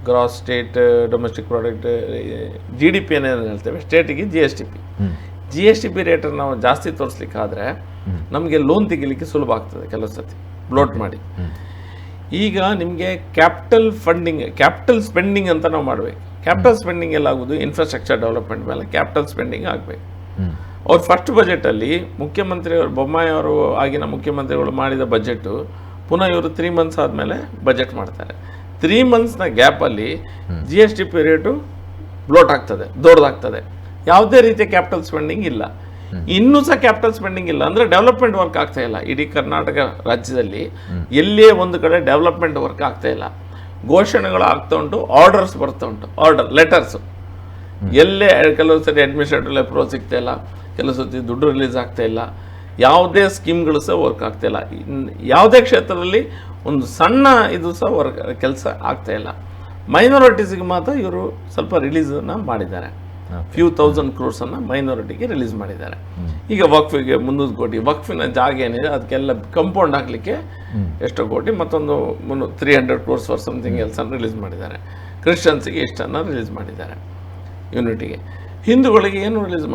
B: gross state domestic product, GDP ಏನೇನು ಹೇಳ್ತೇವೆ, ಸ್ಟೇಟಿಗೆ GSTP ರೇಟನ್ನು ನಾವು ಜಾಸ್ತಿ ತೋರಿಸ್ಲಿಕ್ಕಾದರೆ ನಮಗೆ ಲೋನ್ ತೆಗಿಲಿಕ್ಕೆ ಸುಲಭ ಆಗ್ತದೆ ಕೆಲವು ಸತಿ ಬ್ಲೋಟ್ ಮಾಡಿ. ಈಗ ನಿಮಗೆ ಕ್ಯಾಪಿಟಲ್ ಸ್ಪೆಂಡಿಂಗ್ ಅಂತ ನಾವು ಮಾಡಬೇಕು. ಕ್ಯಾಪಿಟಲ್ ಸ್ಪೆಂಡಿಂಗ್ ಎಲ್ಲಾಗೋದು ಇನ್ಫ್ರಾಸ್ಟ್ರಕ್ಚರ್ ಡೆವಲಪ್ಮೆಂಟ್ ಮೇಲೆ ಕ್ಯಾಪಿಟಲ್ ಸ್ಪೆಂಡಿಂಗ್ ಆಗಬೇಕು. ಅವ್ರು ಫಸ್ಟ್ ಬಜೆಟಲ್ಲಿ ಮುಖ್ಯಮಂತ್ರಿಯವರು ಬೊಮ್ಮಾಯಿ ಅವರು ಆಗಿನ ಮುಖ್ಯಮಂತ್ರಿಗಳು ಮಾಡಿದ ಬಜೆಟು ಪುನಃ ಇವರು 3 ಮಂತ್ಸ್ ಆದಮೇಲೆ ಬಜೆಟ್ ಮಾಡ್ತಾರೆ. 3 ಮಂತ್ಸ್ನ ಗ್ಯಾಪಲ್ಲಿ GSTP ರೇಟು ಬ್ಲೋಟ್ ಆಗ್ತದೆ, ದೊಡ್ಡದಾಗ್ತದೆ. ಯಾವುದೇ ರೀತಿಯ ಕ್ಯಾಪಿಟಲ್ ಸ್ಪೆಂಡಿಂಗ್ ಇಲ್ಲ. ಇನ್ನೂ ಸಹ ಕ್ಯಾಪಿಟಲ್ ಸ್ಪೆಂಡಿಂಗ್ ಇಲ್ಲ ಅಂದರೆ ಡೆವಲಪ್ಮೆಂಟ್ ವರ್ಕ್ ಆಗ್ತಾ ಇಲ್ಲ. ಇಡೀ ಕರ್ನಾಟಕ ರಾಜ್ಯದಲ್ಲಿ ಎಲ್ಲೇ ಒಂದು ಕಡೆ ಡೆವಲಪ್ಮೆಂಟ್ ವರ್ಕ್ ಆಗ್ತಾ ಇಲ್ಲ. ಘೋಷಣೆಗಳು ಆಗ್ತಾ ಉಂಟು, ಆರ್ಡರ್ಸ್ ಬರ್ತಾ ಉಂಟು, ಲೆಟರ್ಸು ಎಲ್ಲೇ ಕೆಲವು ಸರಿ ಅಡ್ಮಿನಿಸ್ಟ್ರೇಟಿವ್ ಅಪ್ರೋಚ್ ಸಿಗ್ತಾ ಇಲ್ಲ, ಕೆಲವು ಸತಿ ದುಡ್ಡು ರಿಲೀಸ್ ಆಗ್ತಾ ಇಲ್ಲ, ಯಾವುದೇ ಸ್ಕೀಮ್ಗಳು ಸಹ ವರ್ಕ್ ಆಗ್ತಾ ಇಲ್ಲ. ಯಾವುದೇ ಕ್ಷೇತ್ರದಲ್ಲಿ ಒಂದು ಸಣ್ಣ ಇದು ಸಹ ಕೆಲಸ ಆಗ್ತಾ ಇಲ್ಲ. ಮೈನಾರಿಟೀಸಿಗೆ ಮಾತ್ರ ಇವರು ಸ್ವಲ್ಪ ರಿಲೀಸನ್ನು ಮಾಡಿದ್ದಾರೆ. ಫ್ಯೂ ಥೌಸಂಡ್ ಕ್ರೋರ್ಸನ್ನು ಮೈನಾರಿಟಿಗೆ ರಿಲೀಸ್ ಮಾಡಿದ್ದಾರೆ. ಈಗ ವಕ್ಫಿಗೆ 300 ಕೋಟಿ, ವಕ್ಫಿನ ಜಾಗ ಏನಿದೆ ಅದಕ್ಕೆಲ್ಲ ಕಂಪೌಂಡ್ ಹಾಕಲಿಕ್ಕೆ ಎಷ್ಟೋ ಕೋಟಿ, ಮತ್ತೊಂದು 300 ಕ್ರೋರ್ಸ್ ಫಾರ್ ಸಮಥಿಂಗ್ ಎಲ್ಸನ್ನು ರಿಲೀಸ್ ಮಾಡಿದ್ದಾರೆ. ಕ್ರಿಶ್ಚಿಯನ್ಸಿಗೆ ಇಷ್ಟನ್ನು ರಿಲೀಸ್ ಮಾಡಿದ್ದಾರೆ ಯೂನಿಟಿಗೆ. ಹಿಂದೂಗಳಿಗೆ ಏನು ರಿಲೀಸ್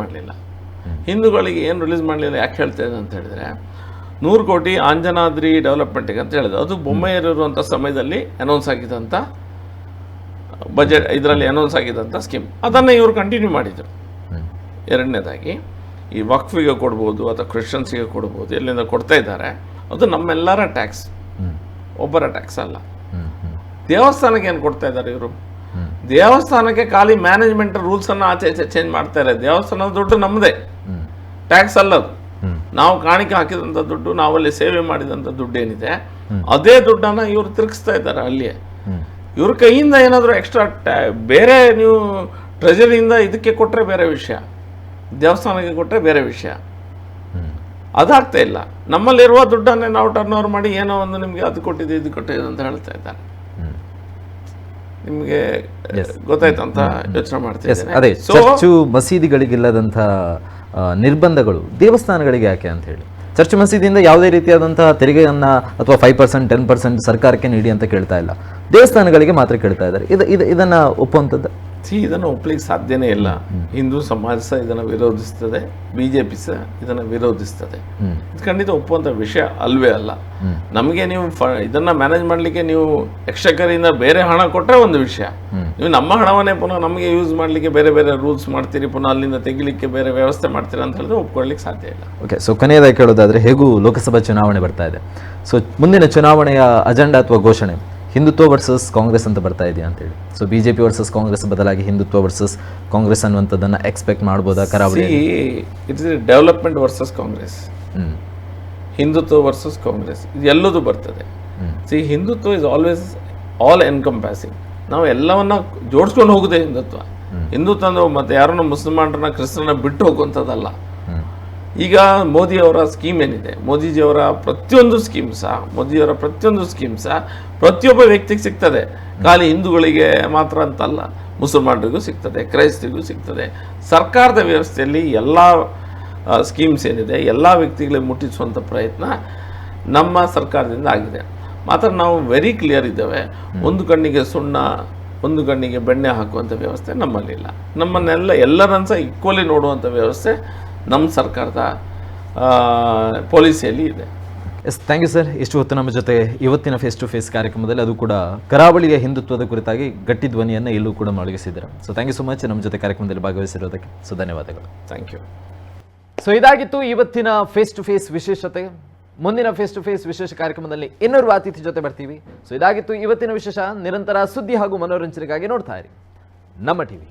B: ಮಾಡಲಿಲ್ಲ. ಯಾಕೆ ಹೇಳ್ತಾ ಇದೆ ಅಂತ ಹೇಳಿದರೆ, 100 ಕೋಟಿ ಆಂಜನಾದ್ರಿ ಡೆವಲಪ್ಮೆಂಟಿಗೆ ಅಂತ ಹೇಳಿದ್ರು. ಅದು ಬೊಮ್ಮಾಯಿರುವಂಥ ಸಮಯದಲ್ಲಿ ಅನೌನ್ಸ್ ಆಗಿದ್ದಂಥ ಬಜೆಟ್, ಇದರಲ್ಲಿ ಅನೌನ್ಸ್ ಆಗಿದ್ದಂಥ ಸ್ಕೀಮ್, ಅದನ್ನು ಇವರು ಕಂಟಿನ್ಯೂ ಮಾಡಿದರು. ಎರಡನೇದಾಗಿ ಈ ವಕ್ಫಿಗೆ ಕೊಡ್ಬೋದು ಅಥವಾ ಕ್ರಿಶ್ಚಿಯನ್ಸಿಗೆ ಕೊಡ್ಬೋದು, ಎಲ್ಲಿಂದ ಕೊಡ್ತಾ ಇದ್ದಾರೆ, ಅದು ನಮ್ಮೆಲ್ಲರ ಟ್ಯಾಕ್ಸ್, ಒಬ್ಬರ ಟ್ಯಾಕ್ಸ್ ಅಲ್ಲ. ದೇವಸ್ಥಾನಕ್ಕೆ ಏನು ಕೊಡ್ತಾ ಇದ್ದಾರೆ ಇವರು? ದೇವಸ್ಥಾನಕ್ಕೆ ಖಾಲಿ ಮ್ಯಾನೇಜ್ಮೆಂಟ್ ರೂಲ್ಸನ್ನು ಆಚೆ ಚೇಂಜ್ ಮಾಡ್ತಾರೆ. ದೇವಸ್ಥಾನದ ದುಡ್ಡು ನಮ್ಮದೇ, ಟ್ಯಾಕ್ಸ್ ಅಲ್ಲದು. ನಾವು ಕಾಣಿಕೆ ಹಾಕಿದಂಥ ದುಡ್ಡು, ನಾವಲ್ಲಿ ಸೇವೆ ಮಾಡಿದಂಥ ದುಡ್ಡು ಏನಿದೆ ಅದೇ ದುಡ್ಡನ್ನು ಇವರು ತಿರುಗಿಸ್ತಾ ಇದ್ದಾರೆ ಅಲ್ಲಿಯೇ. ಇವ್ರ ಕೈಯಿಂದ ಏನಾದರೂ ಎಕ್ಸ್ಟ್ರಾ ಬೇರೆ ನೀವು ಟ್ರೆಜರಿಯಿಂದ ಇದಕ್ಕೆ ಕೊಟ್ಟರೆ ಬೇರೆ ವಿಷಯ, ದೇವಸ್ಥಾನಕ್ಕೆ ಕೊಟ್ಟರೆ ಬೇರೆ ವಿಷಯ. ಅದಾಗ್ತಾ ಇಲ್ಲ. ನಮ್ಮಲ್ಲಿರುವ ದುಡ್ಡನ್ನೇ ನಾವು ಟರ್ನ್ ಓವರ್ ಮಾಡಿ ಏನೋ ಒಂದು ನಿಮಗೆ ಅದು ಕೊಟ್ಟಿದೆ ಇದು ಕೊಟ್ಟಿದೆ ಅಂತ ಹೇಳ್ತಾ ಇದ್ದಾರೆ. ನಿಮಗೆ ಗೊತ್ತಾಯ್ತು ಅಂತ ಯೋಚನೆ ಮಾಡ್ತಿದ್ದೇನೆ.
A: ಅದೇ ಚರ್ಚು ಮಸೀದಿಗಳಿಗಿಲ್ಲದಂಥ ನಿರ್ಬಂಧಗಳು ದೇವಸ್ಥಾನಗಳಿಗೆ ಯಾಕೆ ಅಂತ ಹೇಳಿ, ಚರ್ಚ್ ಮಸೀದಿಯಿಂದ ಯಾವುದೇ ರೀತಿಯಾದಂತಹ ತೆರಿಗೆಯನ್ನ ಅಥವಾ 5%, 10% ಸರ್ಕಾರಕ್ಕೆ ನೀಡಿ ಅಂತ ಕೇಳ್ತಾ ಇಲ್ಲ, ದೇವಸ್ಥಾನಗಳಿಗೆ ಮಾತ್ರ ಕೇಳ್ತಾ ಇದ್ದಾರೆ. ಇದನ್ನ ಒಪ್ಪುವಂಥದ್ದು
B: ಇದನ್ನು ಒಪ್ಪಲಿಕ್ಕೆ ಸಾಧ್ಯನೇ ಇಲ್ಲ. ಹಿಂದೂ ಸಮಾಜ ಸಹ ಇದನ್ನು ವಿರೋಧಿಸ್ತದೆ, ಬಿಜೆಪಿ ಸಹ ಇದನ್ನು ವಿರೋಧಿಸ್ತದೆ. ಇದು ಖಂಡಿತ ಒಪ್ಪುವಂಥ ವಿಷಯ ಅಲ್ವೇ ಅಲ್ಲ. ನಮಗೆ ನೀವು ಇದನ್ನ ಮ್ಯಾನೇಜ್ ಮಾಡಲಿಕ್ಕೆ ನೀವು ಯಕ್ಷಕರಿಂದ ಬೇರೆ ಹಣ ಕೊಟ್ಟರೆ ಒಂದು ವಿಷಯ, ನೀವು ನಮ್ಮ ಹಣವನ್ನೇ ಪುನಃ ನಮಗೆ ಯೂಸ್ ಮಾಡಲಿಕ್ಕೆ ಬೇರೆ ಬೇರೆ ರೂಲ್ಸ್ ಮಾಡ್ತೀರಿ, ಪುನಃ ಅಲ್ಲಿಂದ ತೆಗಿಲಿಕ್ಕೆ ಬೇರೆ ವ್ಯವಸ್ಥೆ ಮಾಡ್ತೀರಿ ಅಂತ ಹೇಳಿದ್ರೆ ಒಪ್ಕೊಳ್ಳಿಕ್ಕೆ ಸಾಧ್ಯ ಇಲ್ಲ.
A: ಓಕೆ, ಸೊ ಕೊನೆಯದಾಗಿ ಕೇಳೋದಾದ್ರೆ, ಹೇಗೂ ಲೋಕಸಭಾ ಚುನಾವಣೆ ಬರ್ತಾ ಇದೆ. ಸೊ ಮುಂದಿನ ಚುನಾವಣೆಯ ಅಜೆಂಡಾ ಅಥವಾ ಘೋಷಣೆ ಹಿಂದುತ್ವ ವರ್ಸಸ್ ಕಾಂಗ್ರೆಸ್ ಅಂತ ಬರ್ತಾ ಇದೆಯಾ ಅಂತೇಳಿ. ಸೊ ಬಿಜೆಪಿ ವರ್ಸಸ್ ಕಾಂಗ್ರೆಸ್ ಬದಲಾಗಿ ಹಿಂದುತ್ವ ವರ್ಸಸ್ ಕಾಂಗ್ರೆಸ್ ಅನ್ನುವಂಥದ್ದನ್ನು ಎಕ್ಸ್ಪೆಕ್ಟ್ ಮಾಡ್ಬೋದಾ ಕರಾವಳಿ?
B: It's development versus Congress, Hindutva versus Congress, ಇದು ಎಲ್ಲದೂ ಬರ್ತದೆ. Hindutva is always all encompassing. ನಾವು ಎಲ್ಲವನ್ನ ಜೋಡಿಸ್ಕೊಂಡು ಹೋಗುದೇ ಹಿಂದುತ್ವ. ಹಿಂದುತ್ವ ಅಂದ್ರೆ ಮತ್ತೆ ಯಾರನ್ನ ಮುಸಲ್ಮಾನರನ್ನ ಕ್ರಿಸ್ತರನ್ನ ಬಿಟ್ಟು ಹೋಗುವಂಥದ್ದಲ್ಲ. ಈಗ ಮೋದಿಯವರ ಸ್ಕೀಮ್ ಏನಿದೆ, ಮೋದಿಜಿಯವರ ಪ್ರತಿಯೊಂದು ಸ್ಕೀಮ್ ಸಹ ಪ್ರತಿಯೊಬ್ಬ ವ್ಯಕ್ತಿಗೆ ಸಿಗ್ತದೆ. ಖಾಲಿ ಹಿಂದೂಗಳಿಗೆ ಮಾತ್ರ ಅಂತಲ್ಲ, ಮುಸಲ್ಮಾನರಿಗೂ ಸಿಗ್ತದೆ, ಕ್ರೈಸ್ತರಿಗೂ ಸಿಗ್ತದೆ. ಸರ್ಕಾರದ ವ್ಯವಸ್ಥೆಯಲ್ಲಿ ಎಲ್ಲ ಸ್ಕೀಮ್ಸ್ ಏನಿದೆ ಎಲ್ಲ ವ್ಯಕ್ತಿಗಳಿಗೆ ಮುಟ್ಟಿಸುವಂಥ ಪ್ರಯತ್ನ ನಮ್ಮ ಸರ್ಕಾರದಿಂದ ಆಗಿದೆ. ಮಾತ್ರ ನಾವು ವೆರಿ ಕ್ಲಿಯರ್ ಇದ್ದೇವೆ, ಒಂದು ಕಣ್ಣಿಗೆ ಸುಣ್ಣ ಒಂದು ಕಣ್ಣಿಗೆ ಬೆಣ್ಣೆ ಹಾಕುವಂಥ ವ್ಯವಸ್ಥೆ ನಮ್ಮಲ್ಲಿಲ್ಲ. ಎಲ್ಲರನ್ನ ಸಹ ಈಕ್ವಲಿ ನೋಡುವಂಥ ವ್ಯವಸ್ಥೆ ನಮ್ಮ ಸರ್ಕಾರದ ಪಾಲಿಸಿಯಲ್ಲಿ ಇದೆ.
A: Yes, thank you sir. ಇಷ್ಟು ಹೊತ್ತು ನಮ್ಮ ಜೊತೆ ಇವತ್ತಿನ ಫೇಸ್ ಟು ಫೇಸ್ ಕಾರ್ಯಕ್ರಮದಲ್ಲಿ, ಅದು ಕೂಡ ಕರಾವಳಿಯ ಹಿಂದುತ್ವದ ಕುರಿತಾಗಿ ಗಟ್ಟಿ ಧ್ವನಿಯನ್ನು ಎಲ್ಲೂ ಕೂಡ ಮೊಳಗಿಸಿದ್ದಾರೆ. So thank you so much ನಮ್ಮ ಜೊತೆ ಕಾರ್ಯಕ್ರಮದಲ್ಲಿ ಭಾಗವಹಿಸಿರೋದಕ್ಕೆ. ಸೊ ಧನ್ಯವಾದಗಳು.
B: Thank you.
A: ಸೊ ಇದಾಗಿತ್ತು ಇವತ್ತಿನ ಫೇಸ್ ಟು ಫೇಸ್ ವಿಶೇಷತೆ. ಮುಂದಿನ ಫೇಸ್ ಟು ಫೇಸ್ ವಿಶೇಷ ಕಾರ್ಯಕ್ರಮದಲ್ಲಿ ಇನ್ನೊರು ಅತಿಥಿ ಜೊತೆ ಬರ್ತೀವಿ. ಸೊ ಇದಾಗಿತ್ತು ಇವತ್ತಿನ ವಿಶೇಷ. ನಿರಂತರ ಸುದ್ದಿ ಹಾಗೂ ಮನೋರಂಜನೆಗಾಗಿ ನೋಡ್ತಾ ಇರಿ ನಮ್ಮ ಟಿವಿ.